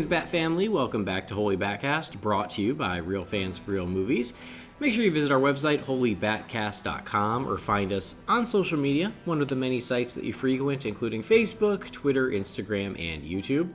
Greetings, Bat Family. Welcome back to Holy BatCast, brought to you by Real Fans for Real Movies. Make sure you visit our website, holybatcast.com, or find us on social media, one of the many sites that you frequent, including Facebook, Twitter, Instagram, and YouTube.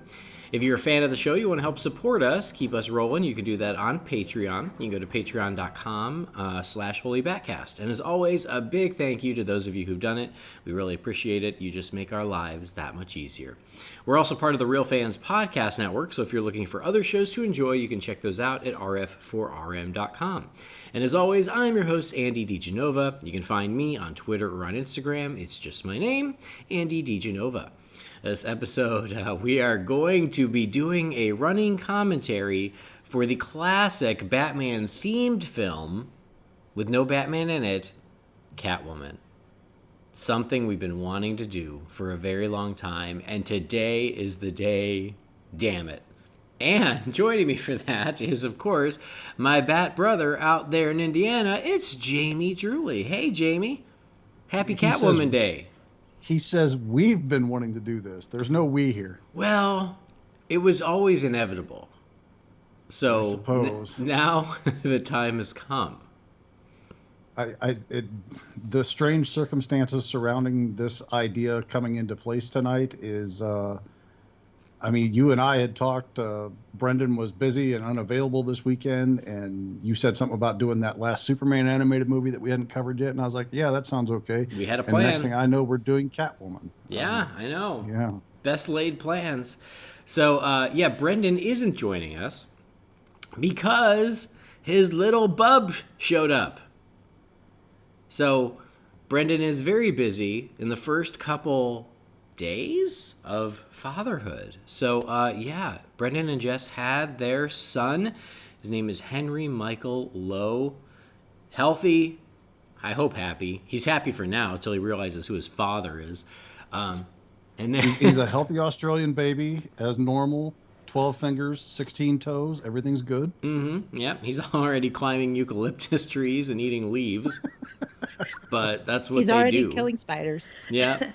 If you're a fan of the show, you want to help support us, keep us rolling, you can do that on Patreon. You can go to patreon.com/holybatcast. And as always, a big thank you to those of you who've done it. We really appreciate it. You just make our lives that much easier. We're also part of the Real Fans Podcast Network, so if you're looking for other shows to enjoy, you can check those out at rf4rm.com. And as always, I'm your host, Andy DiGenova. You can find me on Twitter or on Instagram. It's just my name, Andy DiGenova. This episode, we are going to be doing a running commentary for the classic Batman-themed film, with no Batman in it, Catwoman. Something we've been wanting to do for a very long time, and today is the day, damn it. And joining me for that is, of course, my Bat brother out there in Indiana. It's Jamie Druley. Hey, Jamie. Happy Catwoman Day. He says we've been wanting to do this. There's no we here. Well, it was always inevitable. So I suppose. Now the time has come. The strange circumstances surrounding this idea coming into place tonight is, you and I had talked, Brendan was busy and unavailable this weekend, and you said something about doing that last Superman animated movie that we hadn't covered yet, and I was like, yeah, that sounds okay. We had a plan. And the next thing I know, we're doing Catwoman. Yeah, I know. Yeah. Best laid plans. So, Brendan isn't joining us because his little bub showed up. So, Brendan is very busy in the first couple days of fatherhood. So, Brendan and Jess had their son. His name is Henry Michael Lowe. Healthy, I hope happy. He's happy for now until he realizes who his father is. And then he's a healthy Australian baby, as normal. 12 fingers, 16 toes, everything's good. Mm-hmm. Yeah, he's already climbing eucalyptus trees and eating leaves. But that's what they do. He's already killing spiders. Yeah.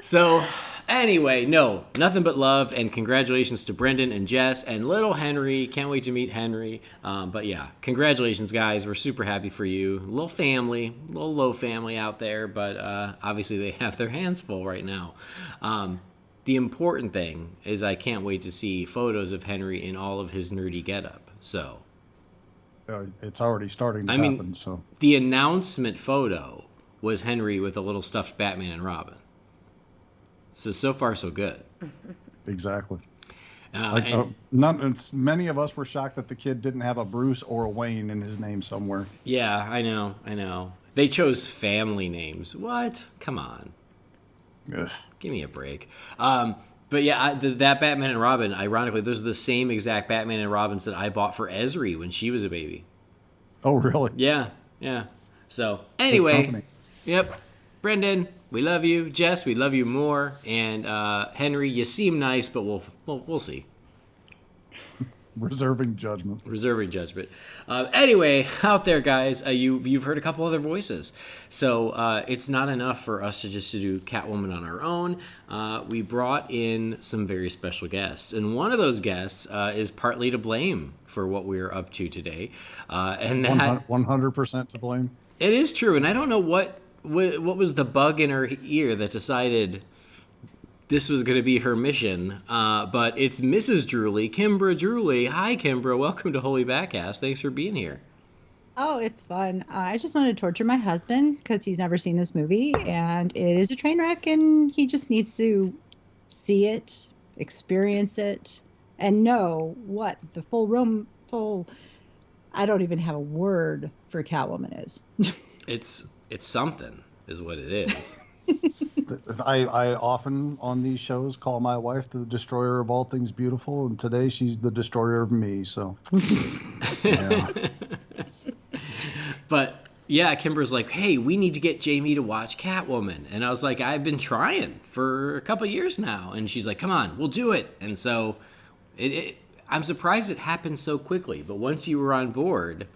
So, anyway, nothing but love and congratulations to Brendan and Jess and little Henry. Can't wait to meet Henry. But yeah, congratulations, guys. We're super happy for you. Little family, little Lowe family out there, but obviously they have their hands full right now. The important thing is I can't wait to see photos of Henry in all of his nerdy getup. So, it's already starting to happen. So the announcement photo was Henry with a little stuffed Batman and Robin. So far, so good. Exactly. Many of us were shocked that the kid didn't have a Bruce or a Wayne in his name somewhere. Yeah, I know. They chose family names. What? Come on. Ugh. Give me a break. But yeah, that Batman and Robin, ironically, those are the same exact Batman and Robins that I bought for Esri when she was a baby. Oh, really? Yeah. So, anyway. Yep. Brendan, we love you. Jess, we love you more. And Henry, you seem nice, but we'll see. Reserving judgment. Anyway, out there, guys, you've heard a couple other voices. So it's not enough for us to just do Catwoman on our own. We brought in some very special guests. And one of those guests is partly to blame for what we're up to today. And that 100% to blame. It is true. And I don't know what was the bug in her ear that decided this was going to be her mission, but it's Mrs. Druley, Kimbra Druley. Hi, Kimbra. Welcome to Holy BatCast. Thanks for being here. Oh, it's fun. I just want to torture my husband because he's never seen this movie, and it is a train wreck, and he just needs to see it, experience it, and know what the full I don't even have a word for Catwoman is. It's something, is what it is. I often on these shows call my wife the destroyer of all things beautiful, and today she's the destroyer of me. So, yeah. But yeah, Kimber's like, hey, we need to get Jamie to watch Catwoman, and I was like, I've been trying for a couple years now, and she's like, come on, we'll do it. And so, I'm surprised it happened so quickly. But once you were on board,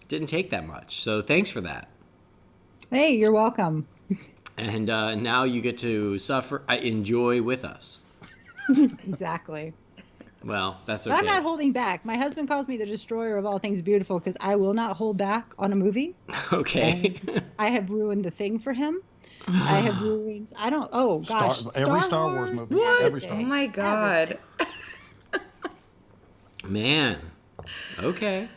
it didn't take that much. So thanks for that. Hey, you're welcome. And now you get to enjoy with us. Exactly. Well, that's But okay. I'm not holding back. My husband calls me the destroyer of all things beautiful because I will not hold back on a movie. Okay. And I have ruined The Thing for him. I have ruined. I don't. Oh gosh, Every Star Star Wars Wars. movie. Every Everything. Star Oh Wars. my God. Man. Okay.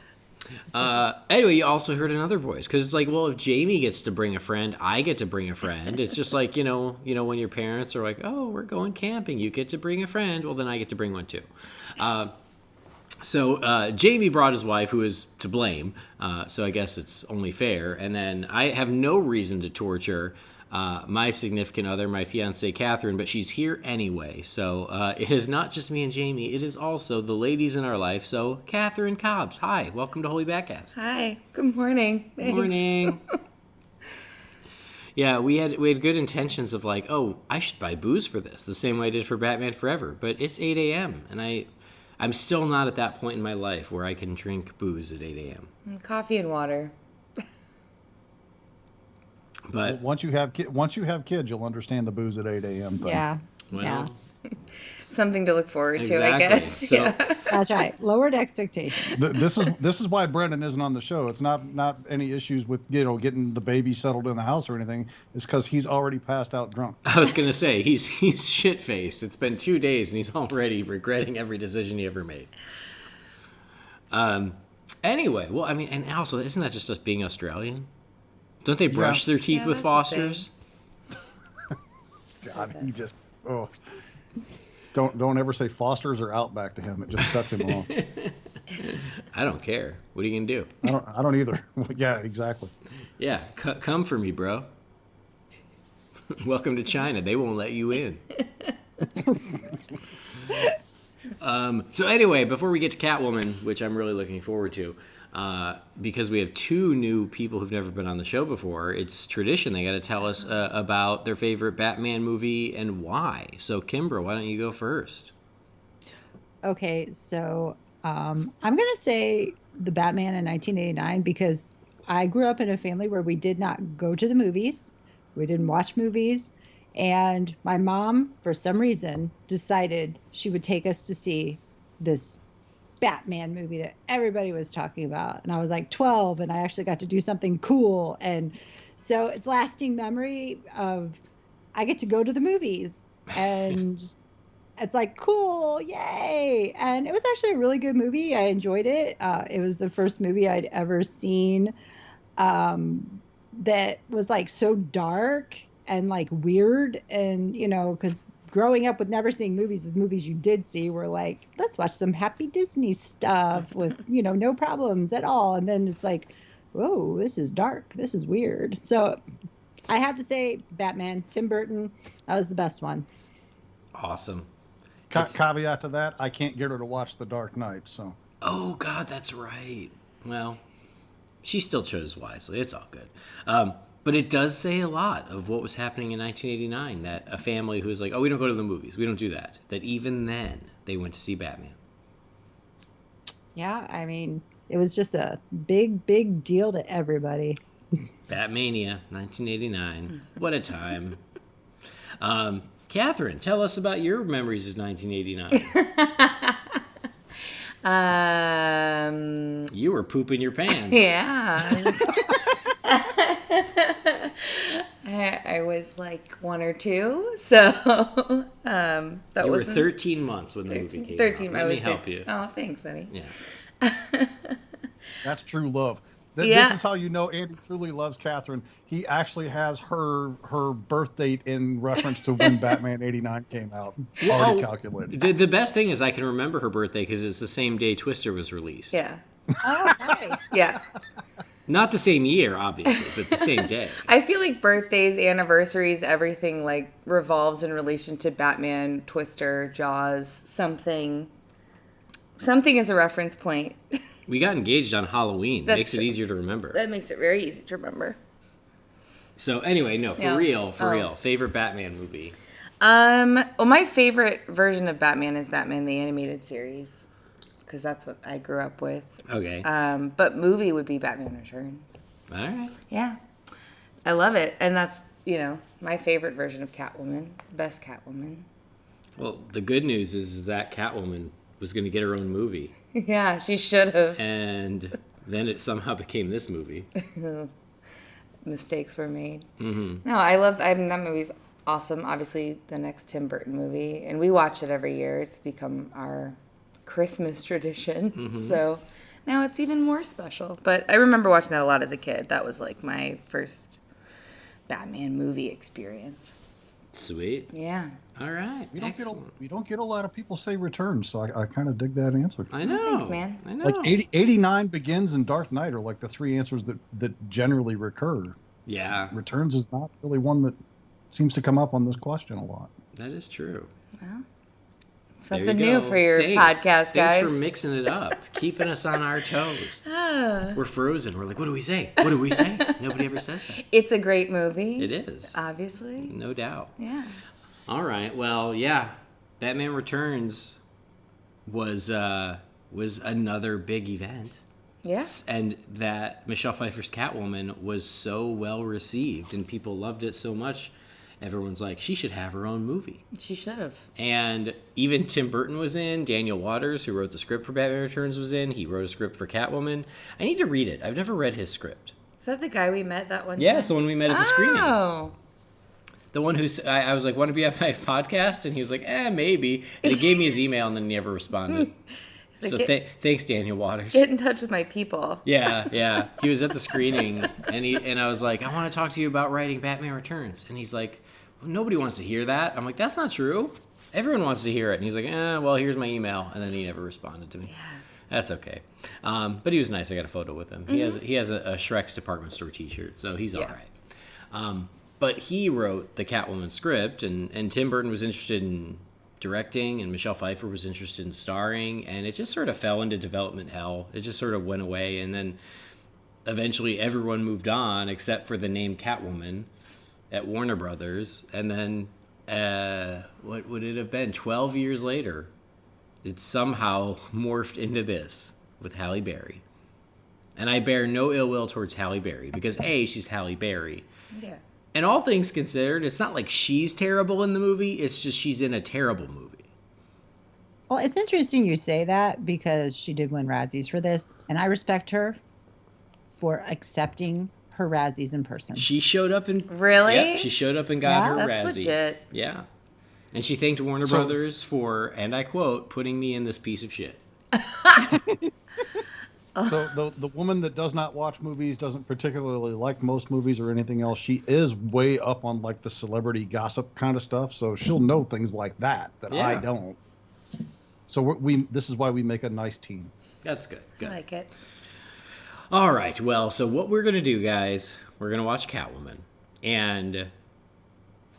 Anyway, you also heard another voice because it's like, well, if Jamie gets to bring a friend, I get to bring a friend. It's just like when your parents are like, oh, we're going camping, you get to bring a friend. Well, then I get to bring one too. So Jamie brought his wife, who is to blame. So I guess it's only fair. And then I have no reason to torture my significant other, my fiancée Kathrynn, but she's here anyway. So it is not just me and Jamie. It is also the ladies in our life. So Kathrynn Cobbs, hi, welcome to Holy BatCast. Hi. Good morning. Thanks. Morning. Yeah, we had good intentions of like, oh, I should buy booze for this, the same way I did for Batman Forever. But it's 8 a.m. and I'm still not at that point in my life where I can drink booze at 8 a.m. Coffee and water. But Once you have kids, you'll understand the booze at 8 a.m. thing. Yeah. well, Yeah. Something to look forward to, exactly. I guess. So Yeah. That's right. Lowered expectations. This is why Brendan isn't on the show. It's not any issues with getting the baby settled in the house or anything. It's because he's already passed out drunk. I was gonna say he's shit faced. It's been 2 days and he's already regretting every decision he ever made. Anyway, well, I mean, and also, isn't that just us being Australian? Don't they brush their teeth Yeah, with that's a thing. Fosters? God, he just don't ever say Foster's or Outback to him. It just sets him off. I don't care. What are you gonna do? I don't either. Yeah, exactly. Yeah, come for me, bro. Welcome to China. They won't let you in. So anyway, before we get to Catwoman, which I'm really looking forward to, because we have 2 new people who've never been on the show before, it's tradition. They got to tell us about their favorite Batman movie and why. So Kimbra, why don't you go first? Okay, so I'm gonna say the Batman in 1989 because I grew up in a family where we did not go to the movies, we didn't watch movies, and my mom, for some reason, decided she would take us to see this Batman movie that everybody was talking about. And I was like 12, and I actually got to do something cool. And so it's lasting memory of I get to go to the movies, and it's like, cool, yay. And it was actually a really good movie. I enjoyed it. It was the first movie I'd ever seen that was like so dark and like weird, and because growing up with never seeing movies, as movies you did see were like, let's watch some happy Disney stuff with no problems at all, and then it's like, whoa, this is dark, this is weird. So I have to say Batman, Tim Burton, that was the best one. Awesome. Caveat to that, I can't get her to watch The Dark Knight. So Oh God, that's right. Well, she still chose wisely. It's all good. But it does say a lot of what was happening in 1989, that a family who was like, oh, we don't go to the movies, we don't do that, that even then they went to see Batman. Yeah, I mean, it was just a big deal to everybody. Batmania, 1989. What a time. Kathrynn, tell us about your memories of 1989. You were pooping your pants. Yeah. I was like 1 or 2, so that You were was 13 months when the movie came 13. out. Let me help you. Oh, thanks, honey. Yeah. that's true love. Yeah. This is how you know Andy truly loves Kathrynn. He actually has her birth date in reference to when Batman '89 came out already calculated. The best thing is I can remember her birthday because it's the same day Twister was released. Yeah. Oh, nice. Yeah. Not the same year, obviously, but the same day. I feel like birthdays, anniversaries, everything like revolves in relation to Batman, Twister, Jaws, something. Something is a reference point. We got engaged on Halloween. That's Makes it true. easier to remember. That makes it very easy to remember. So anyway, no, for Yeah. real, Oh. real. Favorite Batman movie? Well, my favorite version of Batman is Batman the Animated Series, because that's what I grew up with. Okay. But movie would be Batman Returns. All right. Yeah. I love it. And that's, my favorite version of Catwoman. Best Catwoman. Well, the good news is that Catwoman was going to get her own movie. Yeah, she should have. And then it somehow became this movie. Mistakes were made. Mm-hmm. No, that movie's awesome. Obviously, the next Tim Burton movie. And we watch it every year. It's become our Christmas tradition. Mm-hmm. So now it's even more special. But I remember watching that a lot as a kid. That was like my first Batman movie experience. Sweet. Yeah. All right. We don't get a lot of people say Returns, so I kind of dig that answer. I know. Thanks, man. I know. Like 89 Begins and Dark Knight are like the three answers that generally recur. Yeah. Returns is not really one that seems to come up on this question a lot. That is true. Well, There you something new go. for your Thanks. podcast, guys. Thanks for mixing it up, keeping us on our toes. We're frozen. We're like, what do we say? What do we say? Nobody ever says that. It's a great movie. It is. Obviously. No doubt. Yeah. All right. Well, yeah. Batman Returns was another big event. Yes. And that Michelle Pfeiffer's Catwoman was so well received and people loved it so much. Everyone's like, she should have her own movie. She should have. And even Tim Burton was in. Daniel Waters, who wrote the script for Batman Returns, was in. He wrote a script for Catwoman. I need to read it. I've never read his script. Is that the guy we met that one time? Yeah, it's the one we met at the screening. Oh. The one who I was like, want to be on my podcast? And he was like, maybe. And he gave me his email and then he never responded. Like, So thanks, Daniel Waters. Get in touch with my people. Yeah. He was at the screening and I was like, I want to talk to you about writing Batman Returns. And he's like, well, nobody wants to hear that. I'm like, that's not true. Everyone wants to hear it. And he's like, well, here's my email. And then he never responded to me. Yeah. That's okay. But he was nice. I got a photo with him. Mm-hmm. He has a Shrek's department store t-shirt, so he's all right. But he wrote the Catwoman script, and Tim Burton was interested in directing, and Michelle Pfeiffer was interested in starring, and it just sort of fell into development hell. It just sort of went away, and then eventually everyone moved on except for the name Catwoman at Warner Brothers, and then what would it have been? 12 years later, it somehow morphed into this with Halle Berry. And I bear no ill will towards Halle Berry because A, she's Halle Berry. Yeah. And all things considered, it's not like she's terrible in the movie, it's just she's in a terrible movie. Well, it's interesting you say that because she did win Razzies for this, and I respect her for accepting her Razzies in person. She showed up and Really? Yep, she showed up and got her That's Razzie. legit. Yeah. And she thanked Warner Brothers for, and I quote, putting me in this piece of shit. So the woman that does not watch movies, doesn't particularly like most movies or anything else, she is way up on like the celebrity gossip kind of stuff. So she'll know things like that I don't. So this is why we make a nice team. That's good. I like it. All right. Well, so what we're going to do, guys, we're going to watch Catwoman. And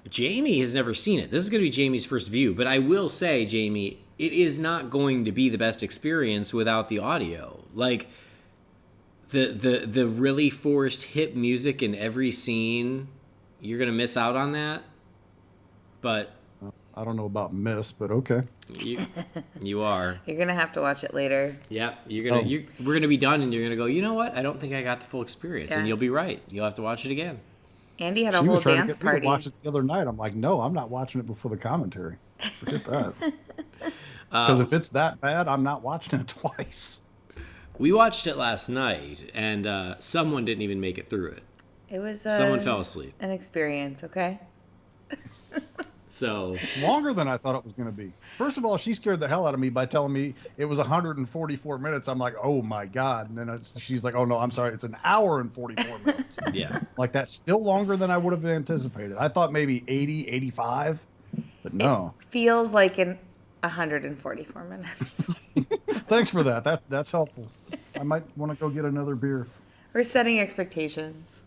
Jamie has never seen it. This is going to be Jamie's first view. But I will say, Jamie, it is not going to be the best experience without the audio. Like, the really forced hip music in every scene, you're going to miss out on that. But I don't know about miss, but okay. You are. You're going to have to watch it later. Yeah, we're gonna be done, and you're gonna go, you know what? I don't think I got the full experience, Yeah. and you'll be right. You'll have to watch it again. Andy had a She whole was trying dance to get me to party. watch it the other night. I'm like, no, I'm not watching it before the commentary. Forget that. Because if it's that bad, I'm not watching it twice. We watched it last night, and someone didn't even make it through it. It was Someone fell asleep. an experience, okay? So It's longer than I thought it was going to be. First of all, she scared the hell out of me by telling me it was 144 minutes. I'm like, oh my God. And then she's like, oh no, I'm sorry. It's an hour and 44 minutes. yeah, Like that's still longer than I would have anticipated. I thought maybe 80, 85, but no. It feels like 144 minutes. Thanks for that. That's helpful. I might want to go get another beer. We're setting expectations.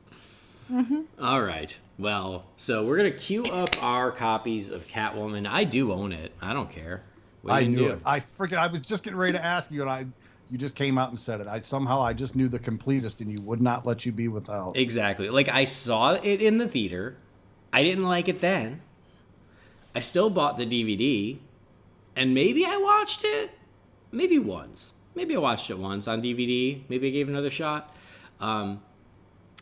all right. Well, so we're gonna queue up our copies of Catwoman. I do own it. I don't care. What I you gonna knew do? it. I was just getting ready to ask you, and you just came out and said it. I just knew the completest, and you would not let you be without. Exactly. Like, I saw it in the theater. I didn't like it then. I still bought the DVD. And maybe I watched it. Maybe once. Maybe I watched it once on DVD. Maybe I gave it another shot.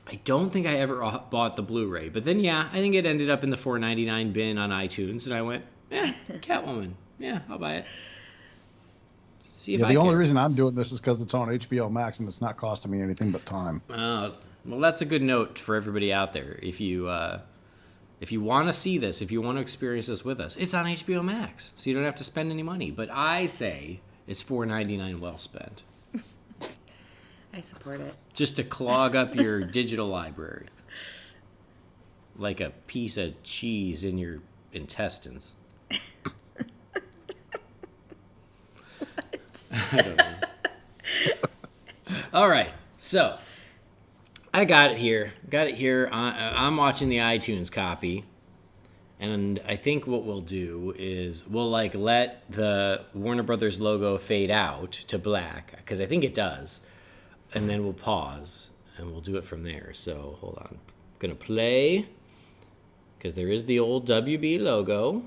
I don't think I ever bought the Blu-ray. But then, yeah, I think it ended up in the $4.99 bin on iTunes. And I went, Catwoman. Yeah, I'll buy it. See if Yeah, I the only can. reason I'm doing this is because it's on HBO Max and it's not costing me anything but time. Well, that's a good note for everybody out there. If you want to see this, if you want to experience this with us, it's on HBO Max, so you don't have to spend any money. But I say it's $4.99 well spent. I support it. Just to clog up your digital library. Like a piece of cheese in your intestines. I don't know. All right, so I got it here. I'm watching the iTunes copy, and I think what we'll do is we'll let the Warner Brothers logo fade out to black, because I think it does, and then we'll pause and we'll do it from there. So hold on, I'm gonna play, because there is the old WB logo.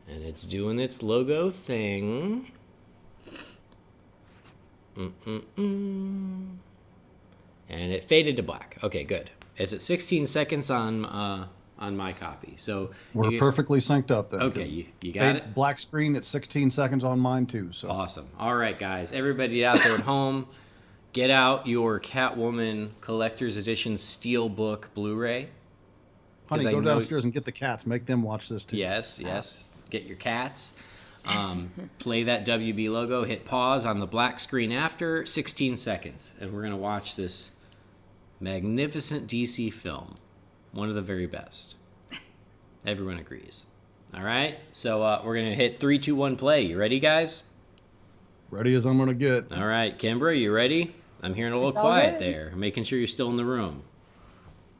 And it's doing its logo thing. And it faded to black. Okay, good. It's at 16 seconds on my copy. So We're perfectly synced up then. Okay, you got it? Black screen at 16 seconds on mine too. So Awesome. All right, guys. Everybody out there at home, get out your Catwoman Collector's Edition Steelbook Blu-ray. Honey, go downstairs and get the cats. Make them watch this too. Yes. Get your cats. Play that WB logo. Hit pause on the black screen after 16 seconds. And we're going to watch this magnificent DC film. One of the very best. Everyone agrees. All right? So we're going to hit 3, 2, 1, play. You ready, guys? Ready as I'm going to get. All right. Kimbra, you ready? I'm hearing a little quiet there. Making sure you're still in the room.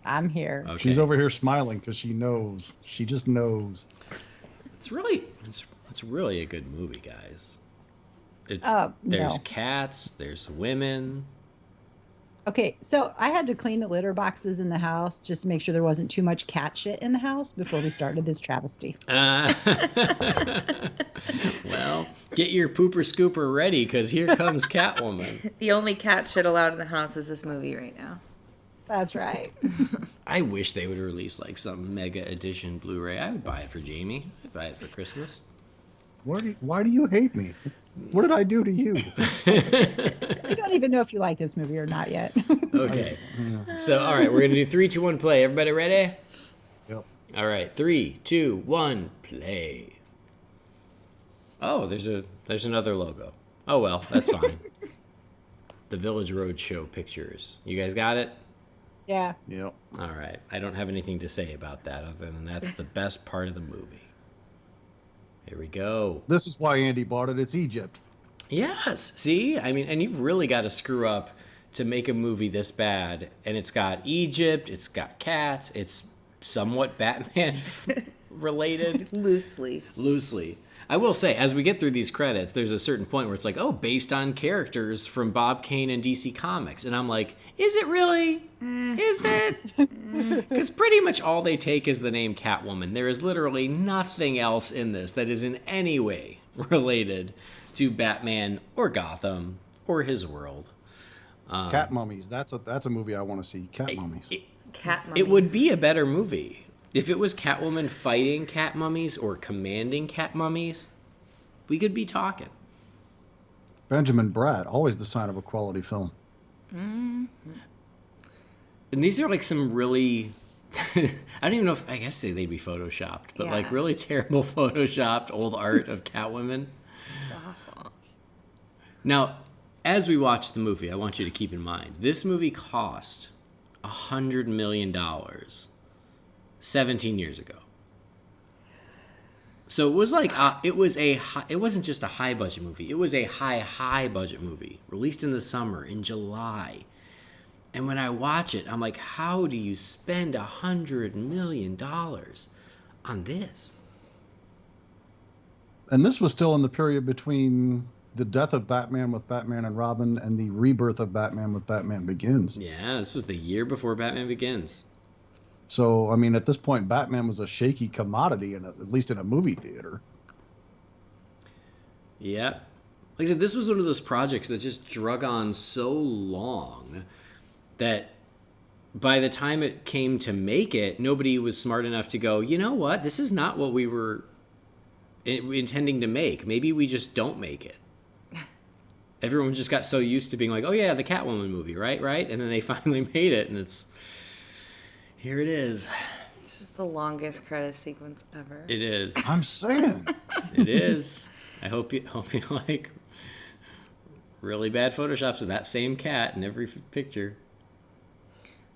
I'm here. Okay. She's over here smiling because she knows. She just knows. It's really a good movie, guys. There's cats, there's women. Okay, so I had to clean the litter boxes in the house just to make sure there wasn't too much cat shit in the house before we started this travesty. Well, get your pooper scooper ready, because here comes Catwoman. The only cat shit allowed in the house is this movie right now. That's right. I wish they would release some mega edition Blu-ray. I would buy it for Jamie. I'd buy it for Christmas. Why do you hate me? What did I do to you? I don't even know if you like this movie or not yet. Okay. So, all right, we're going to do 3, 2, 1, play. Everybody ready? Yep. All right, 3, 2, 1, play. Oh, there's another logo. Oh, well, that's fine. The Village Roadshow pictures. You guys got it? Yeah. Yep. All right. I don't have anything to say about that other than that's the best part of the movie. Here we go. This is why Andy bought it. It's Egypt. Yes. See? I mean, and you've really got to screw up to make a movie this bad. And it's got Egypt. It's got cats. It's somewhat Batman related. Loosely. I will say, as we get through these credits, there's a certain point where it's like, oh, based on characters from Bob Kane and DC Comics. And I'm like, is it really? Is it? Because pretty much all they take is the name Catwoman. There is literally nothing else in this that is in any way related to Batman or Gotham or his world. Cat Mummies. That's a movie I want to see. Cat Mummies. Cat mummies. It would be a better movie. If it was Catwoman fighting cat mummies or commanding cat mummies, we could be talking. Benjamin Bratt, always the sign of a quality film. Mm-hmm. And these are some really, I don't even know if, I guess they'd be photoshopped, but Yeah. really terrible photoshopped old art of Catwoman. Awful. Now, as we watch the movie, I want you to keep in mind, this movie cost $100 million 17 years ago. So it was it wasn't just a high budget movie. It was a high budget movie released in the summer in July. And when I watch it, I'm like, how do you spend $100 million on this? And this was still in the period between the death of Batman with Batman and Robin and the rebirth of Batman with Batman Begins. Yeah, this was the year before Batman Begins. So, I mean, at this point, Batman was a shaky commodity, at least in a movie theater. Yeah. Like I said, this was one of those projects that just drug on so long that by the time it came to make it, nobody was smart enough to go, you know what? This is not what we were intending to make. Maybe we just don't make it. Everyone just got so used to being like, oh yeah, the Catwoman movie, right? And then they finally made it, and here it is. This is the longest credit sequence ever. It is. I'm saying. It is. I hope you like really bad photoshops of that same cat in every picture.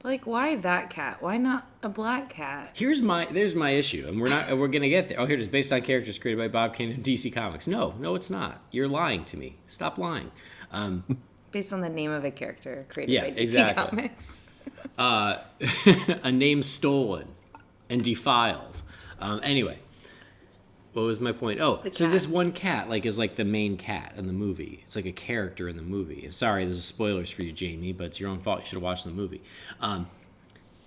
Like, why that cat? Why not a black cat? There's my issue, and we're gonna get there. Oh, here it is, based on characters created by Bob Kane and DC Comics. No, it's not. You're lying to me. Stop lying. Based on the name of a character created by DC exactly. Comics. A name stolen and defiled. Anyway, what was my point? Oh, so this one cat is like the main cat in the movie. It's like a character in the movie. And sorry, this is spoilers for you, Jamie, but it's your own fault. You should have watched the movie.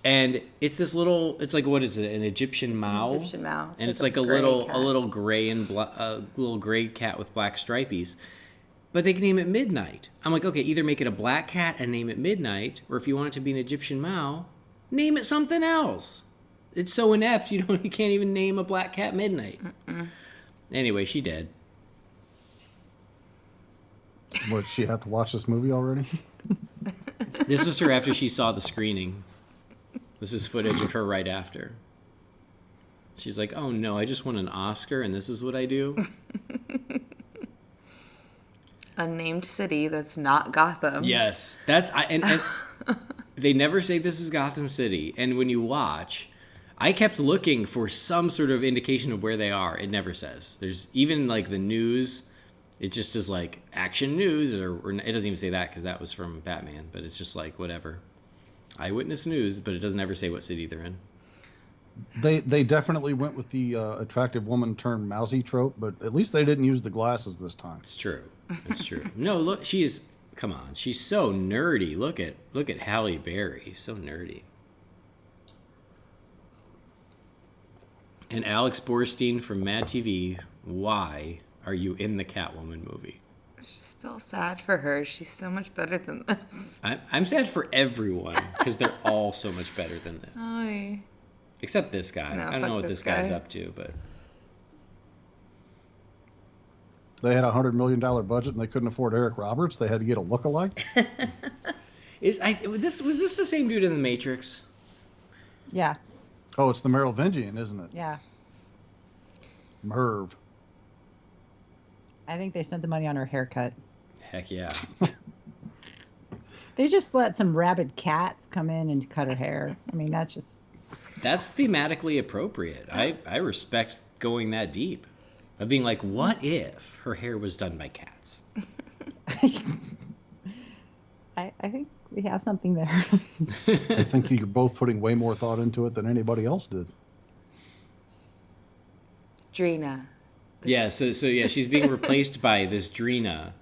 And it's this little. It's like, what is it? An Egyptian mouse. An Egyptian mouse. And it's like a little gray and little gray cat with black stripies. But they can name it Midnight. I'm like, okay, either make it a black cat and name it Midnight, or if you want it to be an Egyptian mouse, name it something else. It's so inept, you can't even name a black cat Midnight. Anyway, she dead. What, she have to watch this movie already? This was her after she saw the screening. This is footage of her right after. She's like, oh no, I just won an Oscar and this is what I do? Unnamed city that's not Gotham. Yes. And they never say this is Gotham City. And when you watch, I kept looking for some sort of indication of where they are. It never says. There's even the news. It just is like action news, or it doesn't even say that because that was from Batman. But it's just like whatever, eyewitness news. But it doesn't ever say what city they're in. They definitely went with the attractive woman turned mousy trope, but at least they didn't use the glasses this time. It's true. It's true. No, look, come on. She's so nerdy. Look at Halle Berry. So nerdy. And Alex Borstein from Mad TV, why are you in the Catwoman movie? I just feel sad for her. She's so much better than this. I'm sad for everyone because they're all so much better than this. Oy. Except this guy. No, I don't know what this guy's up to, but They had a $100 million budget and they couldn't afford Eric Roberts. They had to get a lookalike. was this the same dude in The Matrix? Yeah. Oh, it's the Merovingian, isn't it? Yeah. Merv. I think they spent the money on her haircut. Heck yeah. They just let some rabid cats come in and cut her hair. I mean, that's thematically appropriate. I respect going that deep. Of being like, what if her hair was done by cats? I think we have something there. I think you're both putting way more thought into it than anybody else did. Drina. Yeah, so she's being replaced by this Drina,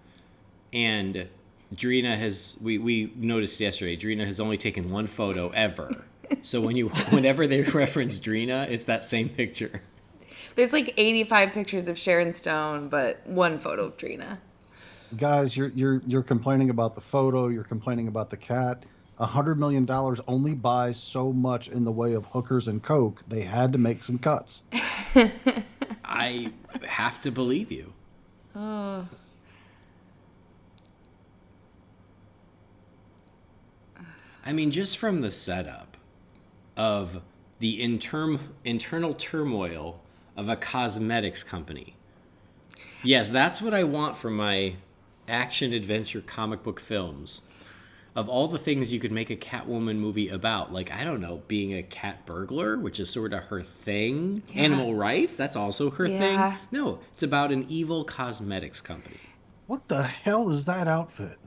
and Drina has we noticed yesterday. Drina has only taken one photo ever. So whenever they reference Drina, it's that same picture. There's 85 pictures of Sharon Stone, but one photo of Drina. Guys, you're complaining about the photo. You're complaining about the cat. $100 million only buys so much in the way of hookers and coke. They had to make some cuts. I have to believe you. Oh. I mean, just from the setup of the internal turmoil of a cosmetics company. Yes, that's what I want from my action-adventure comic book films. Of all the things you could make a Catwoman movie about, I don't know, being a cat burglar, which is sort of her thing. Yeah. Animal rights, that's also her thing. No, it's about an evil cosmetics company. What the hell is that outfit?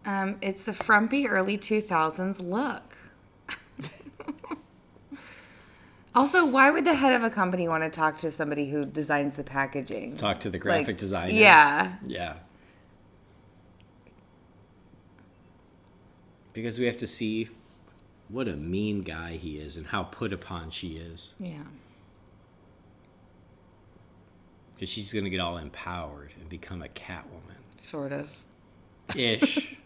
It's a frumpy early 2000s look. Also, why would the head of a company want to talk to somebody who designs the packaging? Talk to the graphic designer. Yeah. Yeah. Because we have to see what a mean guy he is and how put upon she is. Yeah. Because she's going to get all empowered and become a Catwoman. Sort of. Ish.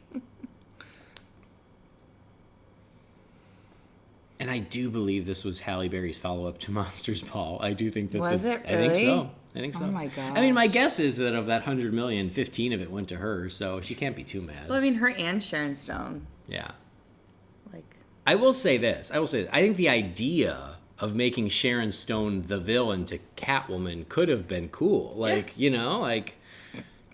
And I do believe this was Halle Berry's follow-up to Monsters Ball. I do think that was it really? I think so. I think so. Oh my gosh. I mean, my guess is that of that 100 million, 15 of it went to her, so she can't be too mad. Well, I mean, her and Sharon Stone. Yeah. Like, I will say this. I think the idea of making Sharon Stone the villain to Catwoman could have been cool. Like, you know, like,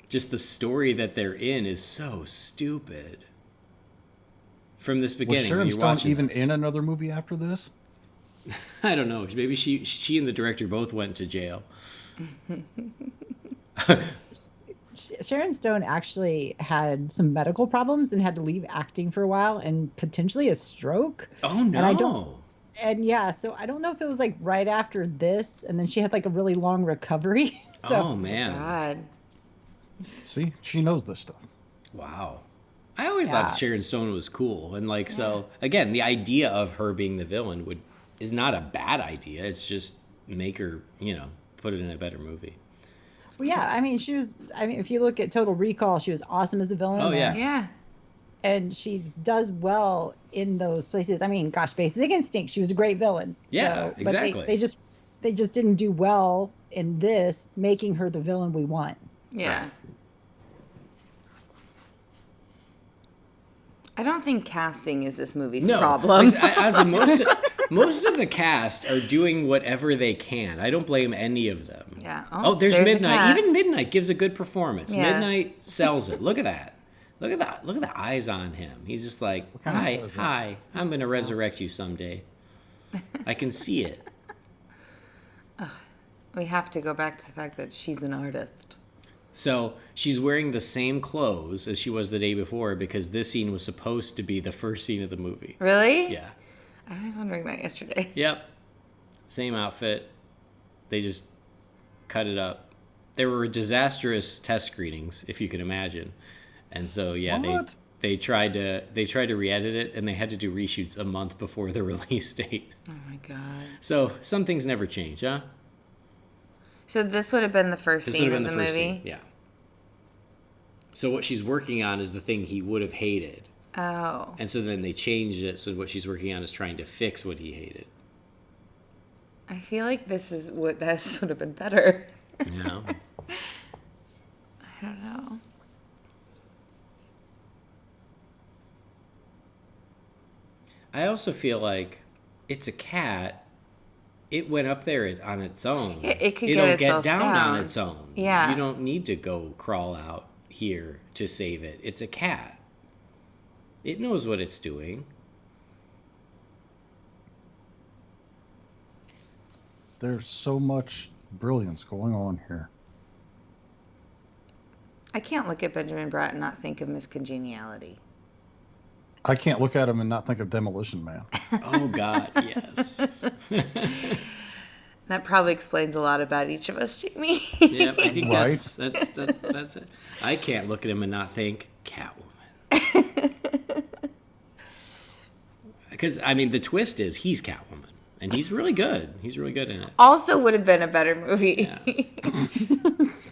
just the story that they're in is so stupid. From this beginning. Was Sharon you're Stone watching even this. in another movie after this? I don't know. Maybe she and the director both went to jail. Sharon Stone actually had some medical problems and had to leave acting for a while and potentially a stroke. Oh, no. So I don't know if it was like right after this and then she had like a really long recovery. Oh, man. God. See, she knows this stuff. Wow. I always thought Sharon Stone was cool. And like, so again, the idea of her being the villain is not a bad idea. It's just make her, put it in a better movie. Well, yeah, I mean, if you look at Total Recall, she was awesome as a villain. Oh, yeah. Yeah. And she does well in those places. I mean, gosh, Basic Instinct, she was a great villain. Yeah, but exactly. They just didn't do well in this, making her the villain we want. Yeah. I don't think casting is this movie's problem. Most of the cast are doing whatever they can. I don't blame any of them. Yeah. Oh, there's Midnight. The Even Midnight gives a good performance. Yeah. Midnight sells it. Look at that. Look at the eyes on him. He's just like, hi, I'm going to resurrect you someday. I can see it. We have to go back to the fact that she's an artist. So she's wearing the same clothes as she was the day before because this scene was supposed to be the first scene of the movie. Really? Yeah. I was wondering that yesterday. Yep. Same outfit. They just cut it up. There were disastrous test screenings, if you can imagine. And so, they tried to re-edit it, and they had to do reshoots a month before the release date. Oh my God. So some things never change, huh? So this would have been the first This scene would of have the been the first movie? scene, yeah. So what she's working on is the thing he would have hated. Oh. And so then they changed it, so what she's working on is trying to fix what he hated. I feel like this would have been better. Yeah. I don't know. I also feel like it's a cat. It went up there on its own. It could It'll get get itself down down on its own. Yeah. You don't need to go crawl out here to save it. It's a cat. It knows what it's doing. There's so much brilliance going on here. I can't look at Benjamin Bratt and not think of Miss Congeniality. I can't look at him and not think of Demolition Man. Oh, God, yes. That probably explains a lot about each of us, Jamie. Yeah, I think Right? that's it. I can't look at him and not think Catwoman. Because, I mean, the twist is he's Catwoman. And he's really good. He's really good in it. Also would have been a better movie. Yeah.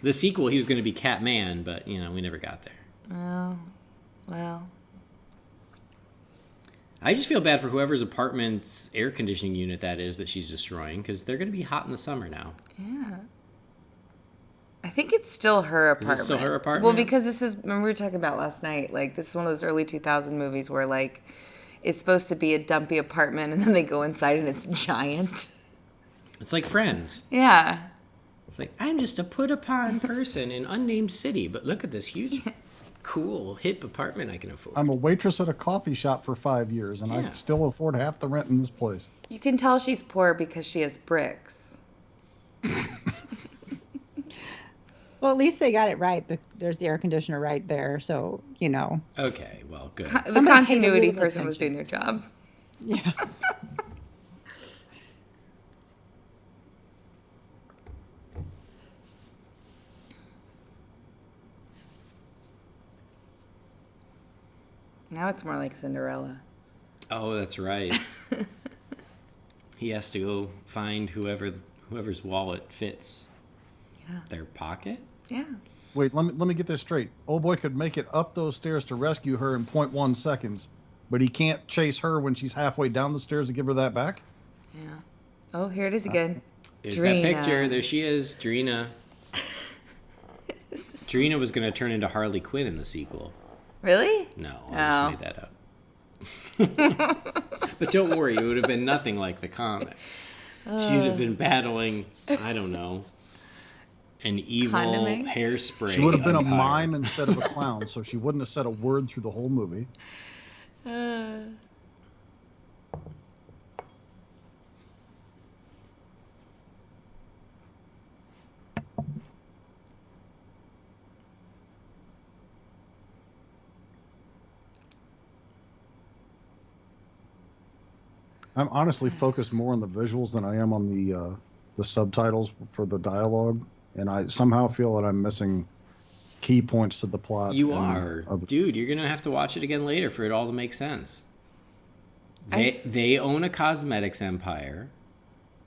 The sequel, he was going to be Catman, but, we never got there. Oh, well. I just feel bad for whoever's apartment's air conditioning unit that is that she's destroying, because they're going to be hot in the summer now. Yeah. I think it's still her apartment. Is it still her apartment? Well, because remember we were talking about last night, like, this is one of those early 2000 movies where, like, it's supposed to be a dumpy apartment, and then they go inside and it's giant. It's like Friends. Yeah. It's like, I'm just a put-upon person in unnamed city, but look at this huge, cool, hip apartment I can afford. I'm a waitress at a coffee shop for 5 years, and I still afford half the rent in this place. You can tell she's poor because she has bricks. Well, at least they got it right. There's the air conditioner right there, so, Okay, well, good. The Somebody paid a continuity little person was attention. doing their job. Yeah. Now it's more like Cinderella. Oh, that's right. He has to go find whoever's wallet fits their pocket. Yeah. Wait, let me get this straight. Old boy could make it up those stairs to rescue her in 0.1 seconds, but he can't chase her when she's halfway down the stairs to give her that back? Yeah. Oh, here it is again. There's Drina. that picture. There she is, Drina. Drina was going to turn into Harley Quinn in the sequel. Really? No, I just made that up. But don't worry, it would have been nothing like the comic. She would have been battling, I don't know, an evil Condiment? hairspray. She would have been a empire. mime instead of a clown, so she wouldn't have said a word through the whole movie. I'm honestly focused more on the visuals than I am on the subtitles for the dialogue, and I somehow feel that I'm missing key points to the plot. You and are. other- Dude, you're going to have to watch it again later for it all to make sense. They own a cosmetics empire.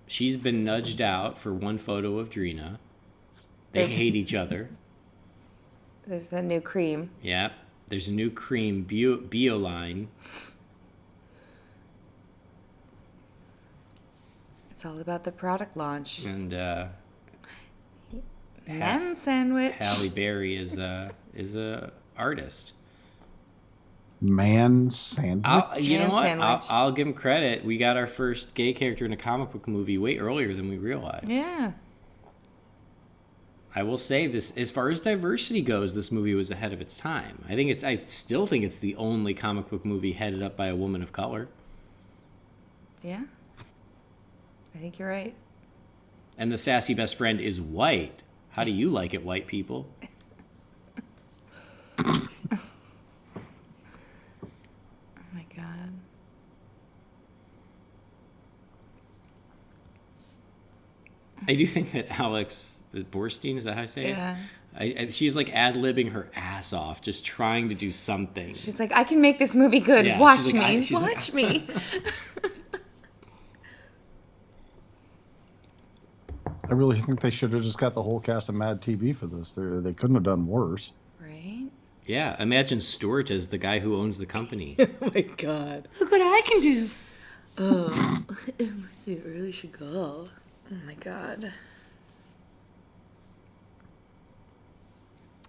She's been nudged out for one photo of Drina. They hate each other. There's the new cream. Yep. There's a new cream bio line. It's all about the product launch. And Man sandwich. Halle Berry is a artist. Man sandwich. You know Man what? sandwich. I'll give him credit. We got our first gay character in a comic book movie way earlier than we realized. Yeah. I will say this: as far as diversity goes, this movie was ahead of its time. I still think it's the only comic book movie headed up by a woman of color. Yeah. I think you're right. And the sassy best friend is white. How do you like it, white people? Oh my God. I do think that Alex Borstein, is that how I say Yeah. it? She's like ad-libbing her ass off, just trying to do something. She's like, I can make this movie good. Yeah, Watch she's like, me. she's like- Watch me. I really think they should have just got the whole cast of Mad TV for this. They couldn't have done worse. Right? Yeah, imagine Stuart as the guy who owns the company. Oh my God. Look what I can do. Oh, it must be early should go. Oh my God.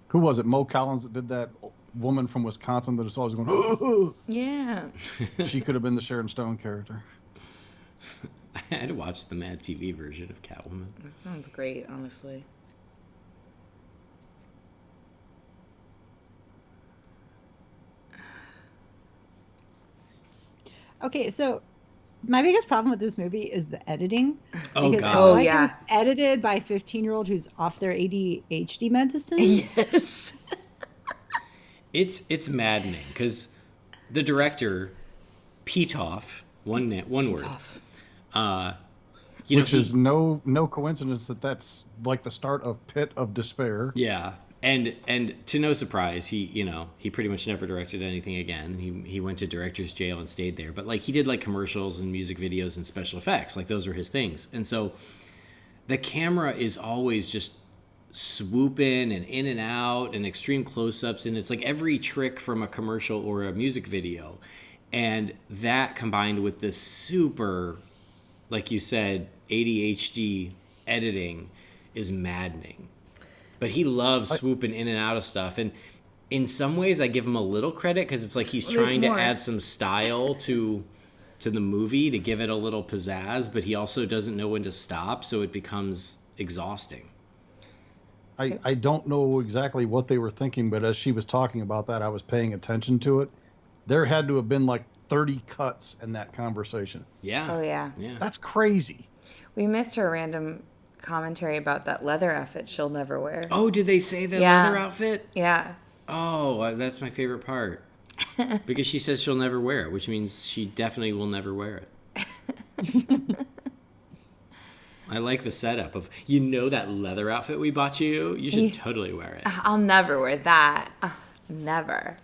Who was it? Mo Collins that did that woman from Wisconsin that is always going, "Oh." Yeah. She could have been the Sharon Stone character. I had to watch the Mad TV version of Catwoman. That sounds great, honestly. Okay, so my biggest problem with this movie is the editing. Oh, because God. I feel like yeah. it was edited by a 15-year-old who's off their ADHD medicine. Yes. It's maddening because the director, Pitoff, one word. Which is no coincidence that that's like the start of Pit of Despair. Yeah, and to no surprise, he pretty much never directed anything again. He went to director's jail and stayed there. But like he did like commercials and music videos and special effects, like those were his things. And so the camera is always just swooping and in and out and extreme close-ups, and it's like every trick from a commercial or a music video. And that combined with this super, like you said, ADHD editing is maddening. But he loves swooping in and out of stuff. And in some ways, I give him a little credit because it's like he's There's trying to more. add some style to the movie to give it a little pizzazz, but he also doesn't know when to stop, so it becomes exhausting. I don't know exactly what they were thinking, but as she was talking about that, I was paying attention to it. There had to have been like 30 cuts in that conversation. Yeah. Oh, yeah. Yeah. That's crazy. We missed her random commentary about that leather outfit she'll never wear. Oh, did they say the Yeah. leather outfit? Yeah. Oh, that's my favorite part. Because she says she'll never wear it, which means she definitely will never wear it. I like the setup of, that leather outfit we bought you? You should totally wear it. I'll never wear that. Never.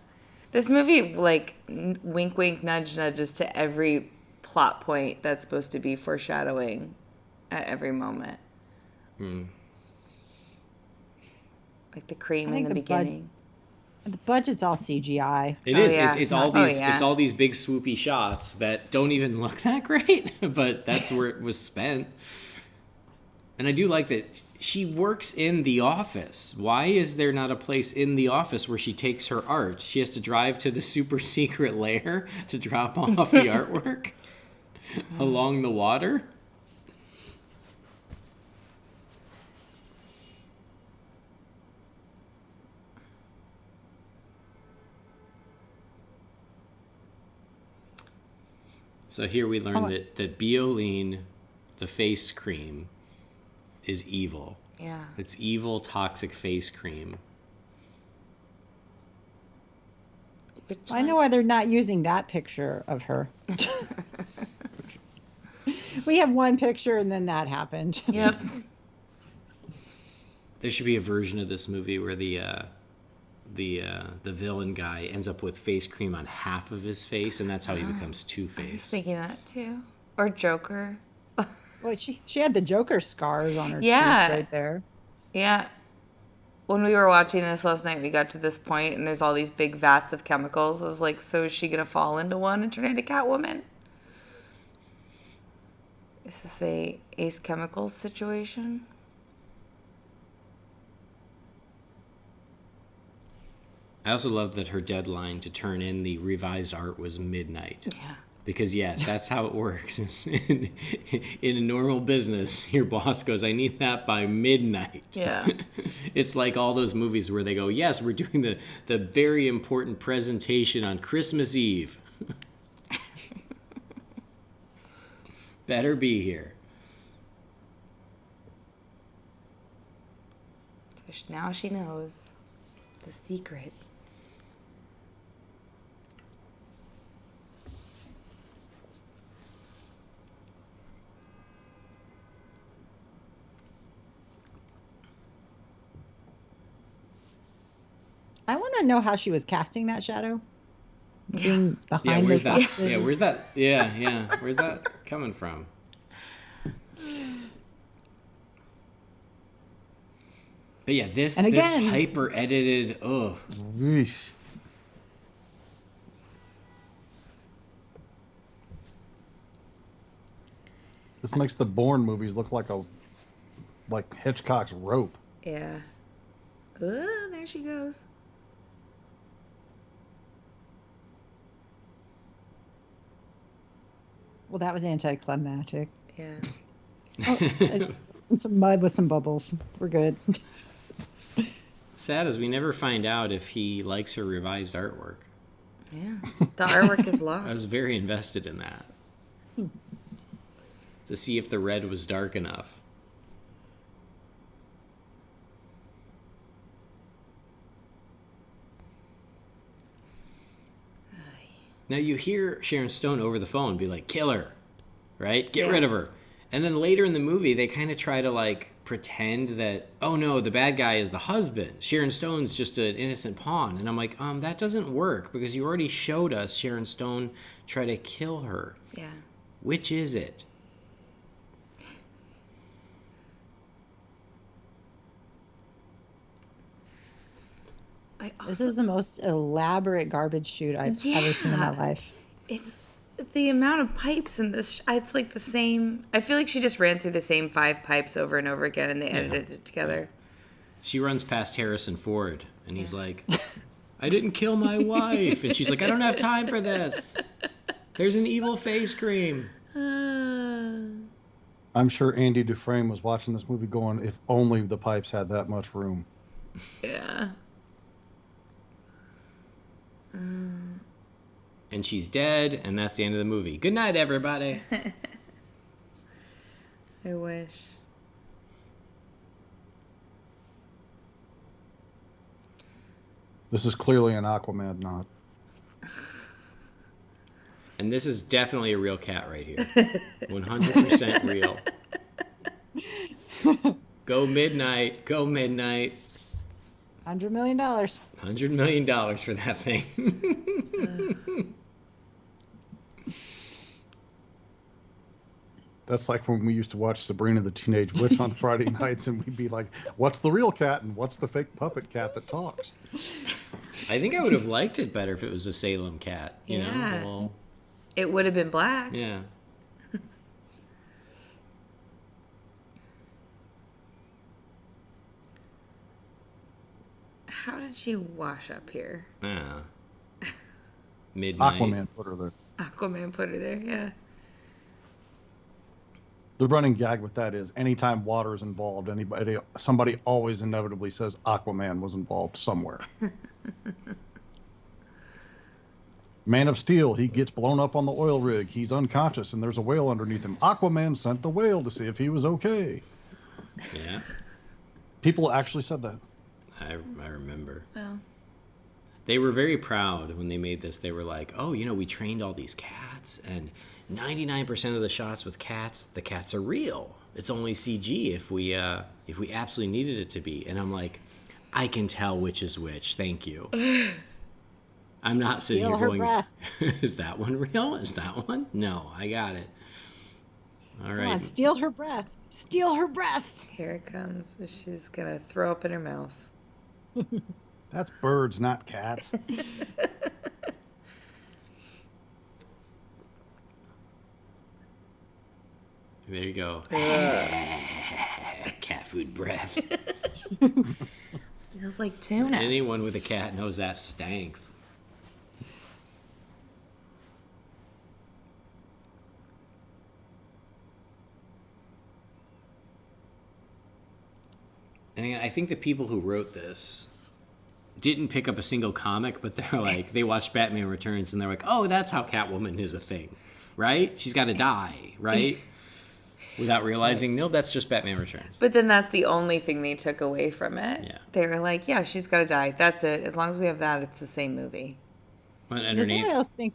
This movie, like, wink, wink, nudge, nudges to every plot point that's supposed to be foreshadowing at every moment. Like the cream I in think the the beginning. The budget's all CGI. It Oh, is. yeah. It's Oh, all these. yeah. It's all these big swoopy shots that don't even look that great, but that's where it was spent. And I do like that she works in the office. Why is there not a place in the office where she takes her art? She has to drive to the super secret lair to drop off the artwork along the water? So here we learn that Bioline, the face cream, is evil. Yeah. It's evil, toxic face cream. I know why they're not using that picture of her. We have one picture and then that happened. Yep. There should be a version of this movie where the villain guy ends up with face cream on half of his face, and that's how he becomes I was Two-Face. thinking that too. Or Joker. Well, she had the Joker scars on her Yeah. cheeks right there. Yeah. When we were watching this last night, we got to this point, and there's all these big vats of chemicals. I was like, so is she going to fall into one and turn into Catwoman? Is this a Ace Chemicals situation? I also love that her deadline to turn in the revised art was midnight. Yeah. Because, yes, that's how it works. In a normal business, your boss goes, I need that by midnight. Yeah. It's like all those movies where they go, yes, we're doing the very important presentation on Christmas Eve. Better be here. Now she knows the secret. I want to know how she was casting that shadow. Being behind Yeah, where's those that? boxes. Yeah, where's that? Yeah. Where's that coming from? But yeah, this hyper edited. Oh, Yeesh. This makes the Bourne movies look like Hitchcock's Rope. Yeah. Ooh, there she goes. Well, that was anticlimactic. Yeah. Oh, and some mud with some bubbles. We're good. sad is we never find out if he likes her revised artwork. Yeah. The artwork is I was lost. very invested in that. To see if the red was dark enough. Now you hear Sharon Stone over the phone be like, kill her, right? Get rid of her. And then later in the movie, they kind of try to pretend that, oh no, the bad guy is the husband. Sharon Stone's just an innocent pawn. And I'm like, that doesn't work because you already showed us Sharon Stone try to kill her. Yeah. Which is it? This is the most elaborate garbage shoot I've ever seen in my life. It's the amount of pipes in this. It's like the same. I feel like she just ran through the same 5 pipes over and over again, and they edited it together. She runs past Harrison Ford, and he's like, I didn't kill my wife. And she's like, I don't have time for this. There's an evil face cream. I'm sure Andy Dufresne was watching this movie going, if only the pipes had that much room. Yeah. And she's dead, and that's the end of the movie. Good night, everybody. I wish. This is clearly an Aquaman knot. And this is definitely a real cat right here. 100% real. Go midnight. Go midnight. $100 million. $100 million for that thing. That's like when we used to watch Sabrina the Teenage Witch on Friday nights, and we'd be like, what's the real cat and what's the fake puppet cat that talks? I think I would have liked it better if it was a Salem cat. You know? Well, It would have been black. yeah. How did she wash up here? Midnight. Aquaman put her there. Aquaman put her there, yeah. The running gag with that is anytime water is involved, somebody always inevitably says Aquaman was involved somewhere. Man of Steel, he gets blown up on the oil rig. He's unconscious and there's a whale underneath him. Aquaman sent the whale to see if he was okay. Yeah. People actually said that. I remember. Well. They were very proud when they made this. They were like, oh, we trained all these cats, and 99% of the shots with cats, the cats are real. It's only CG if we absolutely needed it to be. And I'm like, I can tell which is which. Thank you. I'm not sitting here going, is that one real? Is that one? No, I got it. All right. Come on, steal her breath. Steal her breath. Here it comes. She's going to throw up in her mouth. That's birds, not cats. There you go. Cat food breath. Smells like tuna. Anyone with a cat knows that stinks. And I think the people who wrote this didn't pick up a single comic, but they're like, they watched Batman Returns and they're like, oh, that's how Catwoman is a thing, right? She's got to die, right? Without realizing, no, that's just Batman Returns. But then that's the only thing they took away from it. Yeah. They were like, yeah, she's got to die. That's it. As long as we have that, it's the same movie. And Does anybody else think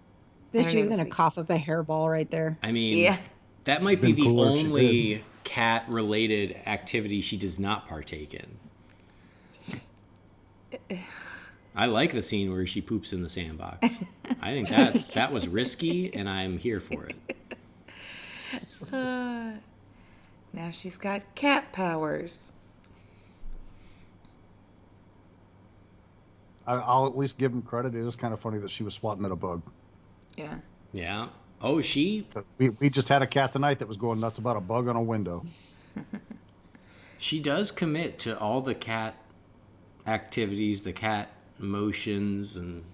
that she was going to cough up a hairball right there? I mean, Yeah. that might be the cooler if she only cat-related activity she does not partake in. I like the scene where she poops in the sandbox. I think that was risky, and I'm here for it. Now she's got cat powers. I'll at least give him credit. It is kind of funny that she was swatting at a bug. Yeah. Yeah. Oh, she We just had a cat tonight that was going nuts about a bug on a window. does commit to all the cat activities, the cat motions, and,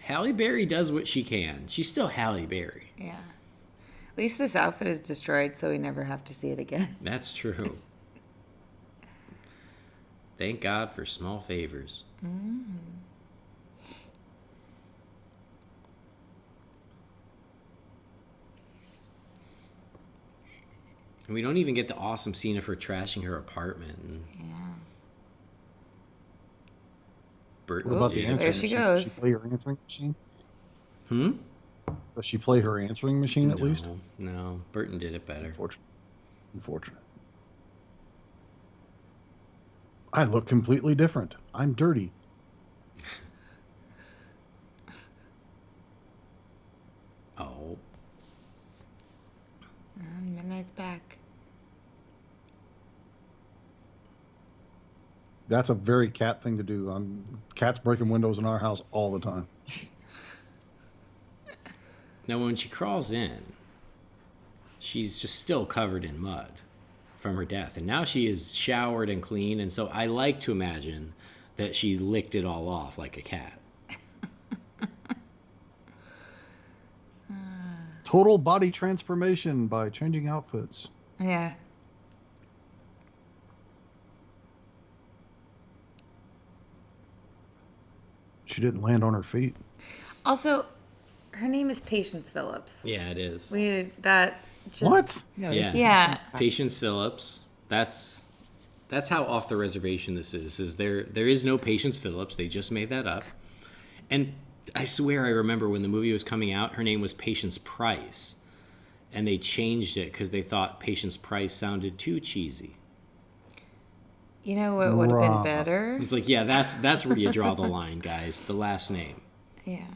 Halle Berry does what she can. She's still Halle Berry. Yeah. At least this outfit is destroyed, so we never have to see it again. That's true. Thank God for small favors. Mm. And we don't even get the awesome scene of her trashing her apartment. Yeah. What about the answering There she machine? goes. Does she play her answering machine? Hmm? Does she play her answering machine at least? No, Burton did it better. Unfortunate. I look completely different. I'm dirty. Oh. Midnight's back. That's a very cat thing to do. Cats breaking windows in our house all the time. Now, when she crawls in, she's just still covered in mud from her death. And now she is showered and clean. And so I like to imagine that she licked it all off like a cat. Total body transformation by changing outfits. Yeah. She didn't land on her feet. Also, her name is Patience Phillips. Yeah, it is. We that just What? No, Yeah. this is Yeah. Patience Phillips. That's how off the reservation this is there is no Patience Phillips. They just made that up. And I swear I remember when the movie was coming out, her name was Patience Price. And they changed it because they thought Patience Price sounded too cheesy. You know what would have been Bruh. better? It's like, yeah, that's where you draw the line, guys. The last name. Yeah.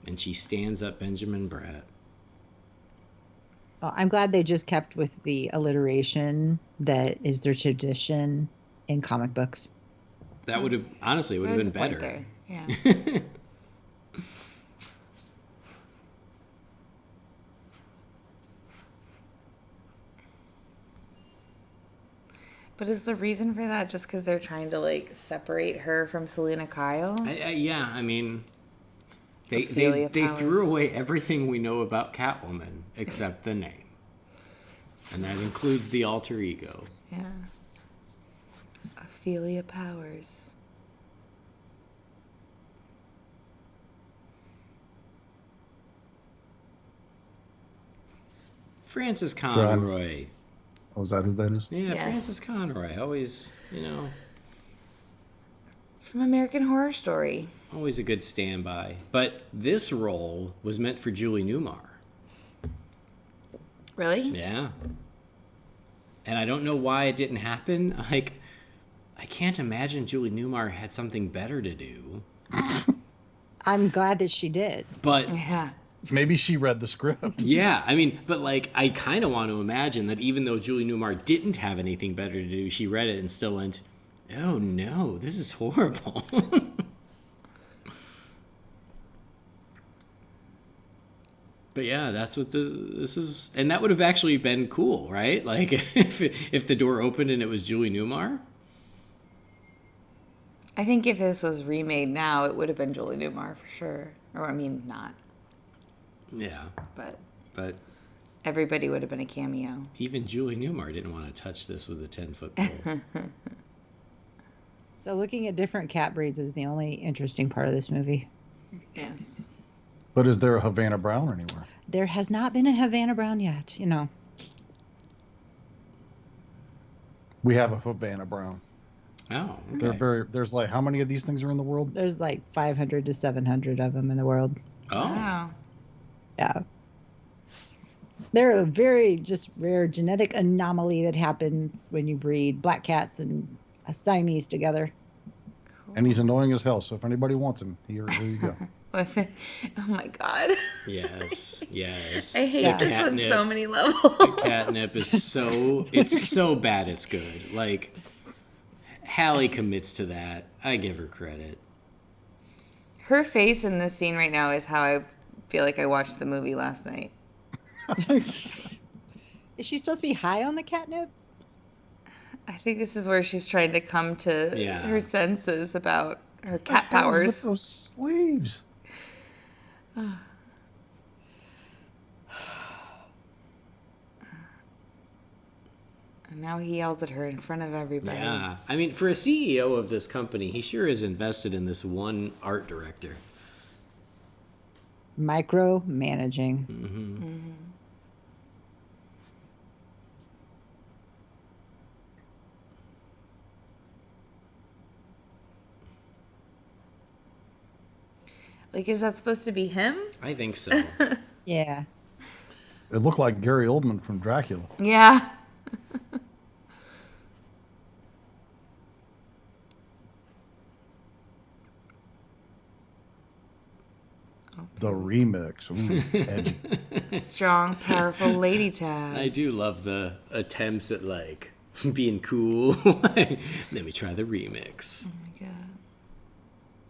And she stands up Benjamin Bratt. Well, I'm glad they just kept with the alliteration that is their tradition in comic books. That would have, honestly, it would have There's been a point better. there. Yeah. But is the reason for that just because they're trying to, like, separate her from Selena Kyle? Yeah, I mean, they Ophelia threw powers. away everything we know about Catwoman except the name. And that includes the alter ego. Yeah. Ophelia Powers. Frances Conroy. Oh, is that who that is? Yeah, Yes. Frances Conroy. Always, From American Horror Story. always a good standby. But this role was meant for Julie Newmar. Really? Yeah. And I don't know why it didn't happen. Like, I can't imagine Julie Newmar had something better to do. I'm glad that she did. But Yeah. Maybe she read the script. yeah, I mean, but like, I kind of want to imagine that even though Julie Newmar didn't have anything better to do, she read it and still went, "Oh no, this is horrible." But yeah, that's what this is, and that would have actually been cool, right? Like, if the door opened and it was Julie Newmar. I think if this was remade now, it would have been Julie Newmar for sure. Or, I mean, not. Yeah, but Everybody would have been a cameo. even Julie Newmar didn't want to touch this with a 10-foot pole. So looking at different cat breeds is the only interesting part of this movie. Yes. But is there a Havana Brown anywhere? There has not been a Havana Brown yet, We have a Havana Brown. Oh, They're okay. there's like, how many of these things are in the world? There's like 500 to 700 of them in the world. Oh, Wow. Yeah. They're a very just rare genetic anomaly that happens when you breed black cats and a Siamese together. And he's annoying as hell. So if anybody wants him, here you go. Oh my God. yes. I hate Yeah. this on Catnip. so many levels. Catnip is so bad it's good. Like, Halle commits to that. I give her credit. Her face in this scene right now is how I feel like I watched the movie last night. Is she supposed to be high on the catnip? I think this is where she's trying to come to Yeah. her senses about her cat What the hell is powers. with those sleeves? And now he yells at her in front of everybody. Yeah. I mean, for a CEO of this company, he sure is invested in this one art director. Micromanaging. Like, is that supposed to be him? I think so. Yeah. It looked like Gary Oldman from Dracula. Yeah. The remix. Ooh, edgy. Strong, powerful lady tag. I do love the attempts at, like, being cool. Let me try the remix. Oh my God.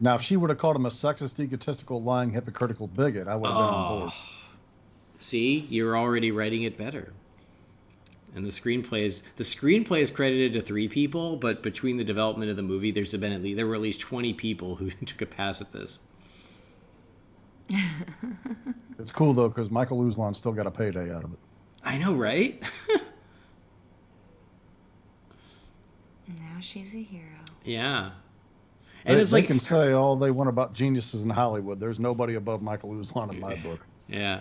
Now, if she would have called him a sexist, egotistical, lying, hypocritical bigot, I would have been on board. See, you're already writing it better. And the screenplay is credited to 3 people, but between the development of the movie, there were at least 20 people who took a pass at this. It's cool, though, because Michael Uslan still got a payday out of it. I know, right? Now she's a hero. Yeah. And it's they like, can say all they want about geniuses in Hollywood. There's nobody above Michael Uslan in my book. yeah.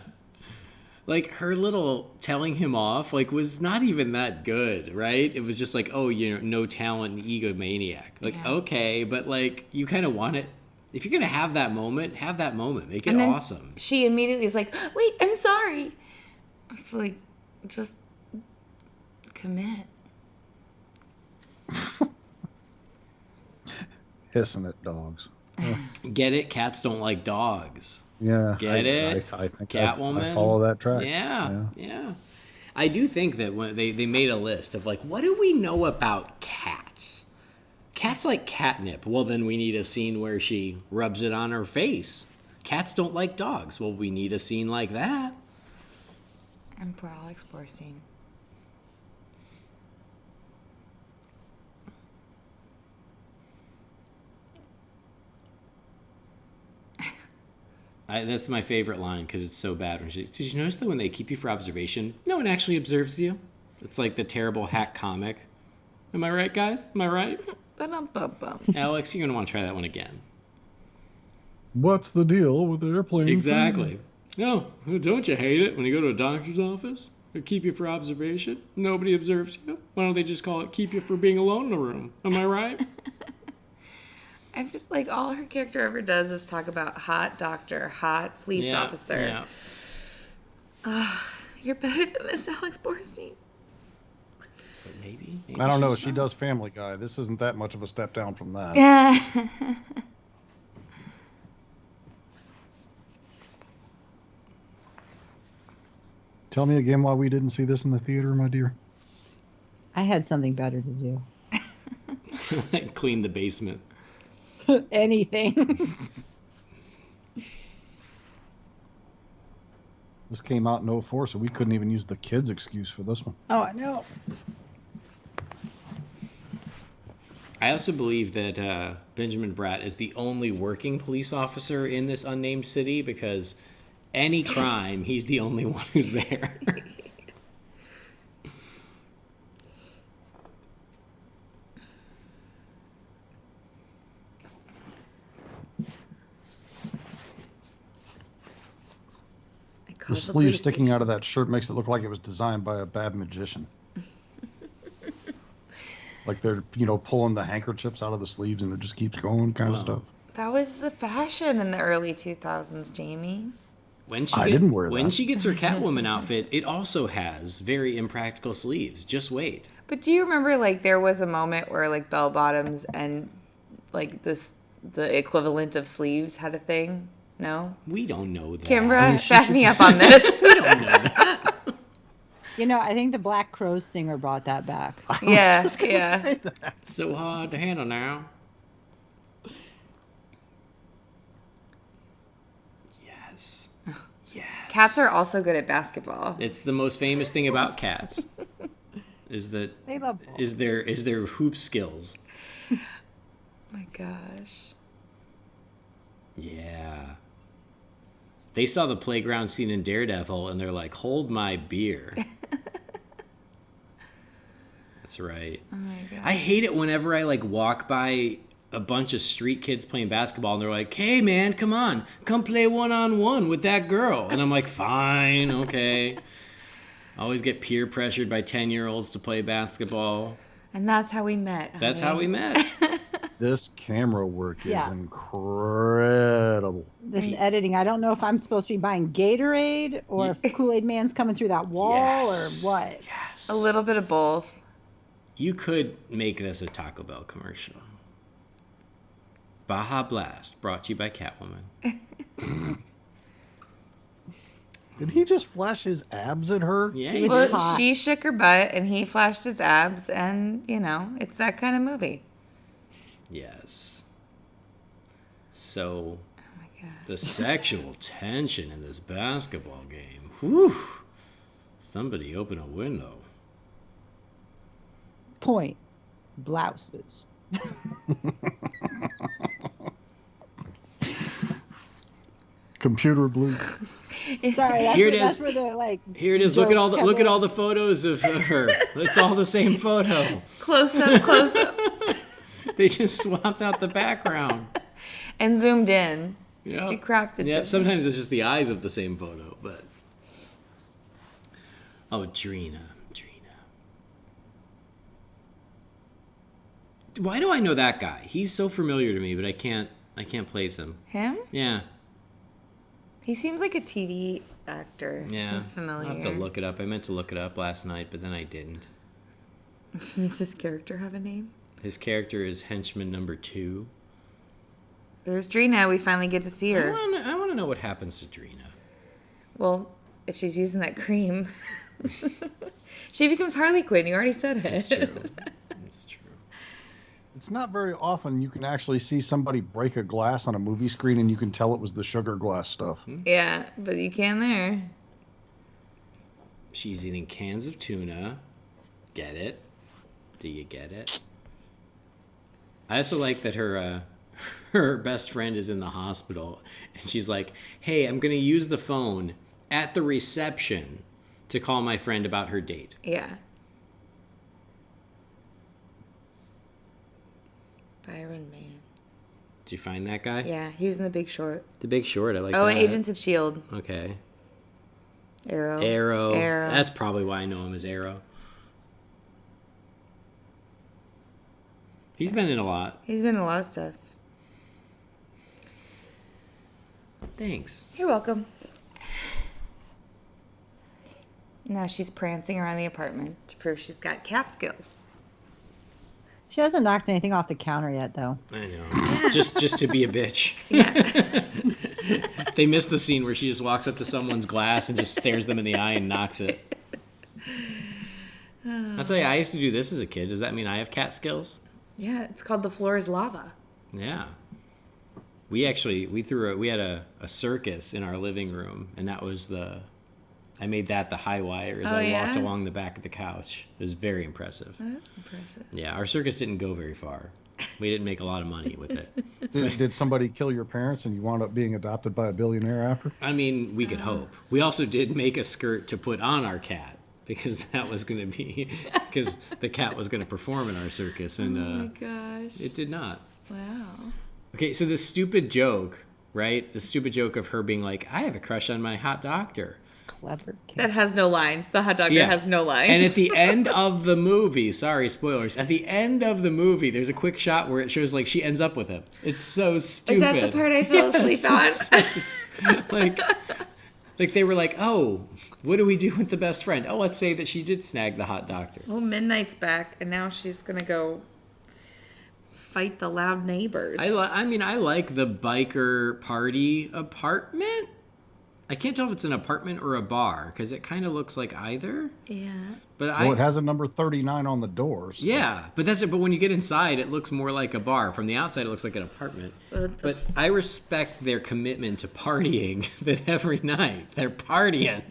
Like, her little telling him off, like, was not even that good, right? It was just like, oh, no talent and egomaniac. Like, Yeah. okay, but, like, you kind of want it. If you're going to have that moment, Make it And then awesome. She immediately is like, wait, I'm sorry. It's like, just commit. Hissing at dogs. Get it? Cats don't like dogs. Yeah. Get it? I think Catwoman? I follow that track. Yeah. I do think that when they made a list of, like, what do we know about cats? Cats like catnip. Well, then we need a scene where she rubs it on her face. Cats don't like dogs. Well, we need a scene like that. And poor Alex Borstein. That's my favorite line because it's so bad. Did you notice that when they keep you for observation, no one actually observes you? It's like the terrible hack comic. Am I right, guys? Am I right? Ba-dum-bum-bum. Alex, you're going to want to try that one again. What's the deal with airplanes? Exactly. No, don't you hate it when you go to a doctor's office? They keep you for observation. Nobody observes you. Why don't they just call it keep you for being alone in a room? Am I right? I'm just like, all her character ever does is talk about hot doctor, hot police officer. Yeah. You're better than this, Alex Borstein. But maybe I don't know. she's She not. does Family Guy. This isn't that much of a step down from that. Tell me again why we didn't see this in the theater, my dear. I had something better to do. Clean the basement. Anything. This came out in 2004, so we couldn't even use the kids' excuse for this one. Oh, I know. I also believe that Benjamin Bratt is the only working police officer in this unnamed city because any crime, he's the only one who's there. The sleeve sticking out of that shirt makes it look like it was designed by a bad magician. Like they're, pulling the handkerchiefs out of the sleeves and it just keeps going kind of stuff. That was the fashion in the early 2000s, Jamie. When didn't wear When that. she gets her Catwoman outfit, it also has very impractical sleeves. Just wait. But do you remember, like, there was a moment where, like, bell bottoms and, like, the equivalent of sleeves had a thing? No? We don't know that. Kimbra, back me up on this. We don't know that. I think the Black Crows singer brought that back. Yeah. So hard to handle now. Yes. Yes. Cats are also good at basketball. It's the most famous thing about cats. Is that They love balls. is their hoop skills. My gosh. Yeah. They saw the playground scene in Daredevil and they're like, "Hold my beer." That's right. Oh my god. I hate it whenever I walk by a bunch of street kids playing basketball and they're like, "Hey man, come on, come play 1-on-1 with that girl." And I'm like, "Fine, okay." I always get peer pressured by 10-year-olds to play basketball. And that's how we met. That's how honey. we met. This camera work is Yeah. incredible. This editing, I don't know if I'm supposed to be buying Gatorade or if Kool-Aid Man's coming through that wall Yes. or what. Yes. A little bit of both. You could make this a Taco Bell commercial. Baja Blast, brought to you by Catwoman. Did he just flash his abs at her? Yeah, It was Well, hot. she shook her butt and he flashed his abs, and, it's that kind of movie. Yes. So, Oh my god. the sexual tension in this basketball game. Whew. Somebody open a window. Point. Blouses. Computer blue. Sorry, Here it that's is. where the Here it is. Look at all jokes the look come at in. all the photos of her. It's all the same photo. Close up, close up. They just swapped out the background. And zoomed in. Yeah. It crafted Yeah. different. Sometimes it's just the eyes of the same photo, but. Oh, Drina. Why do I know that guy? He's so familiar to me, but I can't place him. Him? Yeah. He seems like a TV actor. Yeah. Seems familiar. I'll have to look it up. I meant to look it up last night, but then I didn't. Does this character have a name? His character is henchman number 2. There's Drina. We finally get to see her. I want to know what happens to Drina. Well, if she's using that cream, she becomes Harley Quinn. You already said it. It's true. It's true. It's not very often you can actually see somebody break a glass on a movie screen and you can tell it was the sugar glass stuff. Yeah, but you can there. She's eating cans of tuna. Get it? Do you get it? I also like that her her best friend is in the hospital, and she's like, hey, I'm going to use the phone at the reception to call my friend about her date. Yeah. Byron Mann. Did you find that guy? Yeah, he was in The Big Short. The Big Short, I like that. Oh, and Agents of S.H.I.E.L.D. Okay. Arrow. That's probably why I know him as Arrow. He's been in a lot. He's been in a lot of stuff. Thanks. You're welcome. Now she's prancing around the apartment to prove she's got cat skills. She hasn't knocked anything off the counter yet, though. I know. Just to be a bitch. Yeah. They missed the scene where she just walks up to someone's glass and just stares them in the eye and knocks it. I'll tell you, I used to do this as a kid. Does that mean I have cat skills? Yeah, it's called The Floor is Lava. Yeah. We had a circus in our living room, and that was I made that the high wire as I walked along the back of the couch. It was very impressive. That's impressive. Yeah, our circus didn't go very far. We didn't make a lot of money with it. Did somebody kill your parents and you wound up being adopted by a billionaire after? I mean, we could hope. We also did make a skirt to put on our cat because that was going to be because the cat was going to perform in our circus, and Oh my gosh. it did not. Wow. Okay, so the stupid joke, right? The stupid joke of her being like, "I have a crush on my hot doctor." Clever kid. That has no lines. The hot doctor has no lines. And at the end of the movie, sorry, spoilers. At the end of the movie, there's a quick shot where it shows like she ends up with him. It's so stupid. Is that the part I fell asleep on? Like they were like, oh, what do we do with the best friend? Oh, let's say that she did snag the hot doctor. Well, Midnight's back, and now she's going to go fight the loud neighbors. I like the biker party apartment. I can't tell if it's an apartment or a bar because it kind of looks like either. Yeah. But Well, it has a number 39 on the door. So. Yeah, but that's it. But when you get inside, it looks more like a bar. From the outside, it looks like an apartment. But I respect their commitment to partying. That every night they're partying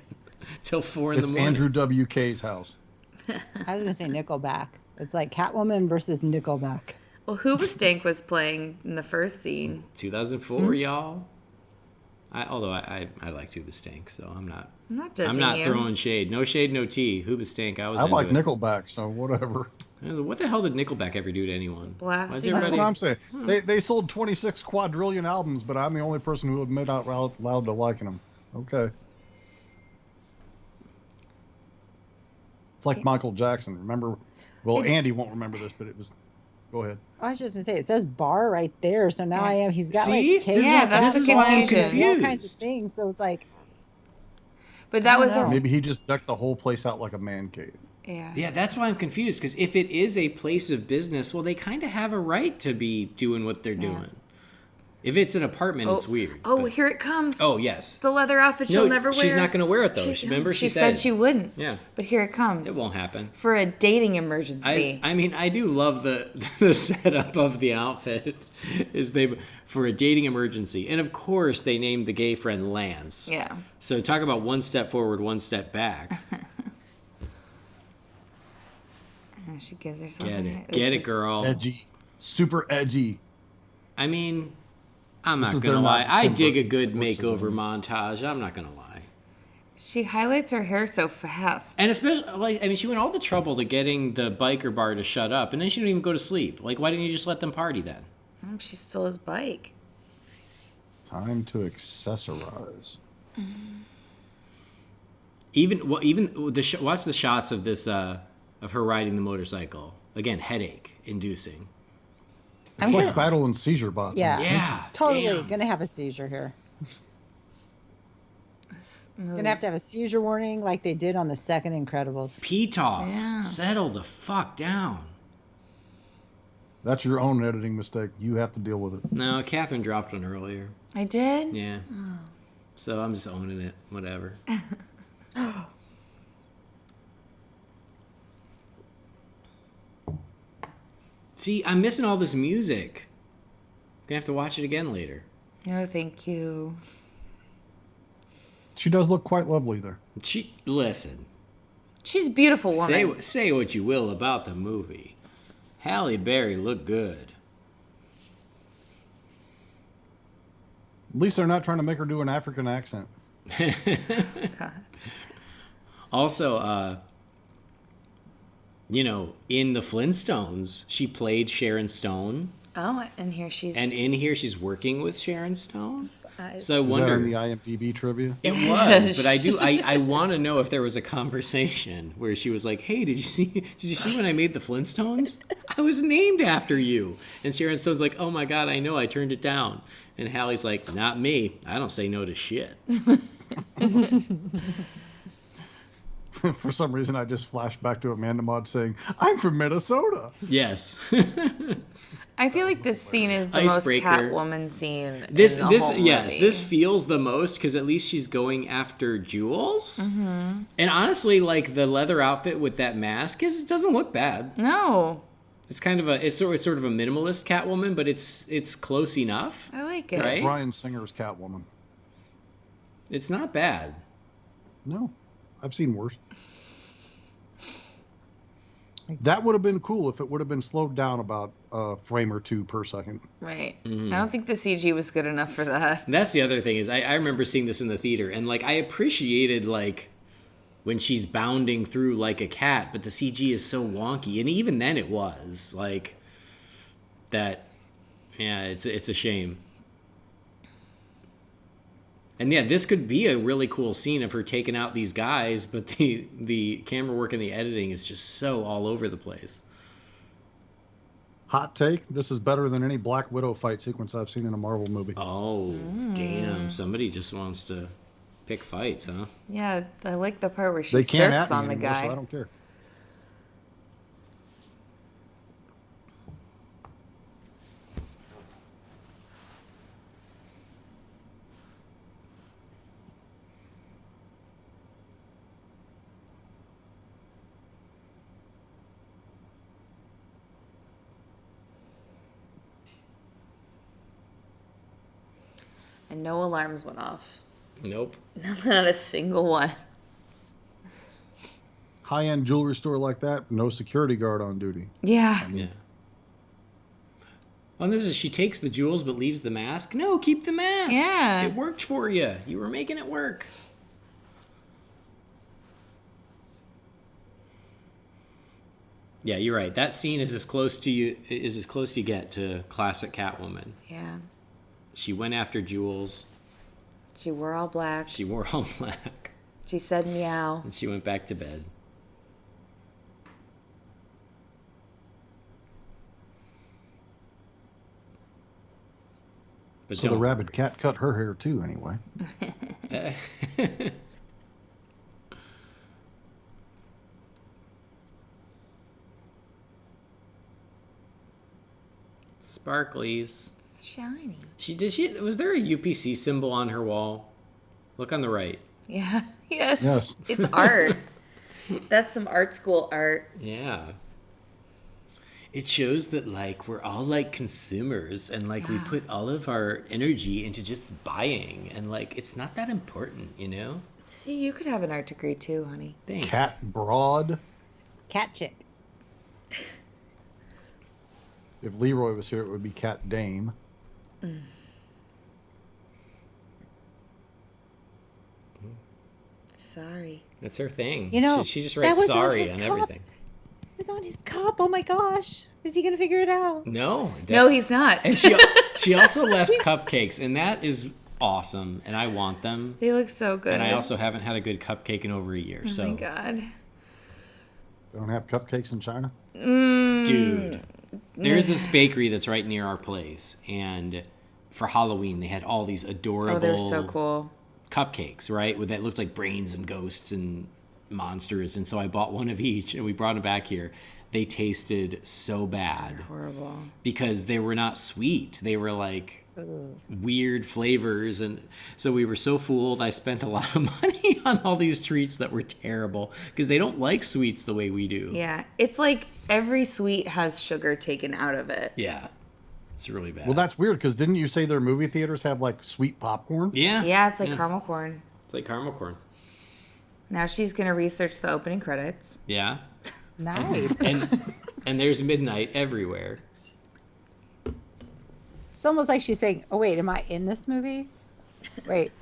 till 4 in the morning. It's Andrew WK's house. I was going to say Nickelback. It's like Catwoman versus Nickelback. Well, Hoobastank was playing in the first scene. 2004, y'all. Although I like Hoobastank, so I'm not judging I'm not you. throwing shade. No shade, no tea. Hoobastank, I was. I like into it. Nickelback, so whatever. What the hell did Nickelback ever do to anyone? Blast. Why is That's That's everybody- what I'm saying. They sold 26 quadrillion albums, but I'm the only person who admit out loud to liking them. Okay. It's like Michael Jackson. Remember? Well, Andy won't remember this, but it was. Go ahead. I was just going to say, it says bar right there. So now he's got See? like cake. Yeah, that's this the is why I'm confusion. all kinds of confused. things. So it's like, But that was know. Maybe he just decked the whole place out like a man cave. Yeah. Yeah, that's why I'm confused. Because if it is a place of business, well, they kind of have a right to be doing what they're doing. If it's an apartment, it's weird. Oh, but- here it comes. Oh, yes. The leather outfit she'll never wear. She's not going to wear it, though. Remember, she said she wouldn't. Yeah. But here it comes. It won't happen. For a dating emergency. I mean, I do love the setup of the outfit. For a dating emergency. And, of course, they named the gay friend Lance. Yeah. So talk about one step forward, one step back. And she gives herself Get a- it. this Get it, is- girl. Edgy. Super edgy. I mean, I'm This not is going to their lie. not I Kimbra dig a good versus makeover ours. montage. I'm not going to lie. She highlights her hair so fast. And especially, she went all the trouble to getting the biker bar to shut up, and then she didn't even go to sleep. Like, why didn't you just let them party then? She stole his bike. Time to accessorize. Watch the shots of this of her riding the motorcycle. Again, headache inducing. It's like battle and seizure bots. yeah, Yeah, totally damn. going to have a seizure here. Going to have a seizure warning like they did on the second Incredibles. Petoff, Yeah. settle the fuck down. That's your own editing mistake. You have to deal with it. No, Kathrynn dropped one earlier. I did? Yeah. So I'm just owning it. Whatever. See, I'm missing all this music. Gonna have to watch it again later. No, thank you. She does look quite lovely there. Listen. She's a beautiful woman. Say what you will about the movie. Halle Berry looked good. least they're not trying to make her do an African accent. Also, in the Flintstones, she played Sharon Stone. Oh, and here she's... And in here, she's working with Sharon Stone. So I Is wonder... that on the IMDb trivia? It was, but I want to know if there was a conversation where she was like, "Hey, did you see when I made the Flintstones? I was named after you." And Sharon Stone's like, "Oh my God, I know, I turned it down." And Halle's like, "Not me. I don't say no to shit." For some reason, I just flashed back to Amanda Maud saying, "I'm from Minnesota." Yes. I feel like this scene is the Icebreaker. most Catwoman scene in This the whole yes, movie. this feels the most because at least she's going after Jules. Mm-hmm. And honestly, like the leather outfit with that mask it doesn't look bad. No. It's kind of it's sort of a minimalist Catwoman, but it's close enough. I like it. Right? Bryan Singer's Catwoman. It's not bad. No, I've seen worse. That would have been cool if it would have been slowed down about a frame or two per second. Right. I don't think the CG was good enough for that. And that's the other thing is I remember seeing this in the theater and like I appreciated like when she's bounding through like a cat, but the CG is so wonky, and even then it was like that. Yeah, it's a shame. And yeah, this could be a really cool scene of her taking out these guys, but the camera work and the editing is just so all over the place. Hot take, this is better than any Black Widow fight sequence I've seen in a Marvel movie. Oh, damn. Somebody just wants to pick fights, huh? Yeah, I like the part where she They can't surfs at me on the anymore, guy. so I don't care. And no alarms went off. Nope. Not a single one. High-end jewelry store like that, no security guard on duty. Yeah. Yeah. Well, this is she takes the jewels but leaves the mask. No, keep the mask. Yeah. It worked for you. You were making it work. Yeah, you're right. That scene is as close to you get to classic Catwoman. Yeah. She went after jewels. She wore all black. She wore all black. She said meow. And she went back to bed. But So the rabid cat cut her hair too, anyway. Sparklies. It's shiny. Was there a UPC symbol on her wall? Look on the right. Yeah. Yes. Yes. It's art. That's some art school art. Yeah. It shows that like we're all like consumers and like we put all of our energy into just buying and like it's not that important, you know? See, you could have an art degree too, honey. Thanks. Cat broad. Cat chick. If Leroy was here, it would be Cat Dame. Sorry. That's her thing. You know, she just that writes was on sorry his on cup. everything. It was on his cup. Oh my gosh. Is he going to figure it out? No. No, he's not. And she also left cupcakes, and that is awesome, and I want them. They look so good. And I also haven't had a good cupcake in over a year. Oh so, my God. They don't have cupcakes in China? dude, there's this bakery that's right near our place, and for Halloween they had all these adorable Oh, they're so cool. cupcakes, right? With that looked like brains and ghosts and monsters, and so I bought one of each, and we brought them back here. They tasted so bad Horrible. because they were not sweet. They were like weird flavors, and so we were so fooled. I spent a lot of money on all these treats that were terrible because they don't like sweets the way we do. Yeah. It's like every sweet has sugar taken out of it. Yeah, it's really bad. Well, that's weird, because didn't you say their movie theaters have, like, sweet popcorn? yeah, Yeah, it's like caramel corn. It's like caramel corn. Now she's going to research the opening credits. Yeah, Nice. and there's midnight everywhere. It's almost like she's saying, oh, wait, am I in this movie? Wait.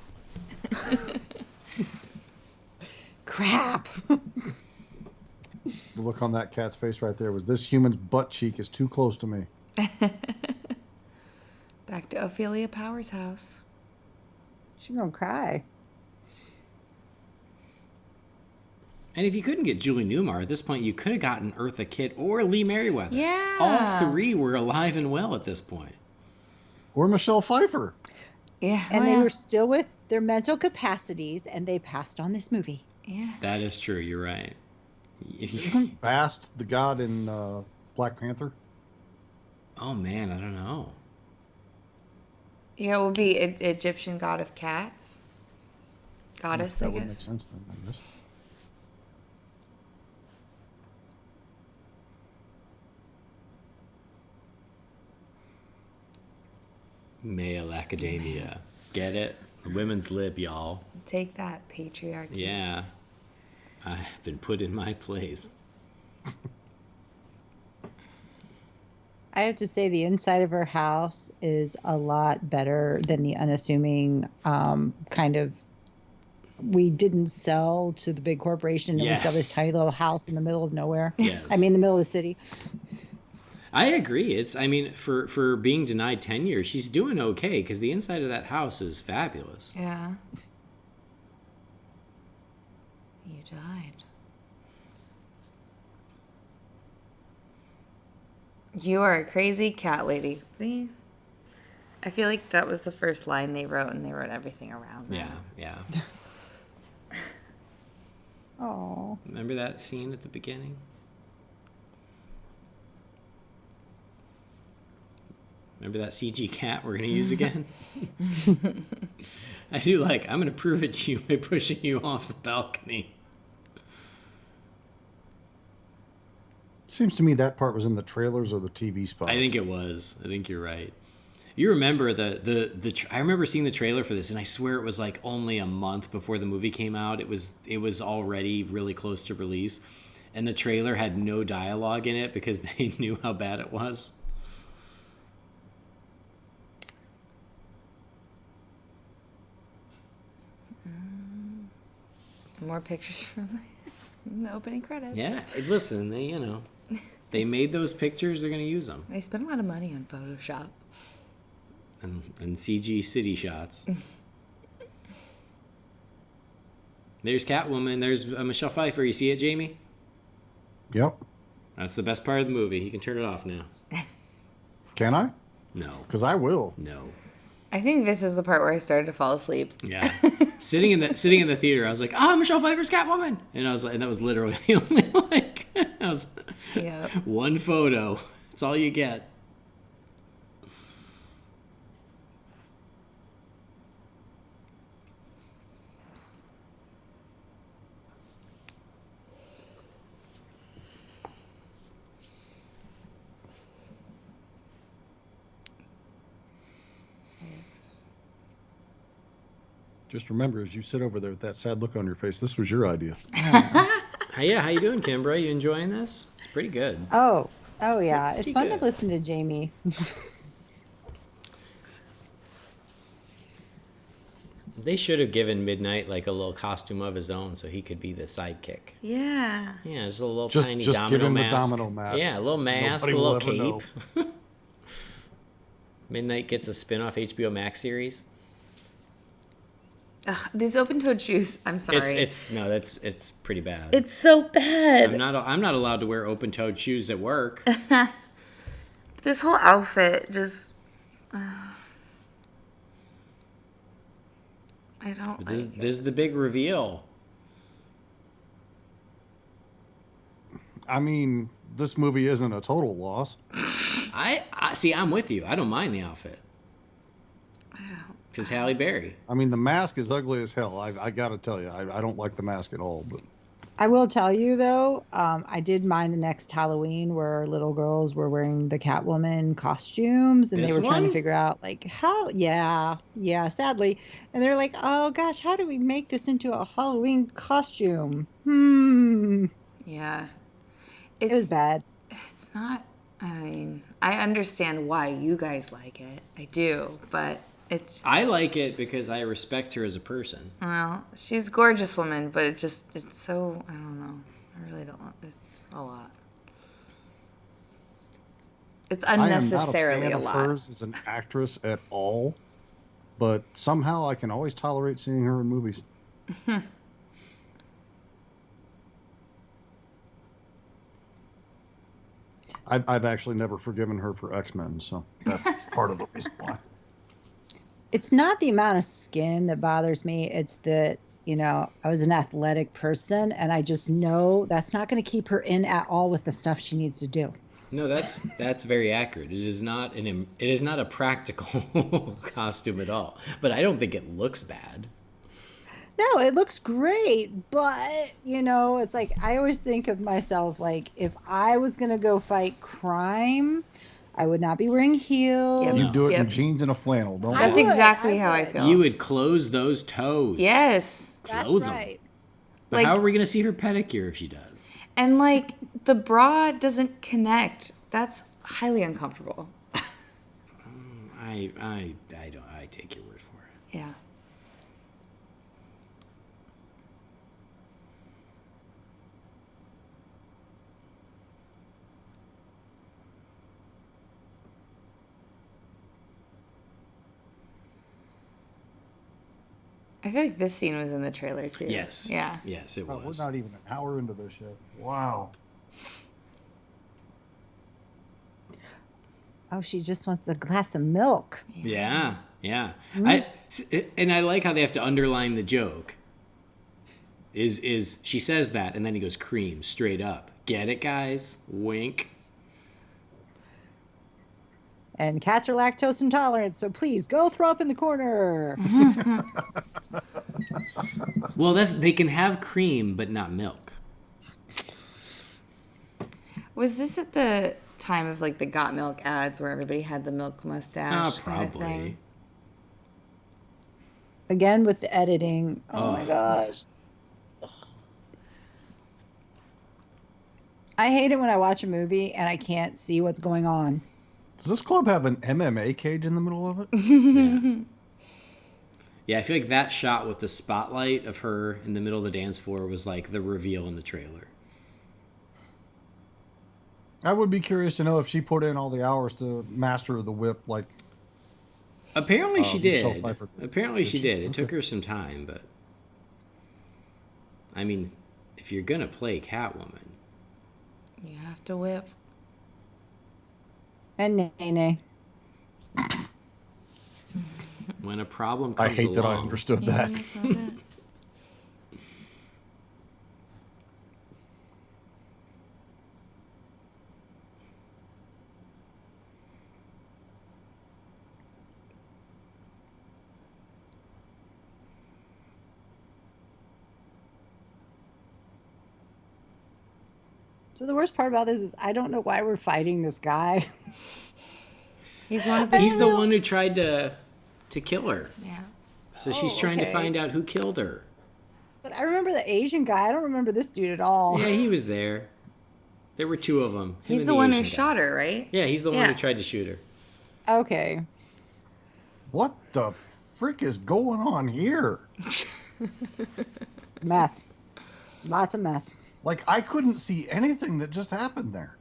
Crap. The look on that cat's face right there was, this human's butt cheek is too close to me. Back to Ophelia Powers' house. She's gonna cry. And if you couldn't get Julie Newmar at this point, you could have gotten Eartha Kitt or Lee Merriweather. Yeah. All three were alive and well at this point. Or Michelle Pfeiffer. Yeah. And they were still with their mental capacities, and they passed on this movie. Yeah. That is true. You're right. If you... Isn't Bast the god in Black Panther? Oh, man, I don't know. Yeah, it would be Egyptian god of cats. Goddess, That I would make guess. sense then, I guess. Male academia. Get it? The women's lib, y'all. Take that, patriarchy. Yeah. I've been put in my place. I have to say the inside of her house is a lot better than the unassuming kind of, we didn't sell to the big corporation and we sell this tiny little house in the middle of nowhere. Yes. I mean, the middle of the city. I agree. For being denied tenure, she's doing okay because the inside of that house is fabulous. Yeah. You died. You are a crazy cat lady. See? I feel like that was the first line they wrote, and they wrote everything around that. Yeah. Oh. Remember that scene at the beginning? Remember that CG cat we're going to use again? I do I'm going to prove it to you by pushing you off the balcony. Seems to me that part was in the trailers or the TV spots. I think it was. I think you're right. You remember I remember seeing the trailer for this, and I swear it was only a month before the movie came out. It was already really close to release, and the trailer had no dialogue in it because they knew how bad it was. More pictures from the opening credits. Yeah, listen, they made those pictures. They're going to use them. They spent a lot of money on Photoshop. And CG city shots. There's Catwoman. There's Michelle Pfeiffer. You see it, Jamie? Yep. That's the best part of the movie. You can turn it off now. Can I? No. Because I will. No. I think this is the part where I started to fall asleep. Yeah. sitting in the theater, I was like, Michelle Pfeiffer's Catwoman. And that was literally the only Yeah. one photo. That's all you get. Just remember, as you sit over there with that sad look on your face, this was your idea. Yeah, how you doing, Kimbra? You enjoying this? It's pretty good. Oh yeah. It's Pretty fun good. to listen to Jamie. They should have given Midnight a little costume of his own so he could be the sidekick. Yeah. Yeah, just a little Just tiny give domino him mask. the domino mask. Yeah, a little mask, Nobody a will little ever cape. Midnight gets a spin-off HBO Max series. Ugh, these open-toed shoes. I'm sorry. It's pretty bad. It's so bad. I'm not allowed to wear open-toed shoes at work. This whole outfit just. I don't This like it. is the big reveal. I mean, this movie isn't a total loss. I see. I'm with you. I don't mind the outfit. I don't. Because Halle Berry. I mean, the mask is ugly as hell. I got to tell you, I don't like the mask at all. But I will tell you though, I did mind the next Halloween where little girls were wearing the Catwoman costumes and This they were trying one? to figure out how, sadly. And they're like, oh gosh, how do we make this into a Halloween costume? Yeah. It was bad. It's not. I mean, I understand why you guys like it. I do, but It's I like it because I respect her as a person. well, she's a gorgeous woman, but it's so, I don't know. I really don't want, it's a lot. It's unnecessarily I am not a a lot. fan of hers as an actress at all, but somehow I can always tolerate seeing her in movies. I've actually never forgiven her for X-Men, so that's part of the reason why. It's not the amount of skin that bothers me. It's that, I was an athletic person and I just know that's not going to keep her in at all with the stuff she needs to do. No, that's very accurate. It is not a practical costume at all. But I don't think it looks bad. No, it looks great, but it's like I always think of myself like if I was going to go fight crime, I would not be wearing heels. Yep. You do it in Yep. jeans and a flannel, don't That's you? exactly how I feel. You would close those toes. Yes. That's Close 'em. right. But how are we going to see her pedicure if she does? And like the bra doesn't connect. That's highly uncomfortable. I take your word for it. Yeah. I feel like this scene was in the trailer too. Yes. Yeah. Yes, it Oh, was. we're not even an hour into this yet. Wow. Oh, she just wants a glass of milk. Yeah. I like how they have to underline the joke. Is she says that and then he goes cream straight up. Get it, guys? Wink. And cats are lactose intolerant, so please go throw up in the corner. Well, they can have cream but not milk. Was this at the time of like the Got Milk ads where everybody had the milk mustache kind of Probably. thing? Again with the editing. Oh my gosh. I hate it when I watch a movie and I can't see what's going on. Does this club have an MMA cage in the middle of it? Yeah. Yeah, I feel like that shot with the spotlight of her in the middle of the dance floor was like the reveal in the trailer. I would be curious to know if she put in all the hours to master the whip, like. Apparently she Michelle did. Pfeiffer. Apparently she did. It Okay. took her some time, but I mean, if you're gonna play Catwoman, You have to whip. And Nene. when a problem I comes hate that I along, understood that. So the worst part about this is I don't know why we're fighting this guy. He's one of the. he's the one who tried to kill her. Yeah. So she's trying to okay. find out who killed her. But I remember the Asian guy. I don't remember this dude at all. Yeah, he was there. There were two of them. He's the one who shot her, right? Yeah, he's the one Yeah. who tried to shoot her. Okay. What the frick is going on here? Meth. Lots of meth. Like, I couldn't see anything that just happened there.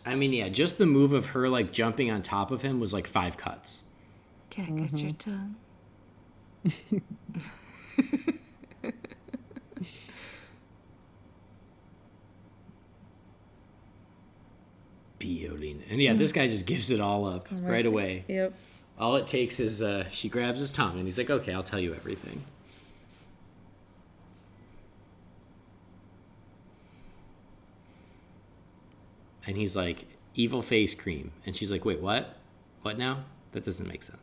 I mean, yeah, just the move of her like jumping on top of him was like 5 cuts. Can't get your tongue. Biolina. And yeah, this guy just gives it all up right away. Yep. All it takes is she grabs his tongue and he's like, okay, I'll tell you everything. And he's like, evil face cream. And she's like, wait, what? What now? That doesn't make sense.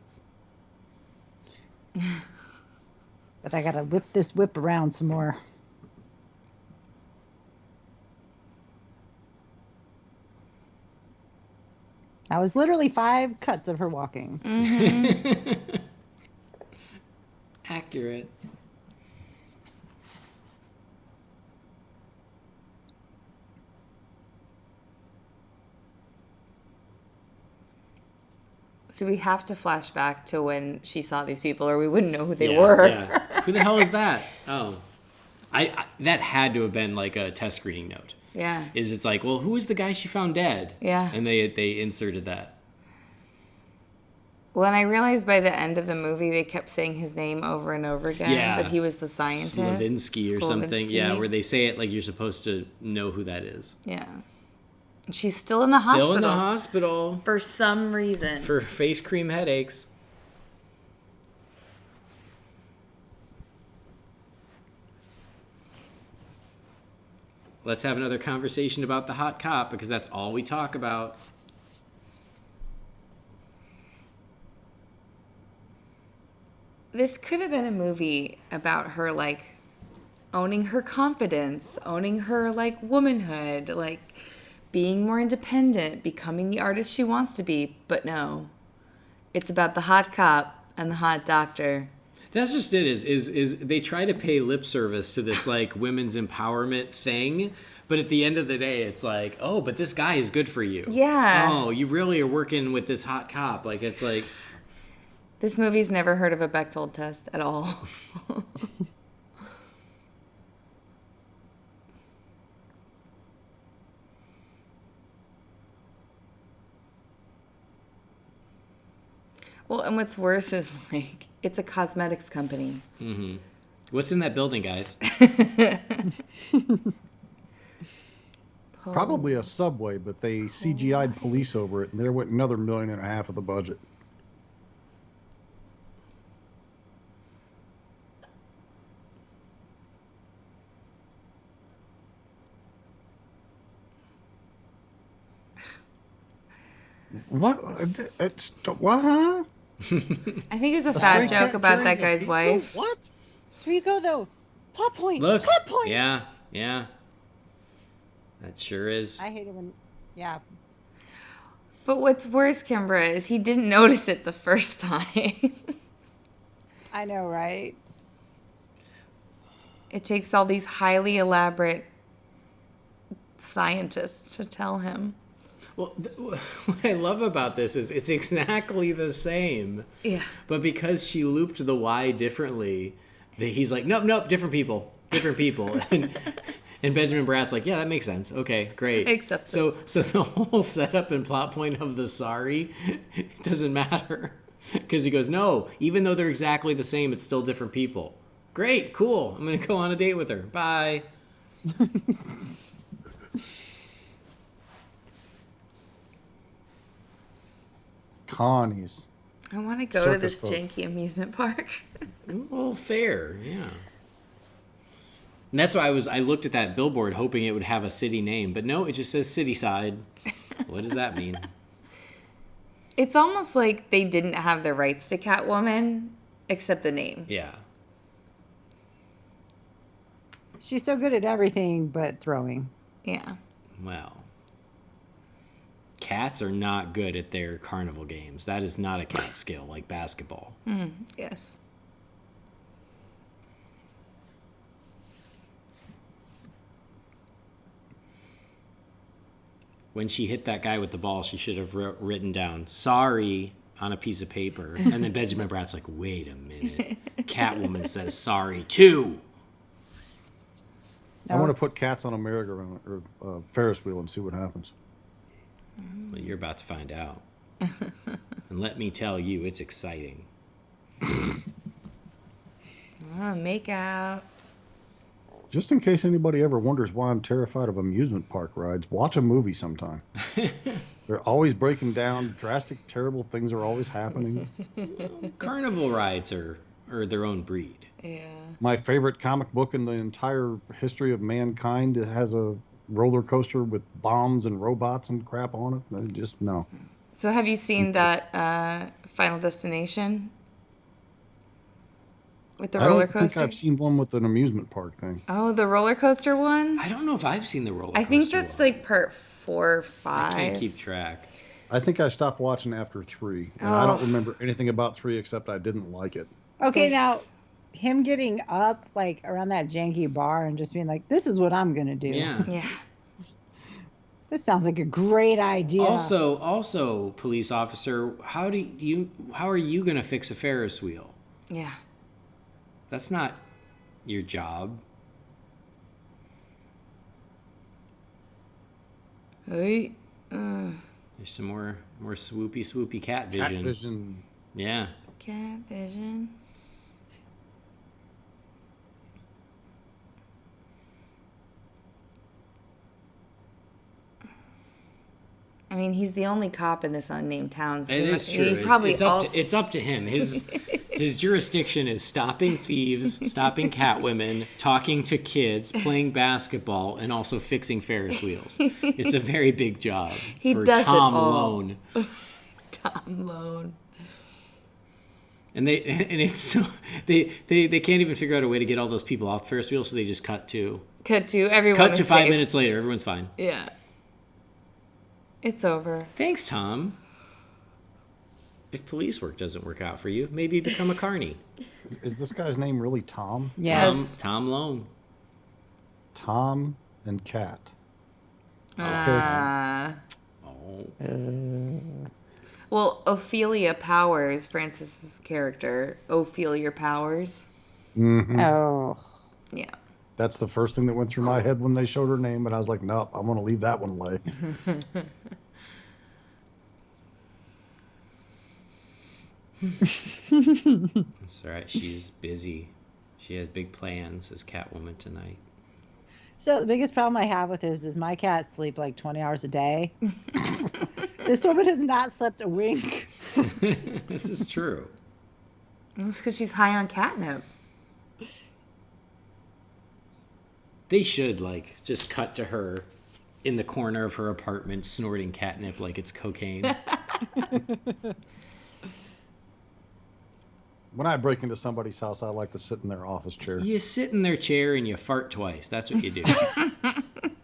But I gotta whip this whip around some more. That was literally 5 cuts of her walking. Accurate. Do we have to flash back to when she saw these people, or we wouldn't know who they were? Yeah. Who the hell is that? Oh, I that had to have been like a test screening note. Yeah. It's like, well, who is the guy she found dead? Yeah. And they inserted that. Well, and I realized by the end of the movie, they kept saying his name over and over again. Yeah. That he was the scientist. Slavinsky or something. Slavinsky. Yeah, where they say it like you're supposed to know who that is. Yeah. And she's still in the hospital. Still in the hospital. For some reason. For face cream headaches. Let's have another conversation about the hot cop, because that's all we talk about. This could have been a movie about her, like, owning her confidence, owning her, like, womanhood, like, being more independent, becoming the artist she wants to be. But no. It's about the hot cop and the hot doctor. That's just it, is they try to pay lip service to this, like, women's empowerment thing, but at the end of the day, it's like, oh, but this guy is good for you. Yeah. Oh, you really are working with this hot cop. Like, it's like... This movie's never heard of a Bechdel test at all. Well, and what's worse is, like, it's a cosmetics company. Mm-hmm. What's in that building, guys? Probably a subway, but they CGI'd police over it, and there went another $1.5 million of the budget. What? It's what? I think it's a fat joke about that guy's wife. What? Here you go, though. Plot point. Look. Plot point. Yeah. That sure is. I hate it when, yeah. But what's worse, Kimbra, is he didn't notice it the first time. I know, right? It takes all these highly elaborate scientists to tell him. Well, what I love about this is it's exactly the same. Yeah. But because she looped the Y differently, he's like, nope, different people. And Benjamin Bratt's like, yeah, that makes sense. Okay, great. Except so the whole setup and plot point of the sorry doesn't matter. Because he goes, no, even though they're exactly the same, it's still different people. Great, cool. I'm going to go on a date with her. Bye. Connie's. I want to go to this janky amusement park. Well, fair, yeah. And that's why I looked at that billboard hoping it would have a city name, but no, it just says Cityside. What does that mean? It's almost like they didn't have the rights to Catwoman, except the name. Yeah. She's so good at everything but throwing. Yeah. Well, cats are not good at their carnival games. That is not a cat skill like basketball. Yes. When she hit that guy with the ball, she should have written down, sorry, on a piece of paper. And then Benjamin Bratt's like, wait a minute. Catwoman says sorry, too. I want to put cats on a merry-go-round or Ferris wheel and see what happens. Well, you're about to find out. And let me tell you, it's exciting. Make out. Just in case anybody ever wonders why I'm terrified of amusement park rides, watch a movie sometime. They're always breaking down. Drastic, terrible things are always happening. Carnival rides are their own breed. Yeah. My favorite comic book in the entire history of mankind has a roller coaster with bombs and robots and crap on it. I just, no. So have you seen that Final Destination? With the roller coaster? I don't think I've seen one with an amusement park thing. Oh, the roller coaster one? I don't know if I've seen the roller coaster I think that's one. like part 4 or 5. I can't keep track. I think I stopped watching after 3. And I don't remember anything about 3 except I didn't like it. Okay, now, him getting up, like, around that janky bar and just being like, this is what I'm going to do. Yeah. Yeah. This sounds like a great idea. Also, police officer, how are you going to fix a Ferris wheel? Yeah. That's not your job. Hey. There's some more swoopy cat vision. Cat vision. Yeah. Cat vision. I mean, he's the only cop in this unnamed town. So It is true. It's up to him. His jurisdiction is stopping thieves, stopping Catwomen, talking to kids, playing basketball, and also fixing Ferris wheels. It's a very big job for Tom Lone. Tom Lone. And they can't even figure out a way to get all those people off Ferris wheels, so they just cut to Everyone. Cut to is 5 safe. minutes later. Everyone's fine. Yeah. It's over. Thanks, Tom. If police work doesn't work out for you, maybe become a carny. Is this guy's name really Tom? Yes. Tom Lone. Tom and Cat. Okay. Well, Ophelia Powers, Francis's character, Ophelia Powers. Mm-hmm. Oh. Yeah. That's the first thing that went through my head when they showed her name, and I was like, nope, I'm going to leave that one lay. That's all right. She's busy. She has big plans as Catwoman tonight. So the biggest problem I have with this is my cats sleep like 20 hours a day. This woman has not slept a wink. This is true. It's because she's high on catnip. They should, just cut to her in the corner of her apartment snorting catnip like it's cocaine. When I break into somebody's house, I like to sit in their office chair. You sit in their chair and you fart twice. That's what you do.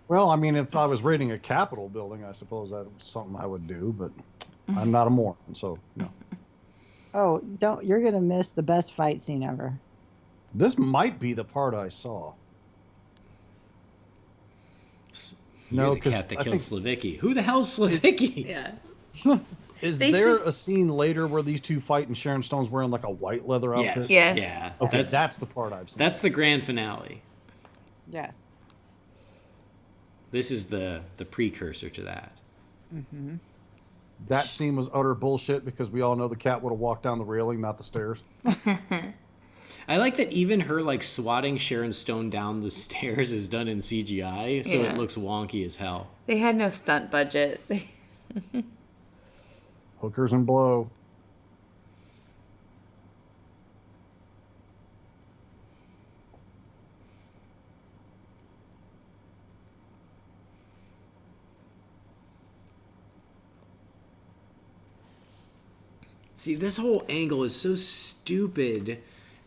Well, I mean, if I was raiding a Capitol building, I suppose that was something I would do, but I'm not a moron, so no. Oh, you're going to miss the best fight scene ever. This might be the part I saw. You're No, the 'cause cat that I killed think- Slavicki. Who the hell's Slavicki? Yeah. Is They there see- a scene later where these two fight and Sharon Stone's wearing like a white leather outfit? Yes. Yeah. Okay, that's the part I've seen. That's the grand finale. Yes. This is the precursor to that. Mm-hmm. That scene was utter bullshit because we all know the cat would have walked down the railing, not the stairs. I like that even her swatting Sharon Stone down the stairs is done in CGI, so Yeah. it looks wonky as hell. They had no stunt budget. Hookers and blow. See, this whole angle is so stupid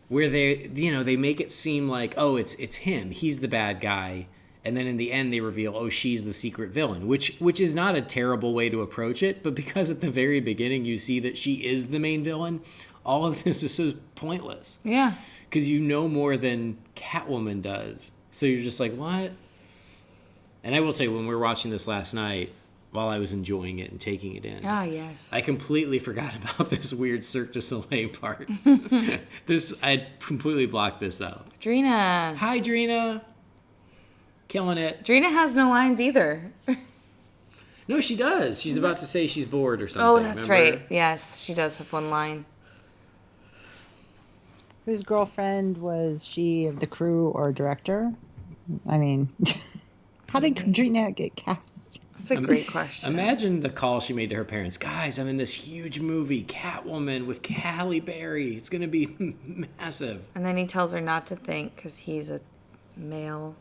where they make it seem like, oh, it's him. He's the bad guy. And then in the end they reveal, oh, she's the secret villain, which is not a terrible way to approach it, but because at the very beginning you see that she is the main villain, all of this is so pointless. Yeah. Because you know more than Catwoman does. So you're just like, what? And I will tell you, when we were watching this last night, while I was enjoying it and taking it in, Oh, yes. I completely forgot about this weird Cirque du Soleil part. I completely blocked this out. Drina. Hi, Drina. Killing it. Drina has no lines either. No, she does. She's about to say she's bored or something. Oh, that's remember? right. Yes, she does have one line. Whose girlfriend was she of the crew or director? I mean, how did Drina get cast? That's a great question. Imagine the call she made to her parents. Guys, I'm in this huge movie, Catwoman, with Halle Berry. It's going to be massive. And then he tells her not to think because he's a male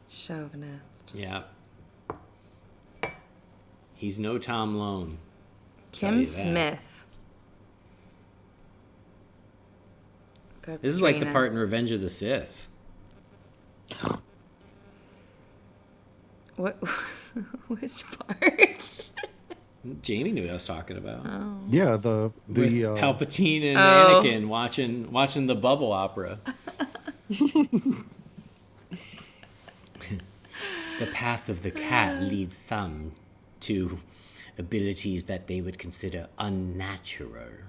chauvinist. Yeah. He's no Tom Lone. Tell Kim you that. Smith. That's This is like the Drina. part in Revenge of the Sith. What? Which part? Jamie knew what I was talking about. Oh. Yeah, the With Palpatine and Oh. Anakin watching the bubble opera. The path of the cat leads some to abilities that they would consider unnatural.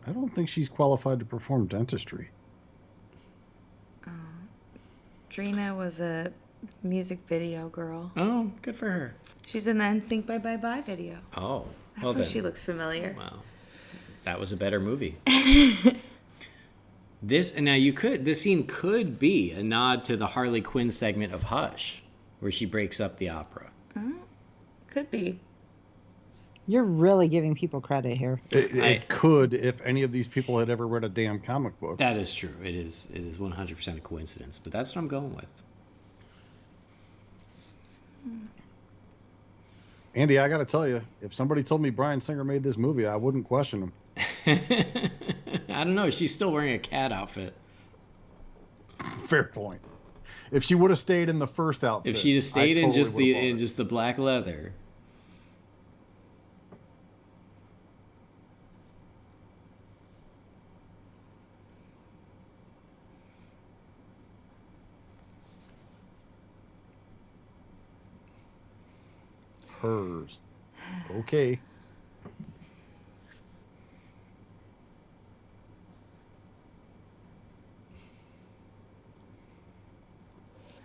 I don't think she's qualified to perform dentistry. Drina was a music video girl. Oh, good for her. She's in the NSYNC Bye Bye Bye video. Oh, That's why she looks familiar. Wow, that was a better movie. This scene could be a nod to the Harley Quinn segment of Hush, where she breaks up the opera. Could be. You're really giving people credit here. It could, if any of these people had ever read a damn comic book. That is true. It is 100% a coincidence, but that's what I'm going with. Andy, I got to tell you, if somebody told me Bryan Singer made this movie, I wouldn't question him. I don't know. She's still wearing a cat outfit. Fair point. If she would have stayed in the first outfit, If she'd have stayed in totally just would've bought it. just the black leather. Hers. Okay.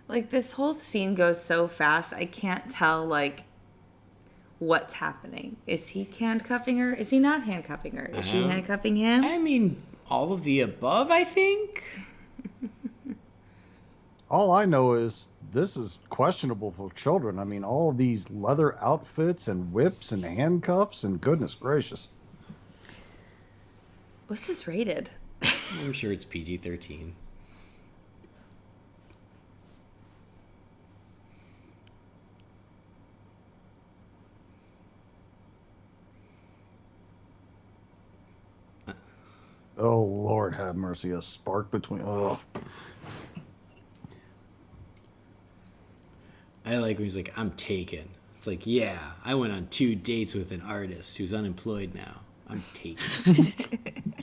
Like, this whole scene goes so fast, I can't tell, like, what's happening. Is he handcuffing her? Is he not handcuffing her? Is she handcuffing him? I mean, all of the above, I think. All I know is this is questionable for children. I mean, all of these leather outfits and whips and handcuffs and goodness gracious. What's this rated? I'm sure it's PG-13. Oh, Lord have mercy. A spark between... Oh. I like when he's like, I'm taken. It's like, yeah, I went on 2 dates with an artist who's unemployed now. I'm taken.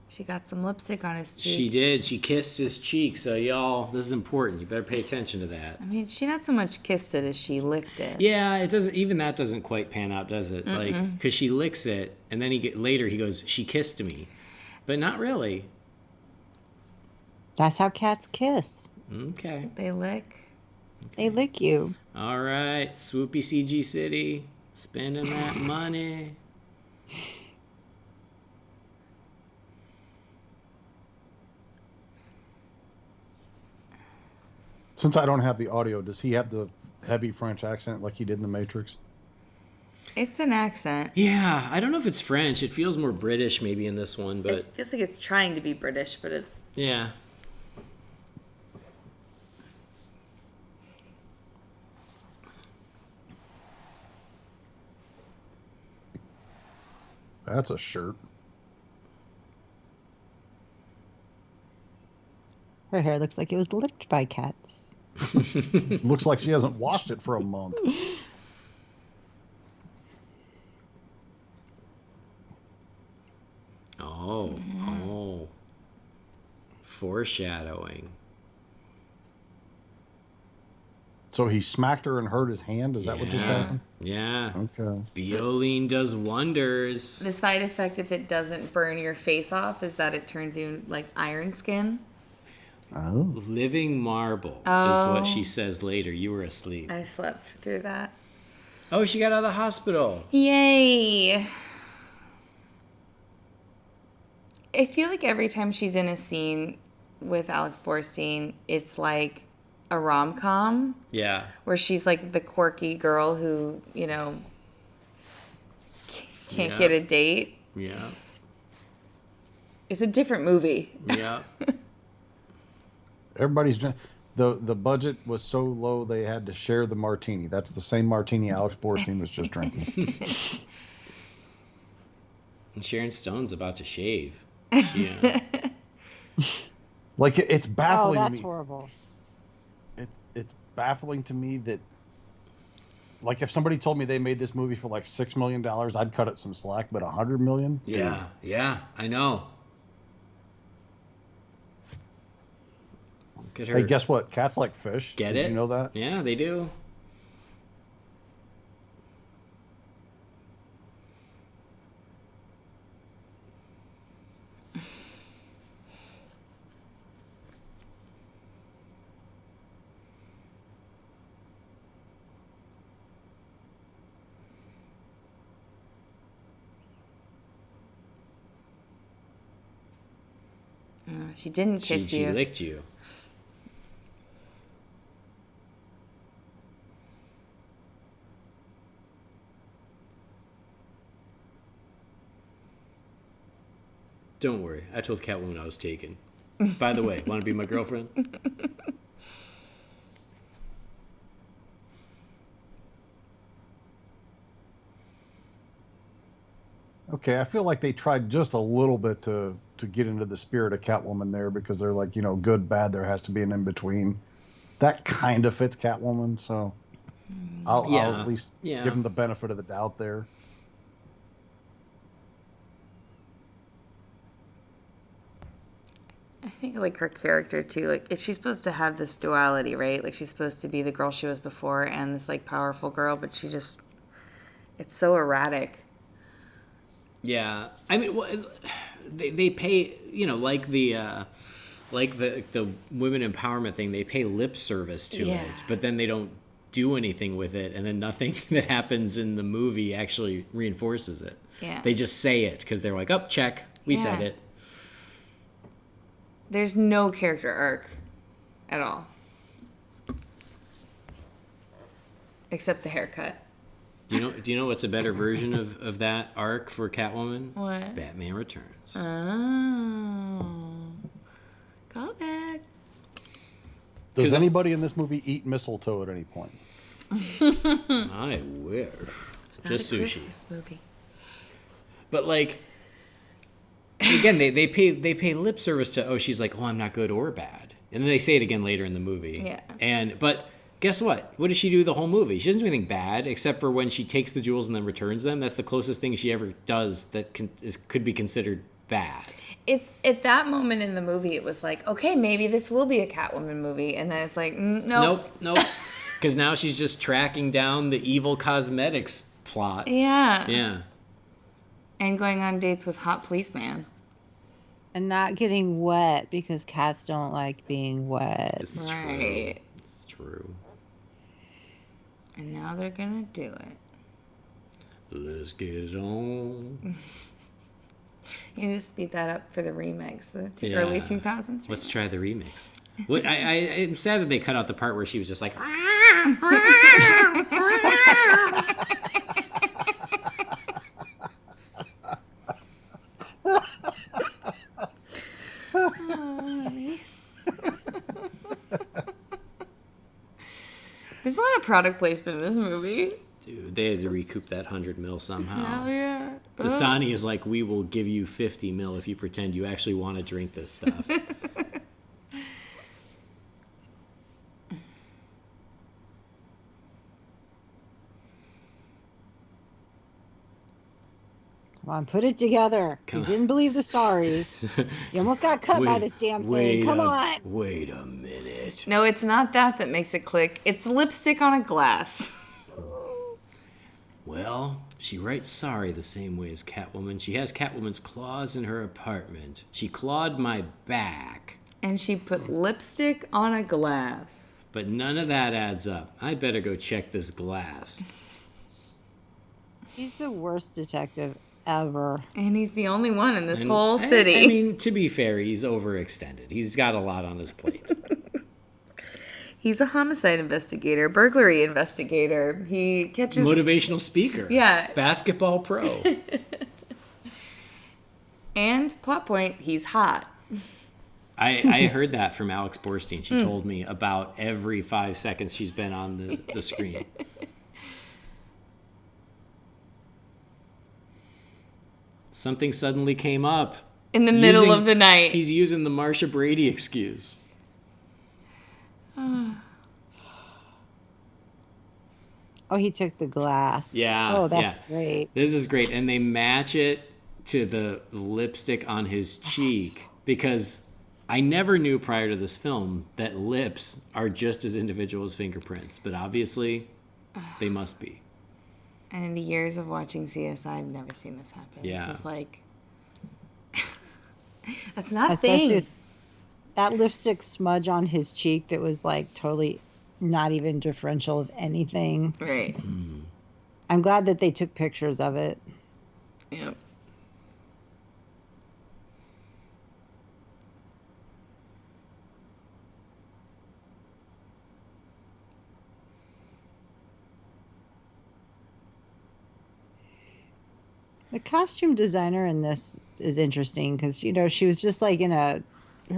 She got some lipstick on his cheek. She did. She kissed his cheek. So, y'all, this is important. You better pay attention to that. I mean, she not so much kissed it as she licked it. Yeah, it doesn't. Even that doesn't quite pan out, does it? Like, because she licks it, and then later he goes, "She kissed me," but not really. That's how cats kiss. Okay. They lick. They lick you. All right, swoopy CG City, spending that money. Since I don't have the audio, does he have the heavy French accent like he did in The Matrix? It's an accent. Yeah, I don't know if it's French. It feels more British maybe in this one, but It feels like it's trying to be British, but it's... yeah. That's a shirt. Her hair looks like it was licked by cats. Looks like she hasn't washed it for a month. Oh. Foreshadowing. So he smacked her and hurt his hand? Is that what just happened? Yeah. Okay. Bioline does wonders. The side effect, if it doesn't burn your face off, is that it turns you like iron skin. Oh. Living marble is what she says later. You were asleep. I slept through that. Oh, she got out of the hospital. Yay! I feel like every time she's in a scene with Alex Borstein, it's like a rom-com Yeah. where she's like the quirky girl who, you know, can't Yeah. get a date. Yeah. It's a different movie. Yeah. Everybody's the budget was so low they had to share the martini. That's the same martini Alex Borstein was just drinking. And Sharon Stone's about to shave. Yeah. Like it's Oh, baffling that's me. horrible. It's baffling to me that, like, if somebody told me they made this movie for like $6 million, I'd cut it some slack, but $100 million? Yeah, I know. Look at her. Hey, guess what? Cats like fish. Get Did it? you know that? Yeah, they do. She didn't kiss you. She licked you. Don't worry. I told Catwoman I was taken. By the way, want to be my girlfriend? Okay, I feel like they tried just a little bit to get into the spirit of Catwoman there, because they're like, good, bad, there has to be an in-between. That kind of fits Catwoman, so I'll at least give them the benefit of the doubt there. I think, like, her character, too, like, if she's supposed to have this duality, right? Like, she's supposed to be the girl she was before and this, like, powerful girl, but she just, it's so erratic. Yeah. I mean, they pay, like the women empowerment thing, they pay lip service to it, but then they don't do anything with it, and then nothing that happens in the movie actually reinforces it. Yeah. They just say it because they're like, oh, check, we said it. There's no character arc at all. Except the haircut. Do you know what's a better version of that arc for Catwoman? What? Batman Returns. Oh. Call back. Does anybody in this movie eat mistletoe at any point? I wish. It's not just a sushi. Christmas movie. But like, again, they pay lip service to, she's like, I'm not good or bad, and then they say it again later in the movie. Yeah. But guess what? What does she do the whole movie? She doesn't do anything bad except for when she takes the jewels and then returns them. That's the closest thing she ever does that could be considered bad. It's at that moment in the movie, it was like, okay, maybe this will be a Catwoman movie, and then it's like, nope. Because now she's just tracking down the evil cosmetics plot. Yeah. And going on dates with hot policeman. And not getting wet because cats don't like being wet. It's right. It's true. And now they're gonna do it. Let's get it on. You need to speed that up for the remix, the early 2000s. Let's try the remix. What I'm sad that they cut out the part where she was just like. There's a lot of product placement in this movie. Dude, they had to recoup that $100 million somehow. Hell yeah. Dasani is like, we will give you $50 million if you pretend you actually want to drink this stuff. Come on, put it together. You didn't believe the sorries. You almost got cut by this damn thing. Come on. Wait a minute. No, it's not that makes it click. It's lipstick on a glass. Well, she writes sorry the same way as Catwoman. She has Catwoman's claws in her apartment. She clawed my back. And she put lipstick on a glass. But none of that adds up. I better go check this glass. He's the worst detective ever. And he's the only one in this whole city. I mean, to be fair, he's overextended. He's got a lot on his plate. He's a homicide investigator, burglary investigator. He catches... Motivational speaker. Yeah. Basketball pro. And, plot point, he's hot. I heard that from Alex Borstein. She told me about every 5 seconds she's been on the screen. Something suddenly came up. In the middle of the night. He's using the Marsha Brady excuse. Oh, he took the glass. Yeah. Oh, that's yeah. great. This is great. And they match it to the lipstick on his cheek because I never knew prior to this film that lips are just as individual as fingerprints, but obviously they must be. And in the years of watching CSI, I've never seen this happen. Yeah. This is like... That's not a Especially thing. with that lipstick smudge on his cheek that was like totally not even differential of anything. Right. I'm glad that they took pictures of it. Yep. The costume designer in this is interesting because, you know, she was just like her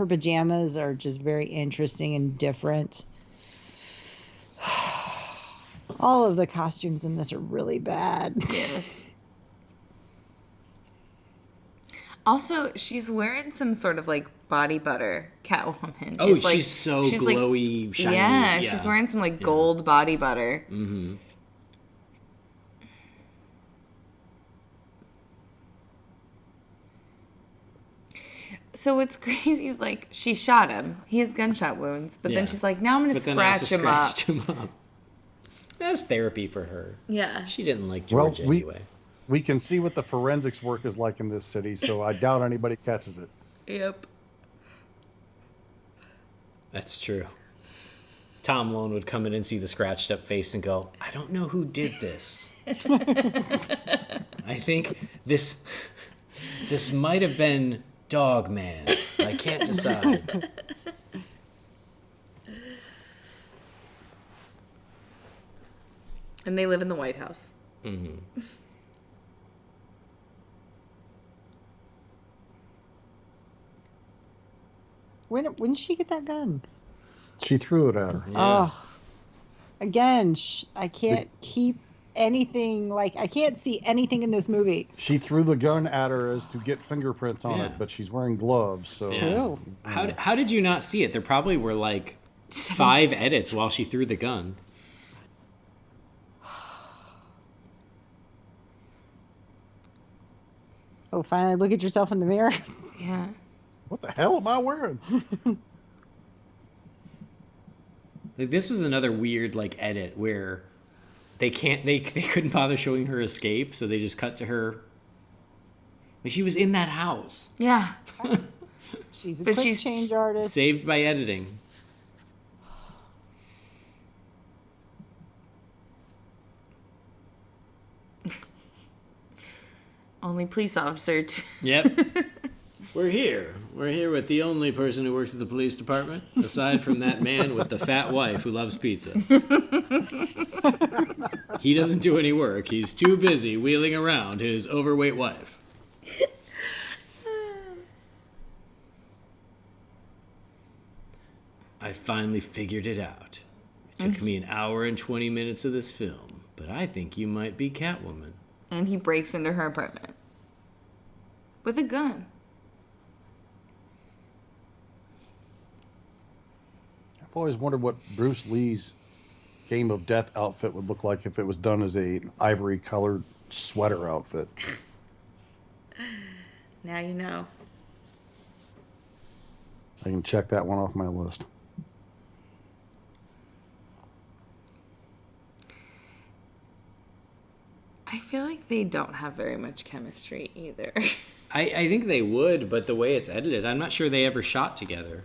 pajamas are just very interesting and different. All of the costumes in this are really bad. Yes. Also, she's wearing some sort of like body butter, Catwoman. Oh, It's like, she's so like- glowy, shiny. Yeah, she's wearing some like gold body butter. Mm-hmm. So what's crazy is like she shot him. He has gunshot wounds, but then she's like, now I'm gonna scratch him up. That's therapy for her. Yeah. She didn't like Well, George anyway. we can see what the forensics work is like in this city, so I doubt anybody catches it. Yep. That's true. Tom Lone would come in and see the scratched up face and go, I don't know who did this. I think this might have been Dog Man. I can't decide. And they live in the White House. Mm-hmm. When did she get that gun? She threw it at her. Yeah. Oh, again, I can't keep anything, like, I can't see anything in this movie. She threw the gun at her as to get fingerprints on Yeah. it, but she's wearing gloves, so True. How did you not see it? There probably were like 5 edits while she threw the gun. Oh, finally look at yourself in the mirror. Yeah. what the hell am I wearing? Like, this was another weird like edit where they couldn't bother showing her escape, so they just cut to her. Like, she was in that house, Yeah. She's a But quick she's change artist. saved by editing. Only police officer. Yep. We're here. We're here with the only person who works at the police department, aside from that man with the fat wife who loves pizza. He doesn't do any work. He's too busy wheeling around his overweight wife. I finally figured it out. It took me an hour and 20 minutes of this film, but I think you might be Catwoman. And he breaks into her apartment. With a gun. I've always wondered what Bruce Lee's Game of Death outfit would look like if it was done as a ivory-colored sweater outfit. Now you know. I can check that one off my list. I feel like they don't have very much chemistry either. I think they would, but the way it's edited, I'm not sure they ever shot together.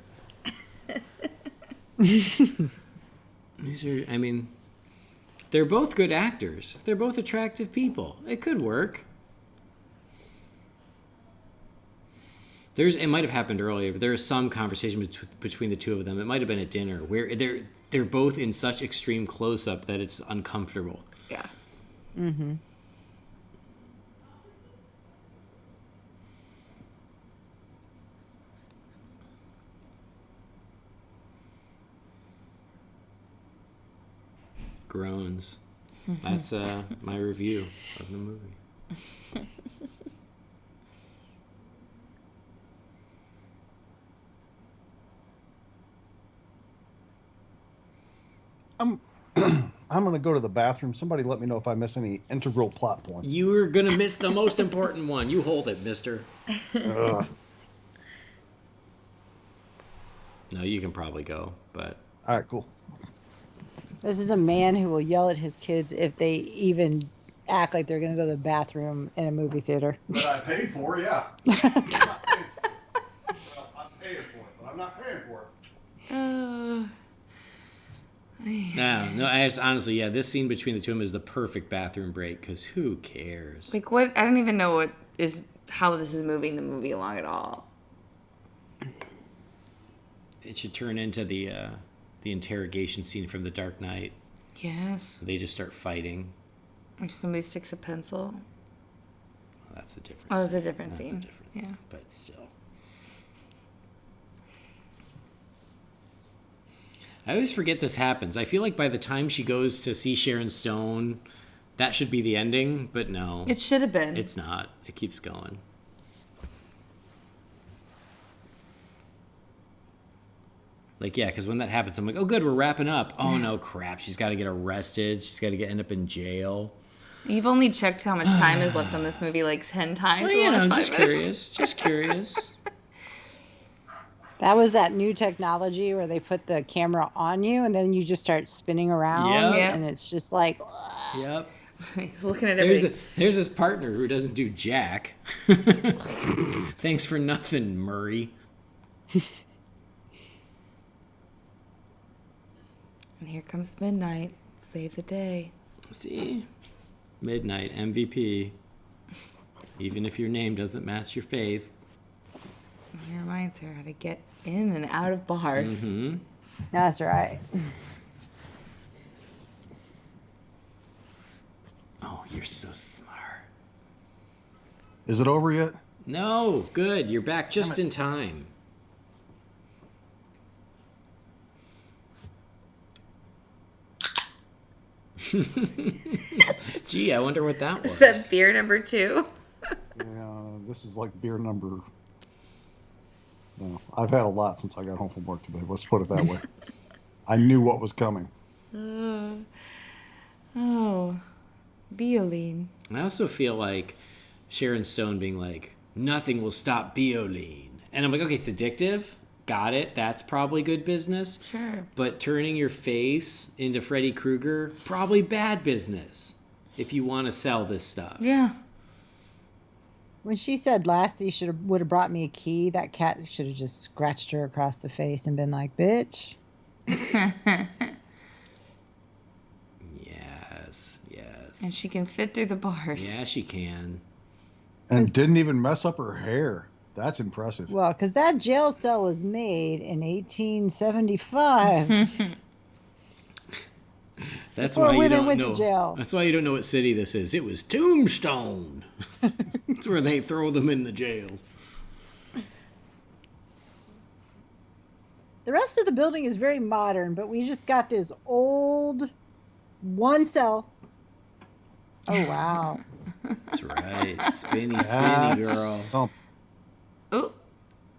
They're both good actors. They're both attractive people. It could work. It might have happened earlier, but there is some conversation between the two of them. It might have been at dinner where they're both in such extreme close-up that it's uncomfortable. Yeah. Mm-hmm. Groans. That's my review of the movie. I'm going to go to the bathroom. Somebody let me know if I miss any integral plot points. You're gonna miss the most important one. You hold it, mister. Ugh. No, you can probably go, but... All right, cool. This is a man who will yell at his kids if they even act like they're going to go to the bathroom in a movie theater. That I paid for, yeah. I'm paying for it, but I'm not paying for it. No, honestly, yeah, this scene between the two of them is the perfect bathroom break, because who cares? Like, what? I don't even know how this is moving the movie along at all. It should turn into the interrogation scene from The Dark Knight. Yes. They just start fighting. Or somebody sticks a pencil. Well, that's a different Oh, scene. it's a different That's scene. a different Yeah. scene, but still. I always forget this happens. I feel like by the time she goes to see Sharon Stone, that should be the ending, but no. It should have been. It's not. It keeps going. Like, yeah, because when that happens, I'm like, oh, good, we're wrapping up. Oh, no, crap. She's got to get arrested. She's got to end up in jail. You've only checked how much time is left on this movie like 10 times Well, in the you know, last 5 minutes. just curious. That was that new technology where they put the camera on you and then you just start spinning around. Yep. And it's just like, Yep. He's looking at everything. There's this partner who doesn't do jack. Thanks for nothing, Murray. And here comes midnight. Save the day. See? Midnight, MVP. Even if your name doesn't match your face. And he reminds her how to get in and out of bars. Mm-hmm. that's right. Oh, you're so smart. Is it over yet? No, good. You're back just in time. Gee, I wonder what that was. Is that beer number 2? Yeah, this is like beer number... No, I've had a lot since I got home from work today. Let's put it that way. I knew what was coming. Oh, Bioline. I also feel like Sharon Stone being like, nothing will stop Bioline. And I'm like, okay, it's addictive. Got it. That's probably good business. Sure. But turning your face into Freddy Krueger, probably bad business if you want to sell this stuff. Yeah. When she said Lassie would have brought me a key, that cat should have just scratched her across the face and been like, bitch. Yes. And she can fit through the bars. Yeah, she can. And didn't even mess up her hair. That's impressive. Well, because that jail cell was made in 1875. That's Before why you women don't went know. to jail. That's why you don't know what city this is. It was Tombstone. That's where they throw them in the jail. The rest of the building is very modern, but we just got this old one cell. Oh, wow. That's right. Spinny, spinny, girl. Something. Ooh.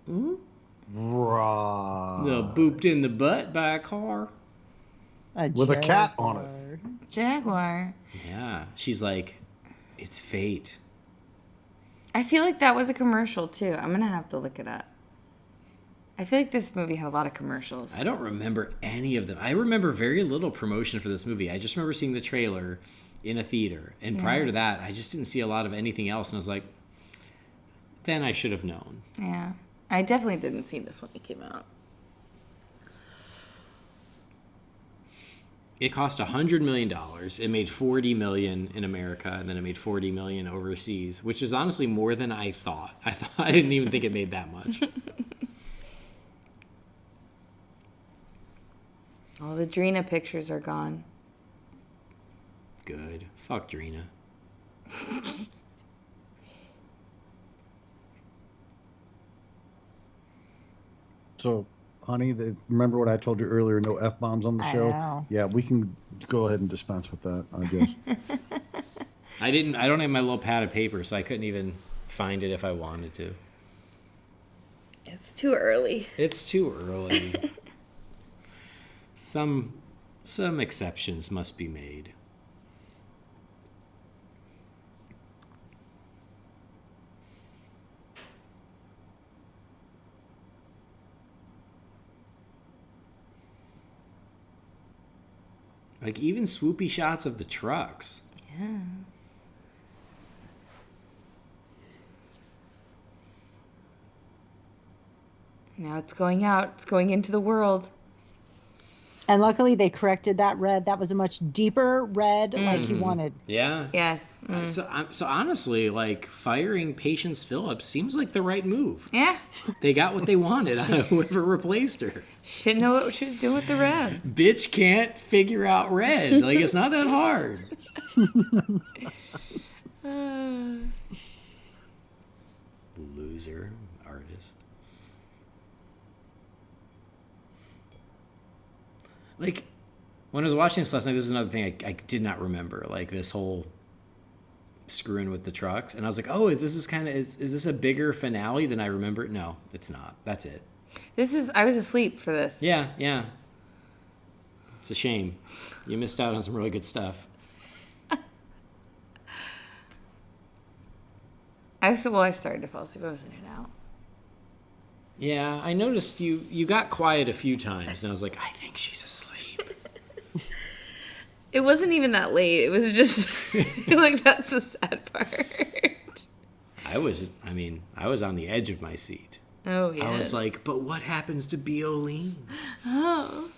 Ooh. Right. The booped in the butt by a car. With a cat on it. Jaguar. Yeah. She's like, it's fate. I feel like that was a commercial, too. I'm going to have to look it up. I feel like this movie had a lot of commercials. I don't remember any of them. I remember very little promotion for this movie. I just remember seeing the trailer in a theater. And prior to that, I just didn't see a lot of anything else. And I was like, then I should have known. Yeah. I definitely didn't see this when it came out. It cost $100 million. It made $40 million in America, and then it made $40 million overseas, which is honestly more than I thought. I didn't even think it made that much. All the Drina pictures are gone. Good. Fuck Drina. So, honey, remember what I told you earlier? No F-bombs on the I show? know. Yeah, we can go ahead and dispense with that, I guess. I don't have my little pad of paper, so I couldn't even find it if I wanted to. It's too early. It's too early. Some Some exceptions must be made. Like, even swoopy shots of the trucks. Yeah. Now it's going out. It's going into the world. And luckily they corrected that red. That was a much deeper red like he wanted. Yeah. Yes. So honestly, like, firing Patience Phillips seems like the right move. Yeah. They got what they wanted out of whoever replaced her. She didn't know what she was doing with the red. Bitch can't figure out red. Like, it's not that hard. Loser artist. Like, when I was watching this last night, this is another thing I did not remember. Like, this whole screwing with the trucks. And I was like, oh, this is kind of, is this a bigger finale than I remember? No, it's not. That's it. I was asleep for this. Yeah. It's a shame. You missed out on some really good stuff. I started to fall asleep. I was in and out. Yeah, I noticed you got quiet a few times, and I was like, I think she's asleep. It wasn't even that late. It was just like, that's the sad part. I was on the edge of my seat. Oh yeah. I was like, but what happens to Bioline? Oh.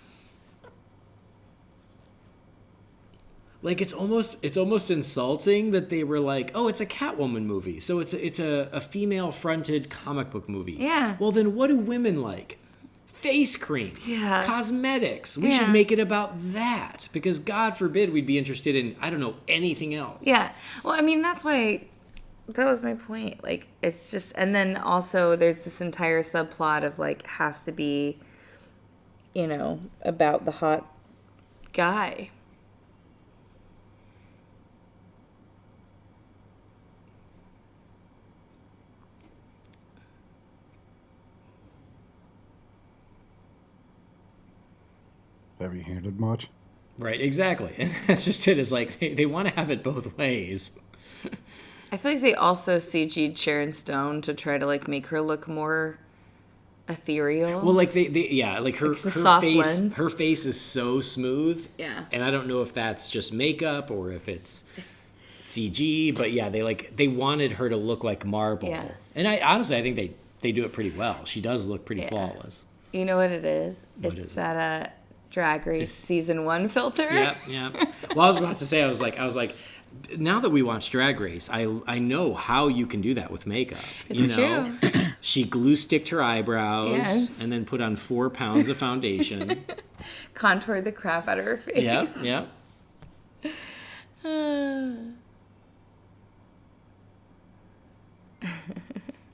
Like, it's almost insulting that they were like, oh, it's a Catwoman movie, so it's a female fronted comic book movie. Yeah. Well, then what do women like? Face cream. Yeah. Cosmetics. We should make it about that, because God forbid we'd be interested in, I don't know, anything else. Yeah. Well, I mean, that was my point. Like, it's just, and then also there's this entire subplot of like, has to be, about the hot guy. Heavy-handed much? Right, exactly. And that's just it. Is like they want to have it both ways. I feel like they also CG'd Sharon Stone to try to like make her look more ethereal. Well, like they like her soft face, lens. her face is so smooth. Yeah. And I don't know if that's just makeup or if it's CG, but yeah, they wanted her to look like marble. Yeah. And I think they do it pretty well. She does look pretty flawless. You know what it is? What It's is it? that Drag Race season 1 filter. Yeah. Well, I was about to say, I was like, now that we watch Drag Race, I know how you can do that with makeup. It's true. She glue sticked her eyebrows Yes. and then put on 4 pounds of foundation. Contoured the crap out of her face. Yep.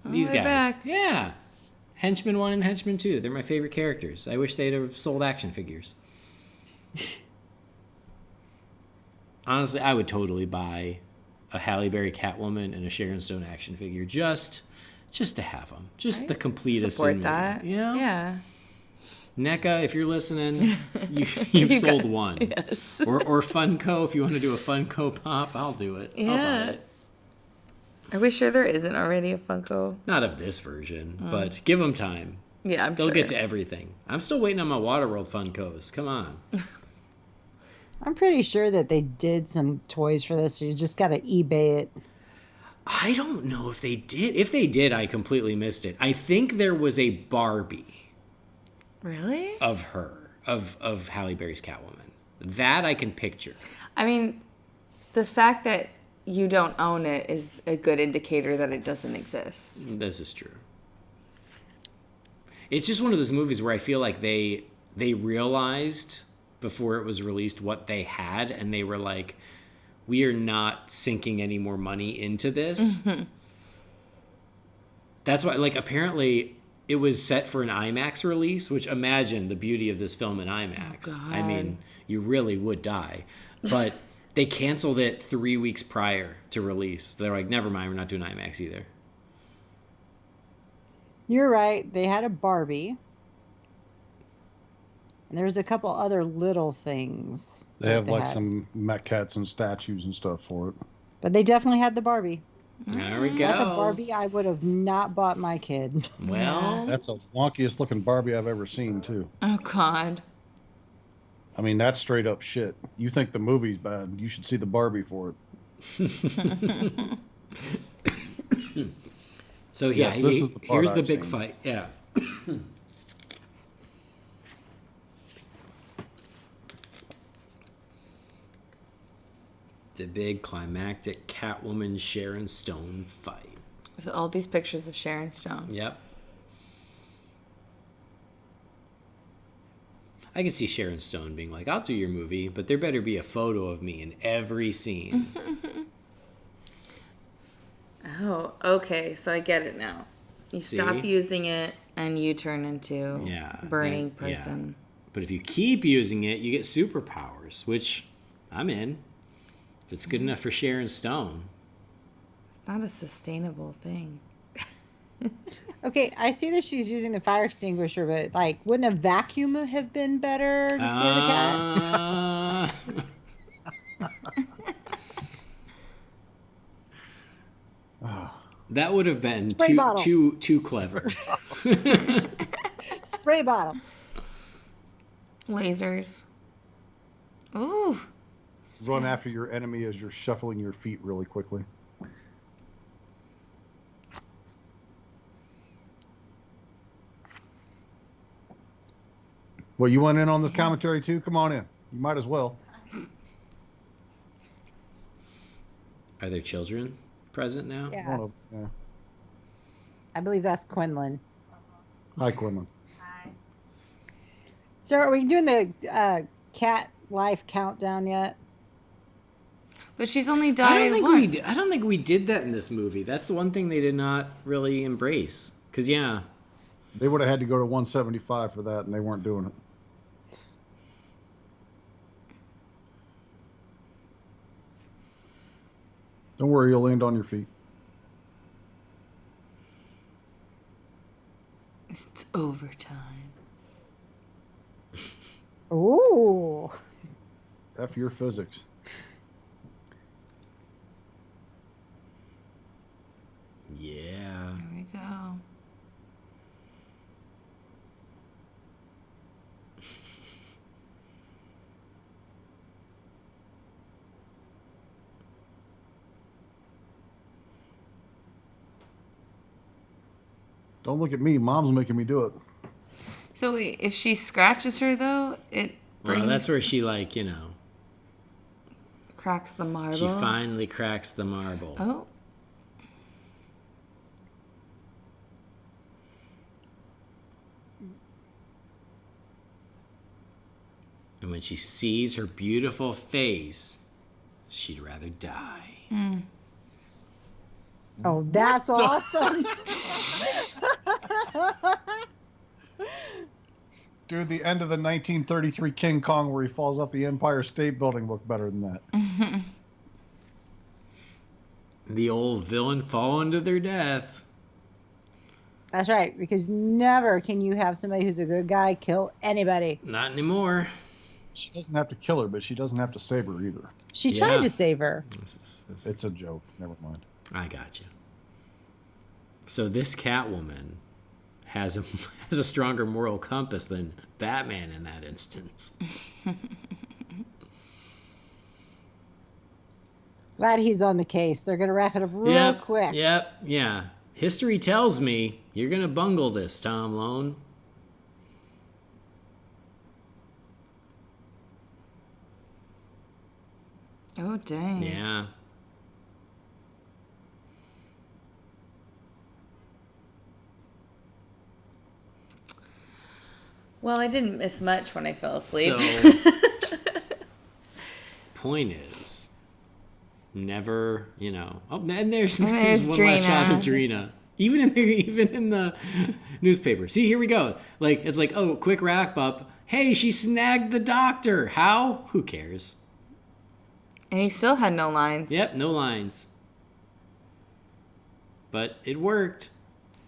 These they're guys. back. Yeah. Henchman 1 and Henchman 2. They're my favorite characters. I wish they'd have sold action figures. Honestly, I would totally buy a Halle Berry Catwoman and a Sharon Stone action figure just to have them. Just the completest. Support in me. that. Yeah. NECA, if you're listening, you've sold one. Yes. Or Funko, if you want to do a Funko pop, I'll do it. I'll buy Yeah. it. Are we sure there isn't already a Funko? Not of this version, but give them time. Yeah, They'll sure. get to everything. I'm still waiting on my Waterworld Funkos. Come on. I'm pretty sure that they did some toys for this, so you just got to eBay it. I don't know if they did. If they did, I completely missed it. I think there was a Barbie Really? of her, of Halle Berry's Catwoman. That I can picture. I mean, the fact that you don't own it is a good indicator that it doesn't exist. This is true. It's just one of those movies where I feel like they realized before it was released what they had, and they were like, we are not sinking any more money into this. Mm-hmm. That's why, like, apparently it was set for an IMAX release, which, imagine the beauty of this film in IMAX. Oh, I mean, you really would die. But they canceled it 3 weeks prior to release. They're like, never mind, we're not doing IMAX either. You're right. They had a Barbie. And there's a couple other little things. They that have like had. some Met cats and statues and stuff for it. But they definitely had the Barbie. There we go. That's a Barbie I would have not bought my kid. Well, That's the wonkiest looking Barbie I've ever seen, too. Oh, God. I mean, that's straight up shit. You think the movie's bad, you should see the Barbie for it. so yeah, Yes, this is the part here's the I've big seen. fight. Yeah. The big climactic Catwoman Sharon Stone fight. With all these pictures of Sharon Stone. Yep. I could see Sharon Stone being like, I'll do your movie, but there better be a photo of me in every scene. Oh, okay. So I get it now. You stop See? using it and you turn into burning then- yeah. person. But if you keep using it, you get superpowers, which I'm in. If it's good enough for Sharon Stone. It's not a sustainable thing. Okay, I see that she's using the fire extinguisher, but like, wouldn't a vacuum have been better to scare the cat? That would have been Spray bottle. too clever. Spray bottles. Lasers. Ooh. Run after your enemy as you're shuffling your feet really quickly. Well, you went in on the commentary too? Come on in. You might as well. Are there children present now? Yeah, One of- yeah. I believe that's Quinlan. Hi, Quinlan. So are we doing the cat life countdown yet? But she's only I died don't think once. I don't think we did that in this movie. That's the one thing they did not really embrace. Because yeah, They would have had to go to 175 for that, and they weren't doing it. Don't worry, you'll land on your feet. It's overtime. Ooh. F your physics. yeah. There we go. Don't look at me. Mom's making me do it. So wait, if she scratches her though, it brings Well, that's where she cracks the marble. she finally cracks the marble. Oh. And when she sees her beautiful face, she'd rather die. Oh, that's awesome. Dude, the end of the 1933 King Kong where he falls off the Empire State Building looked better than that. The old villain falling to their death. That's right, because never can you have somebody who's a good guy kill anybody. Not anymore. She doesn't have to kill her, but she doesn't have to save her either. She Yeah. tried to save her. This- It's a joke. Never mind. I got you. So this Catwoman has a has a stronger moral compass than Batman in that instance. Glad he's on the case. They're going to wrap it up real quick. Yep. Yeah. History tells me you're gonna bungle this, Tom Lone. Oh dang. Yeah. Well, I didn't miss much when I fell asleep. So, point is, never, Oh, and there's one last shot of Drina. Even in the newspaper. See, here we go. It's like, oh, quick wrap up. Hey, she snagged the doctor. How? Who cares? And he still had no lines. Yep, no lines. But it worked.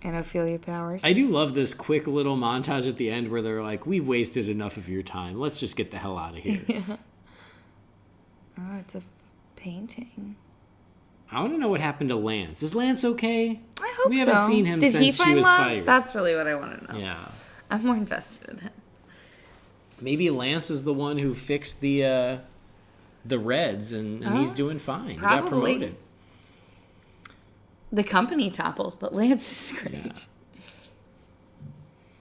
And Ophelia Powers. I do love this quick little montage at the end where they're like, we've wasted enough of your time. Let's just get the hell out of here. Yeah. Oh, it's a painting. I want to know what happened to Lance. Is Lance okay? I hope so. We haven't seen him Did since he she find was love? fired. That's really what I want to know. Yeah. I'm more invested in him. Maybe Lance is the one who fixed the Reds, and he's doing fine. Probably. He got promoted. The company toppled, but Lance is great.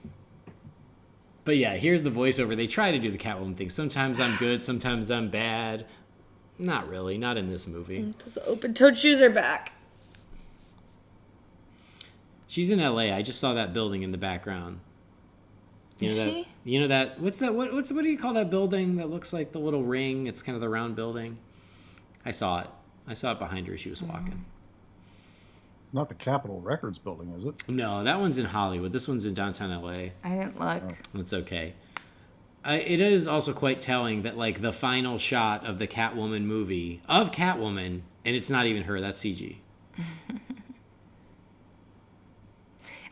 Yeah. But yeah, here's the voiceover. They try to do the Catwoman thing. Sometimes I'm good, sometimes I'm bad. Not really. Not in this movie. Those open-toed shoes are back. She's in L.A. I just saw that building in the background. Is she? You know that? What's that? What do you call that building that looks like the little ring? It's kind of the round building. I saw it. I saw it behind her as she was walking. It's not the Capitol Records building, is it? No, that one's in Hollywood. This one's in downtown L.A. I didn't look. That's okay. It is also quite telling that, like, the final shot of the Catwoman movie, of Catwoman, and it's not even her, that's CG.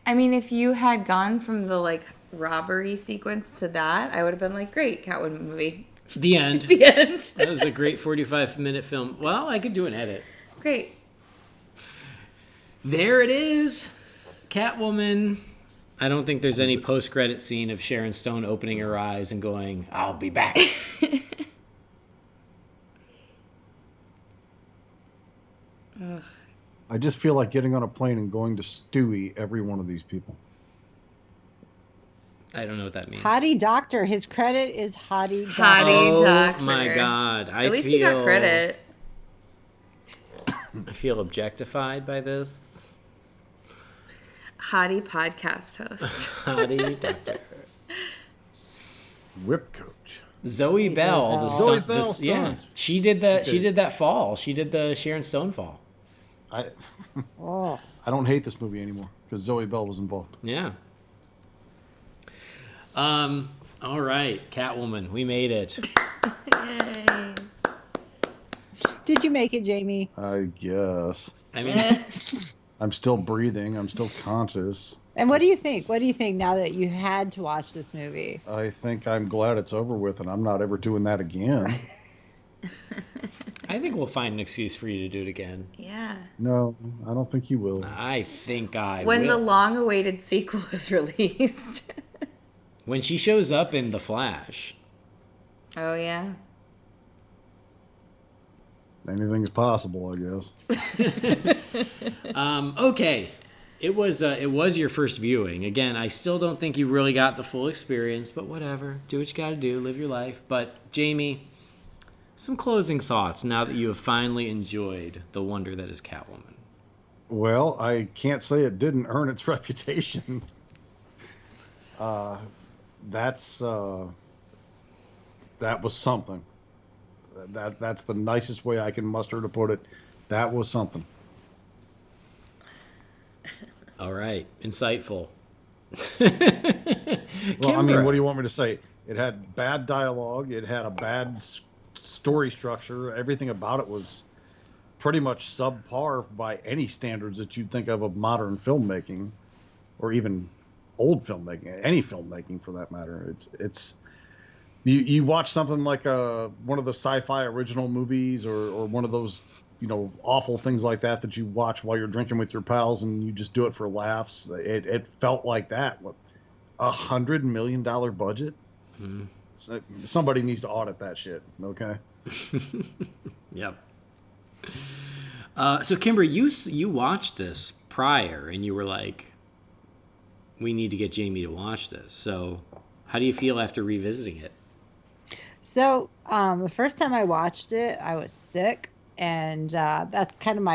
I mean, if you had gone from the, like, robbery sequence to that, I would have been like, great, Catwoman movie. The end. The end. That was a great 45-minute film. Well, I could do an edit. Great. There it is. Catwoman. I don't think there's any post-credit scene of Sharon Stone opening her eyes and going, I'll be back. Ugh. I just feel like getting on a plane and going to Stewie every one of these people. I don't know what that means. Hottie Doctor. His credit is Hottie Doctor. Hottie Doctor. Oh my God. At least he got credit. I feel objectified by this. Hottie podcast host. Hottie Doctor. Whip coach. Zoe Bell. The Zoe stunt, Bell this, yeah, stunts. she did that. Okay. She did that fall. She did the Sharon Stone fall. I Oh. don't hate this movie anymore because Zoe Bell was involved. Yeah. All right, Catwoman, we made it. Yay. Did you make it, Jamie? I guess. I mean, I'm still breathing. I'm still conscious. And what do you think? What do you think now that you had to watch this movie? I think I'm glad it's over with and I'm not ever doing that again. I think we'll find an excuse for you to do it again. Yeah. No, I don't think you will. I think I When will. the long-awaited sequel is released. When she shows up in The Flash. Oh, yeah. Anything's possible, I guess. Okay. It was your first viewing. Again, I still don't think you really got the full experience, but whatever. Do what you got to do. Live your life. But, Jamie, some closing thoughts now that you have finally enjoyed the wonder that is Catwoman. Well, I can't say it didn't earn its reputation. That was something. That's the nicest way I can muster to put it. That was something. All right. Insightful. Well, I mean, Kimbra. what do you want me to say? It had bad dialogue. It had a bad story structure. Everything about it was pretty much subpar by any standards that you'd think of modern filmmaking, or even old filmmaking, any filmmaking for that matter. It's you watch something like one of the sci-fi original movies or one of those, awful things like that you watch while you're drinking with your pals and you just do it for laughs. It felt like that. What, $100 million budget? Mm-hmm. So somebody needs to audit that shit. Okay. Yep. So, Kimbra, you watched this prior, and you were like, we need to get Jamie to watch this. So, how do you feel after revisiting it? So the first time I watched it, I was sick, and that's kind of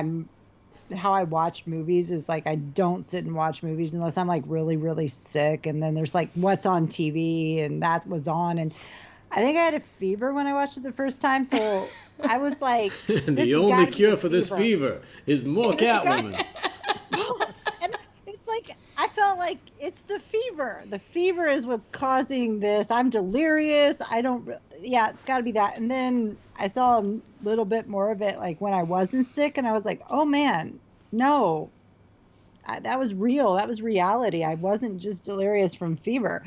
how I watch movies is like I don't sit and watch movies unless I'm like really, really sick. And then there's like what's on TV, and that was on, and I think I had a fever when I watched it the first time. So I was like, The only cure for this fever is more Catwoman. And it's like I felt like it's the fever. The fever is what's causing this. I'm delirious. It's got to be that. And then I saw a little bit more of it like when I wasn't sick, and I was like, oh man, no, that was real. That was reality. I wasn't just delirious from fever.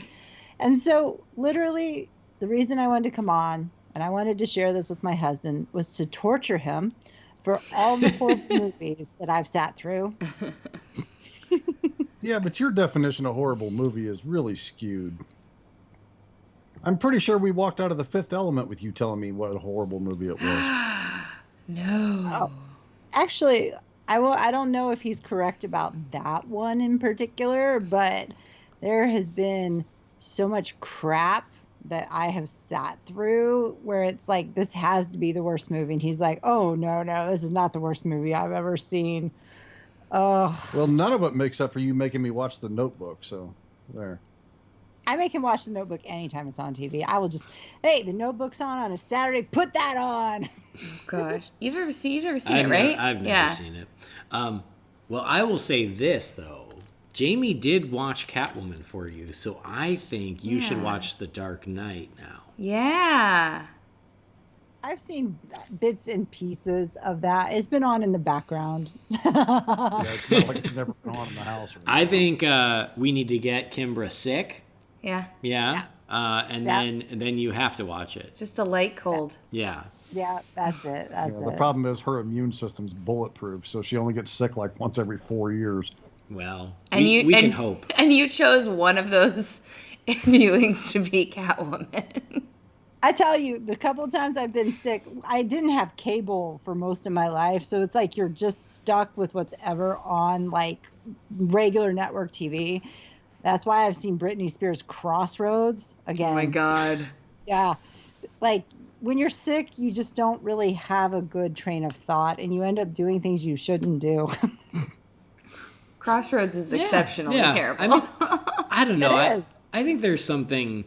And so literally the reason I wanted to come on and I wanted to share this with my husband was to torture him for all the horrible movies that I've sat through. Yeah, but your definition of horrible movie is really skewed. I'm pretty sure we walked out of The Fifth Element with you telling me what a horrible movie it was. No. Oh, actually, I don't know if he's correct about that one in particular, but there has been so much crap that I have sat through where it's like, this has to be the worst movie. And he's like, oh, no, this is not the worst movie I've ever seen. Oh. Well, none of it makes up for you making me watch The Notebook, so there. I make him watch The Notebook anytime it's on TV. I will just, hey, The Notebook's on a Saturday, put that on. Oh, gosh. You've never seen it, right? I've never seen it. Well, I will say this, though. Jamie did watch Catwoman for you, so I think you should watch The Dark Knight now. Yeah. I've seen bits and pieces of that. It's been on in the background. Yeah, it's not like it's never been on in the house. I think we need to get Kimbra sick. Yeah. Yeah. And then you have to watch it. Just a light cold. Yeah. Yeah, that's it. The problem is her immune system's bulletproof, so she only gets sick like once every 4 years. Well, And we can hope. And you chose one of those viewings to be Catwoman. I tell you, the couple of times I've been sick, I didn't have cable for most of my life, so it's like you're just stuck with what's ever on, like, regular network TV. That's why I've seen Britney Spears' Crossroads again. Oh, my God. Yeah. Like, when you're sick, you just don't really have a good train of thought, and you end up doing things you shouldn't do. Crossroads is exceptionally terrible. I mean, I don't know. It is. I think there's something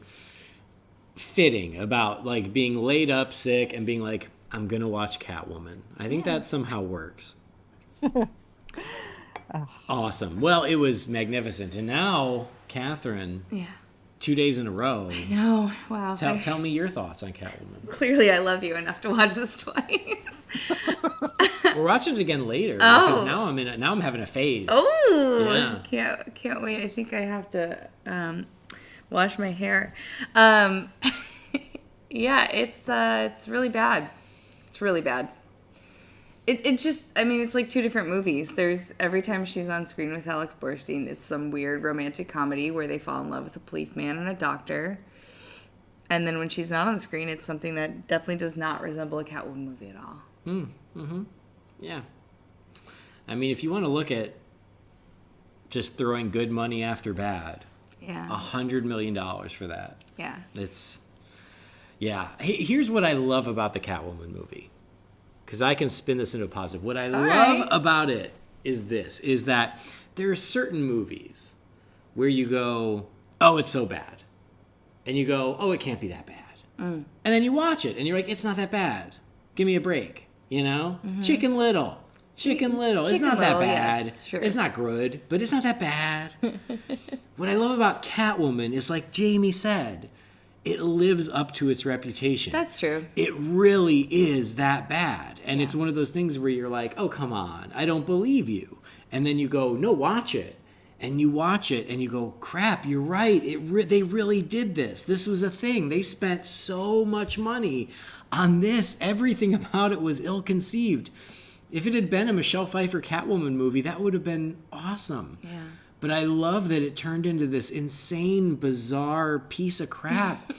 fitting about like being laid up sick and being like, I'm gonna watch Catwoman. I think that somehow works. Awesome. Well, it was magnificent. And now, Kathrynn, 2 days in a row. No, wow. Tell me your thoughts on Catwoman. Clearly, I love you enough to watch this twice. We're watching it again later because now I'm having a phase. Oh, can't wait. I think I have to wash my hair. It's really bad. It's really bad. It just, I mean, it's like two different movies. There's, every time she's on screen with Alex Borstein, it's some weird romantic comedy where they fall in love with a policeman and a doctor. And then when she's not on the screen, it's something that definitely does not resemble a Catwoman movie at all. Yeah. I mean, if you want to look at just throwing good money after bad, $100 million for that. Yeah. Here's what I love about the Catwoman movie, because I can spin this into a positive. What I love about it is that there are certain movies where you go, oh, it's so bad. And you go, oh, it can't be that bad. And then you watch it and you're like, it's not that bad. Give me a break. You know? Mm-hmm. Chicken Little. It's not that bad. Yes, sure. It's not good, but it's not that bad. What I love about Catwoman is, like Jamie said, it lives up to its reputation. That's true. It really is that bad. And it's one of those things where you're like, oh, come on, I don't believe you. And then you go, no, watch it. And you watch it and you go, crap, you're right. They really did this. This was a thing. They spent so much money on this. Everything about it was ill-conceived. If it had been a Michelle Pfeiffer Catwoman movie, that would have been awesome. Yeah. But I love that it turned into this insane, bizarre piece of crap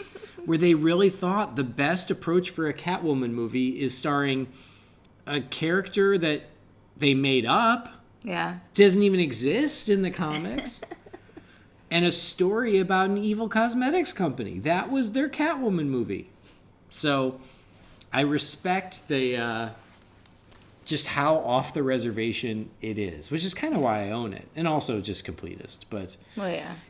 where they really thought the best approach for a Catwoman movie is starring a character that they made up. Yeah. Doesn't even exist in the comics. And a story about an evil cosmetics company. That was their Catwoman movie. So I respect the just how off the reservation it is, which is kind of why I own it, and also just completist. But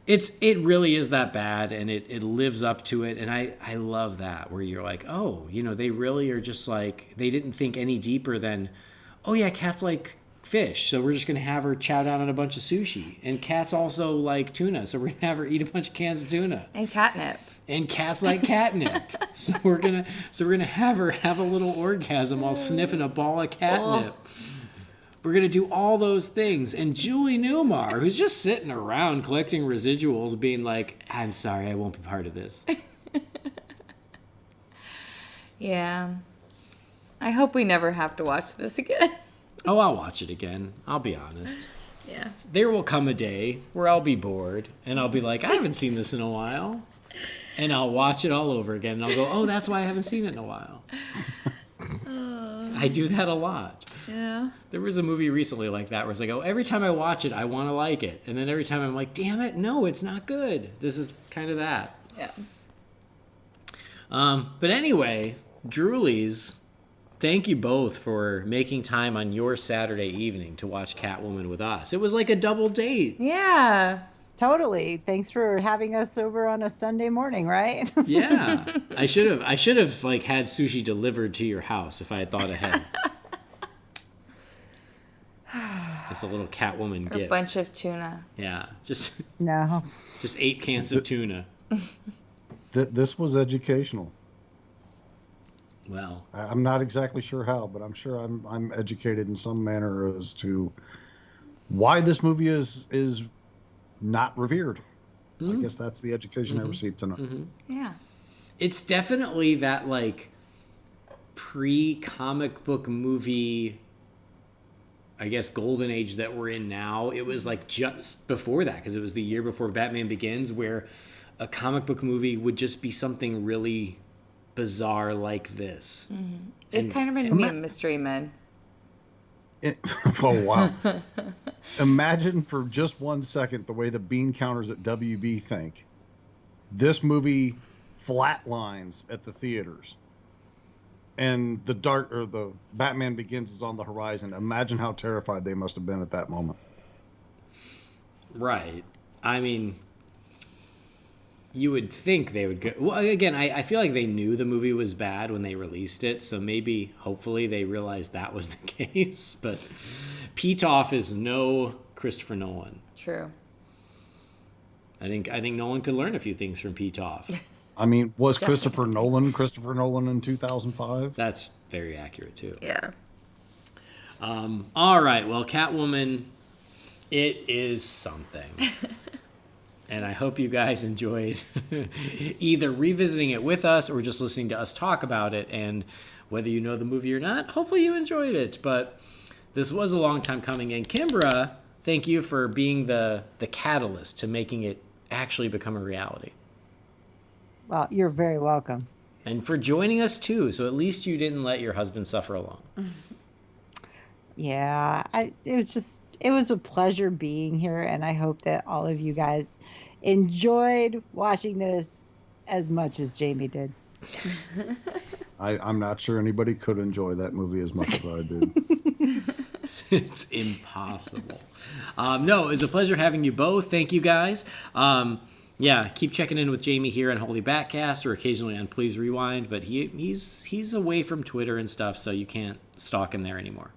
it really is that bad, and it lives up to it, and I love that, where you're like, oh, you know, they really are just like, they didn't think any deeper than, oh yeah, cats like fish, so we're just gonna have her chow down on a bunch of sushi, and cats also like tuna, so we're gonna have her eat a bunch of cans of tuna, and catnip. And cats like catnip. so we're gonna have her have a little orgasm while sniffing a ball of catnip. We're going to do all those things. And Julie Newmar, who's just sitting around collecting residuals, being like, I'm sorry, I won't be part of this. Yeah. I hope we never have to watch this again. Oh, I'll watch it again. I'll be honest. Yeah. There will come a day where I'll be bored and I'll be like, I haven't seen this in a while. And I'll watch it all over again. And I'll go, oh, that's why I haven't seen it in a while. I do that a lot. Yeah. There was a movie recently like that where it's like, oh, every time I watch it, I want to like it. And then every time I'm like, damn it, no, it's not good. This is kind of that. Yeah. But anyway, Druley's, thank you both for making time on your Saturday evening to watch Catwoman with us. It was like a double date. Yeah. Totally. Thanks for having us over on a Sunday morning, right? Yeah. I should have like had sushi delivered to your house if I had thought ahead. Just a little Catwoman Or a gift. bunch of tuna. Yeah. Just No. 8 cans of tuna. This was educational. Well, I'm not exactly sure how, but I'm sure I'm educated in some manner as to why this movie is not revered. I guess that's the education I received tonight. Yeah. it's definitely that like pre-comic book movie, I guess, golden age that we're in now. It was like just before that, because it was the year before Batman Begins, where a comic book movie would just be something really bizarre like this. Mm-hmm. It kind of reminded me of Mystery Men. Oh, wow. Imagine for just 1 second the way the bean counters at WB think. This movie flatlines at the theaters. And the Batman Begins is on the horizon. Imagine how terrified they must have been at that moment. Right. I mean, you would think they would go... Well, again, I feel like they knew the movie was bad when they released it, so maybe, hopefully, they realized that was the case. But Petoff is no Christopher Nolan. True. I think Nolan could learn a few things from Petoff. I mean, was Christopher Nolan in 2005? That's very accurate, too. Yeah. All right, well, Catwoman, it is something. And I hope you guys enjoyed either revisiting it with us or just listening to us talk about it. And whether you know the movie or not, hopefully you enjoyed it. But this was a long time coming. And Kimbra, thank you for being the catalyst to making it actually become a reality. Well, you're very welcome. And for joining us, too. So at least you didn't let your husband suffer alone. Yeah, it was a pleasure being here, and I hope that all of you guys enjoyed watching this as much as Jamie did. I'm not sure anybody could enjoy that movie as much as I did. It's impossible. No, it was a pleasure having you both. Thank you, guys. Yeah, keep checking in with Jamie here on Holy BatCast or occasionally on Please Rewind, but he's away from Twitter and stuff, so you can't stalk him there anymore.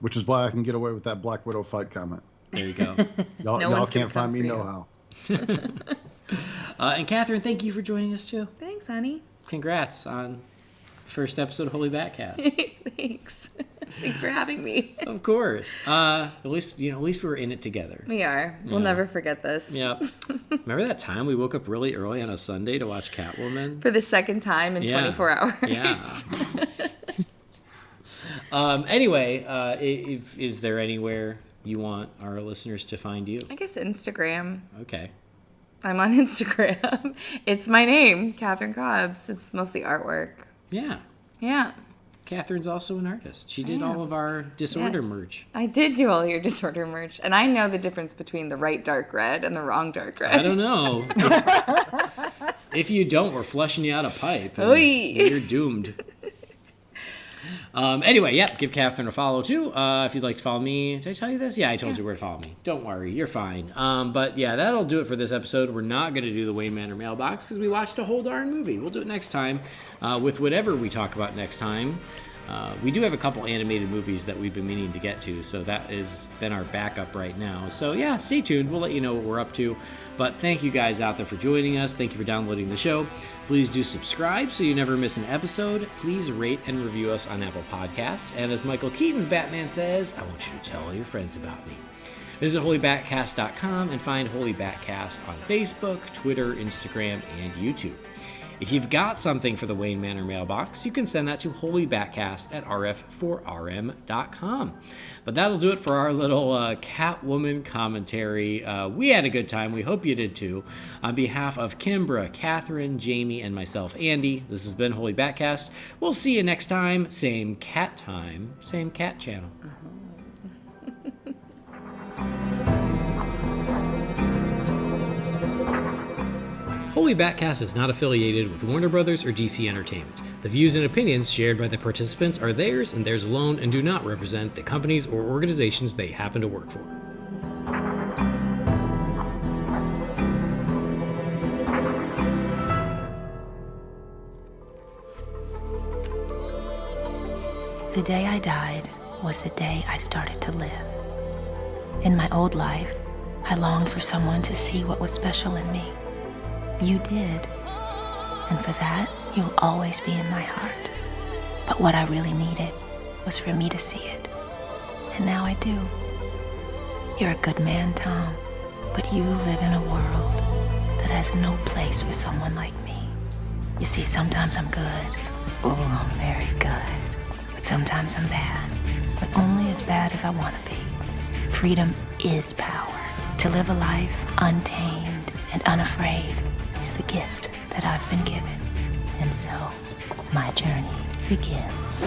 Which is why I can get away with that Black Widow fight comment. There you go. Y'all can't find me no how. And Kathrynn, thank you for joining us too. Thanks, honey. Congrats on first episode of Holy BatCast. Thanks. Thanks for having me. Of course. At least we're in it together. We are. We'll never forget this. Yep. Remember that time we woke up really early on a Sunday to watch Catwoman? For the second time in 24 hours. Yeah. Anyway, is there anywhere you want our listeners to find you? I guess Instagram. Okay. I'm on Instagram. It's my name, Kathrynn Cobbs. It's mostly artwork. Yeah. Yeah. Catherine's also an artist. She did all of our Disorder merch. I did do all your Disorder merch. And I know the difference between the right dark red and the wrong dark red. I don't know. If you don't, we're flushing you out a pipe. You're doomed. Anyway, give Kathrynn a follow too. If you'd like to follow me. Did I tell you this? Yeah, I told you where to follow me. Don't worry, you're fine. But yeah, that'll do it for this episode. We're not going to do the Wayne Manor mailbox because we watched a whole darn movie. We'll do it next time with whatever we talk about next time. We do have a couple animated movies that we've been meaning to get to, so that has been our backup right now. So yeah, stay tuned. We'll let you know what we're up to. But thank you guys out there for joining us. Thank you for downloading the show. Please do subscribe so you never miss an episode. Please rate and review us on Apple Podcasts. And as Michael Keaton's Batman says, I want you to tell all your friends about me. Visit holybatcast.com and find Holy BatCast on Facebook, Twitter, Instagram, and YouTube. If you've got something for the Wayne Manor mailbox, you can send that to holybatcast@rf4rm.com. But that'll do it for our little Catwoman commentary. We had a good time. We hope you did too. On behalf of Kimbra, Kathrynn, Jamie, and myself, Andy, this has been Holy BatCast. We'll see you next time. Same cat channel. Holy BatCast is not affiliated with Warner Brothers or DC Entertainment. The views and opinions shared by the participants are theirs and theirs alone and do not represent the companies or organizations they happen to work for. The day I died was the day I started to live. In my old life, I longed for someone to see what was special in me. You did, and for that, you'll always be in my heart. But what I really needed was for me to see it, and now I do. You're a good man, Tom, but you live in a world that has no place for someone like me. You see, sometimes I'm good. Oh, I'm very good. But sometimes I'm bad, but only as bad as I want to be. Freedom is power. To live a life untamed and unafraid is the gift that I've been given. And so, my journey begins.